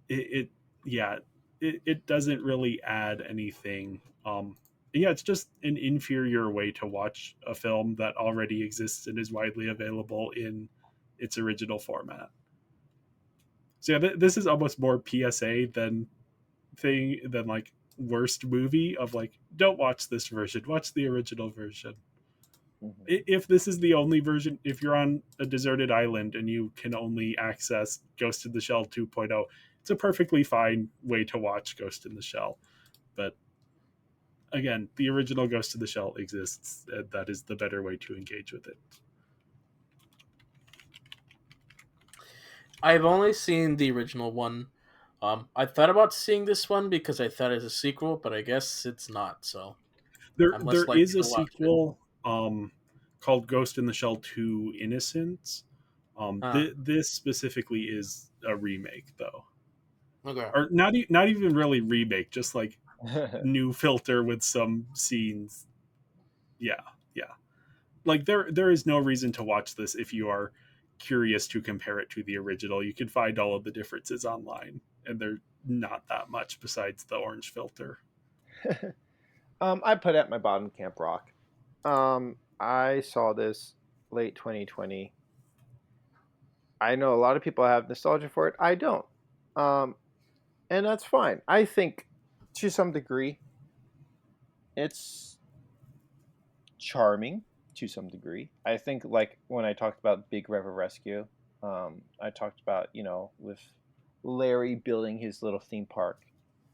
it yeah, it doesn't really add anything. Yeah, it's just an inferior way to watch a film that already exists and is widely available in its original format. So yeah, this is almost more PSA than like worst movie of like, don't watch this version, watch the original version. Mhm. If this is the only version, if you're on a deserted island and you can only access Ghost in the Shell 2.0, it's a perfectly fine way to watch Ghost in the Shell. But again, the original Ghost in the Shell exists, and that is the better way to engage with it. I've only seen the original one. I thought about seeing this one because I thought it's a sequel, but I guess it's not. So I'm less There likely is a to watch it. sequel called Ghost in the Shell 2 Innocence. Huh. This specifically is a remake, though, Okay. or not even really remake, just like new filter with some scenes. Yeah, yeah. Like there is no reason to watch this if you are curious to compare it to the original. You can find all of the differences online, and they're not that much besides the orange filter. I put it at my bottom, Camp Rock. I saw this late 2020. I know a lot of people have nostalgia for it. I don't. Um, and that's fine. I think to some degree it's charming to some degree. I think like when I talked about Big River Rescue, I talked about, with Larry building his little theme park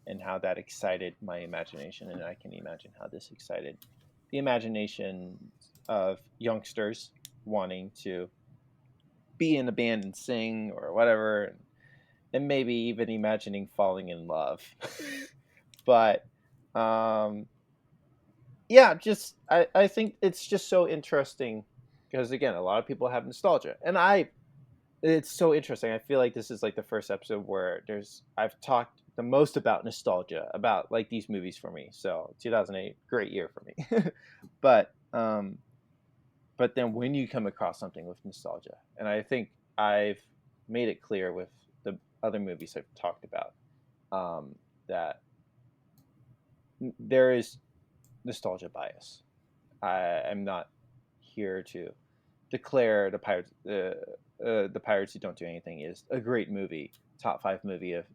and how that excited my imagination, and I can imagine how this excited the imagination of youngsters wanting to be in a band and sing or whatever, and maybe even imagining falling in love. But um, yeah, just I think it's just so interesting because again, a lot of people have nostalgia, and it's so interesting. I feel like this is like the first episode where I've talked the most about nostalgia about like these movies for me. So 2008, great year for me. but but then when you come across something with nostalgia, and I think I've made it clear with the other movies I've talked about, that there is nostalgia bias. I'm not here to declare the Pirates Who Don't Do Anything is a great movie, top five movie of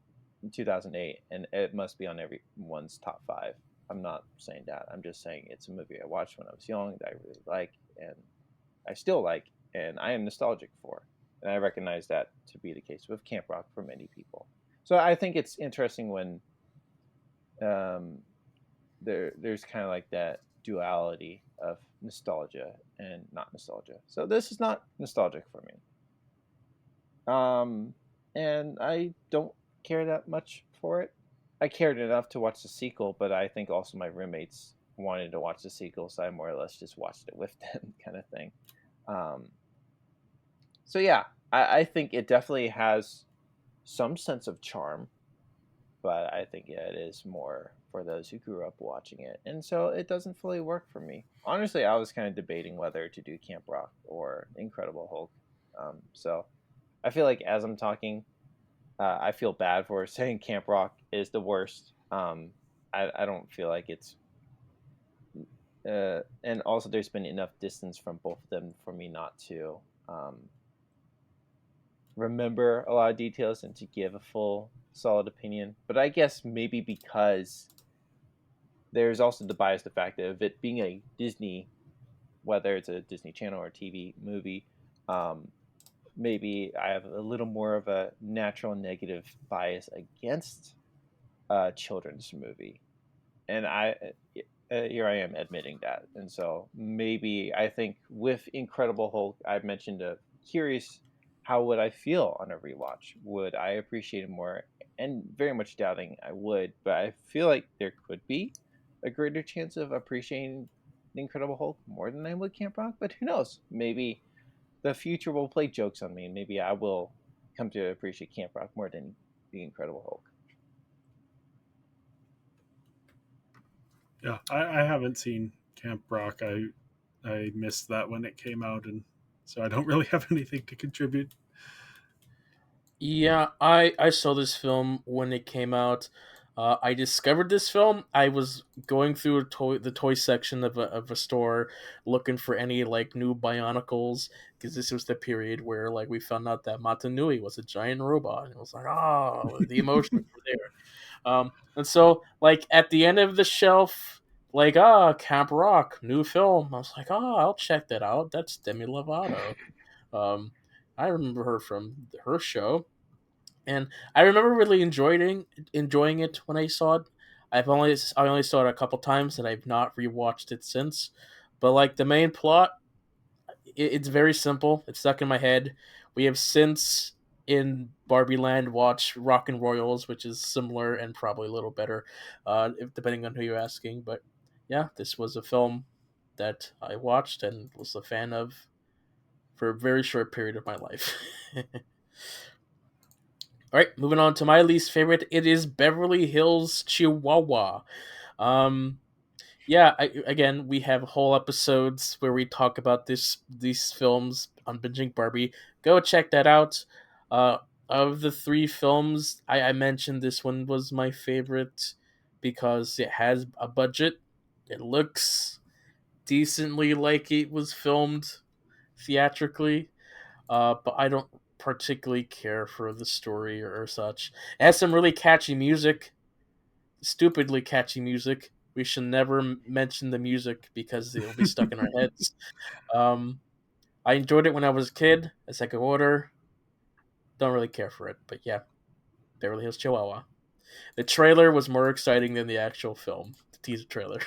2008, and it must be on everyone's top five. I'm not saying that. I'm just saying it's a movie I watched when I was young that I really like, and I still like, and I am nostalgic for. And I recognize that to be the case with Camp Rock for many people. So I think it's interesting when um, there's kind of like that duality of nostalgia and not nostalgia. So this is not nostalgic for me. And I don't care that much for it. I cared enough to watch the sequel, but I think also my roommates wanted to watch the sequel, so I more or less just watched it with them, kind of thing. Um, so yeah, I think it definitely has some sense of charm, but I think it is more for those who grew up watching it, and so it doesn't fully work for me. Honestly, I was kind of debating whether to do Camp Rock or Incredible Hulk. So I feel like as I'm talking, I feel bad for saying Camp Rock is the worst. I don't feel like it's, and also there's been enough distance from both of them for me not to um, remember a lot of details and to give a full solid opinion. But I guess maybe because there's also the bias, the fact of it being a Disney, whether it's a Disney Channel or TV movie, um, maybe I have a little more of a natural negative bias against children's movie, and here I am admitting that. And so maybe I think with Incredible Hulk, I've mentioned curious how would I feel on a rewatch? Would I appreciate it more? And very much doubting I would, but I feel like there could be a greater chance of appreciating the Incredible Hulk more than I would Camp Rock. But who knows? Maybe the future will play jokes on me, and maybe I will come to appreciate Camp Rock more than the Incredible Hulk. Yeah, I haven't seen Camp Rock. I missed that when it came out, and so I don't really have anything to contribute. Yeah, I saw this film when it came out. I discovered this film. I was going through the toy section of a store looking for any like new Bionicles, because this was the period where like we found out that Matanui was a giant robot, and it was like, oh, the emotions were there. And so like at the end of the shelf, like Camp Rock, new film. I was like, oh, I'll check that out. That's Demi Lovato. Um, I remember her from her show, and I remember really enjoying it when I saw it. I only saw it a couple times, and I've not rewatched it since. But like the main plot, it's very simple. It's stuck in my head. We have since in Barbie Land watched Rock and Royals, which is similar and probably a little better, depending on who you're asking. But yeah, this was a film that I watched and was a fan of for a very short period of my life. All right, moving on to my least favorite. It is Beverly Hills Chihuahua. Um, yeah, again, we have whole episodes where we talk about these films on Binging Barbie. Go check that out. Uh, of the three films, I mentioned this one was my favorite because it has a budget. It looks decently like it was filmed theatrically, but I don't particularly care for the story or such. It has some really catchy music, stupidly catchy music. We should never mention the music because it'll be stuck in our heads. Um, I enjoyed it when I was a kid. A second order, don't really care for it, but yeah, Beverly Hills Chihuahua. The trailer was more exciting than the actual film, the teaser trailer.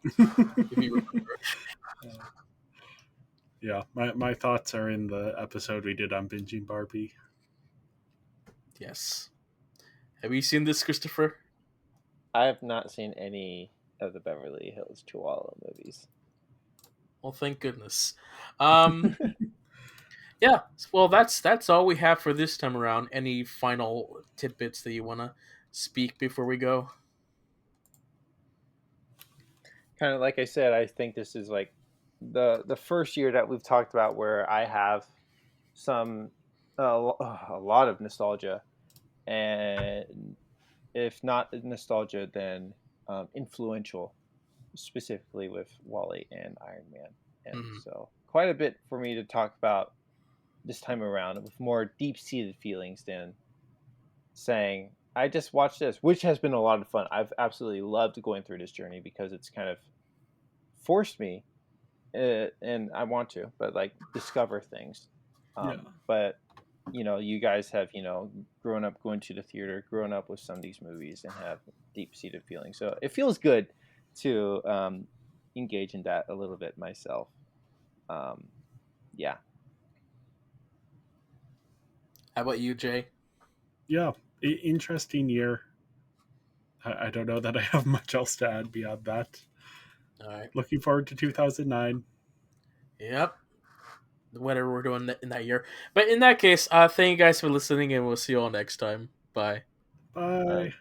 If you remember. Yeah, my thoughts are in the episode we did on Binging Barbie. Yes. Have you seen this, Christopher? I have not seen any of the Beverly Hills Chihuahua movies. Well, thank goodness. Um, yeah. Well, that's all we have for this time around. Any final tidbits that you want to speak before we go? Kind of like I said, I think this is like the first year that we've talked about where I have some a lot of nostalgia, and if not nostalgia, then influential, specifically with Wally and Iron Man, and Mhm. so quite a bit for me to talk about this time around with more deep seated feelings than saying I just watched this, which has been a lot of fun. I've absolutely loved going through this journey because it's kind of forced me, and I want to, but like discover things. Yeah. But you guys have grown up going to the theater, grown up with some of these movies, and have deep seated feelings. So it feels good to engage in that a little bit myself. Um, yeah. How about you, Jay? Yeah, interesting year. I don't know that I have much else to add beyond that. All right. Looking forward to 2009. Yep. Whatever we're doing in that year. But in that case, thank you guys for listening, and we'll see you all next time. Bye. Bye. Bye.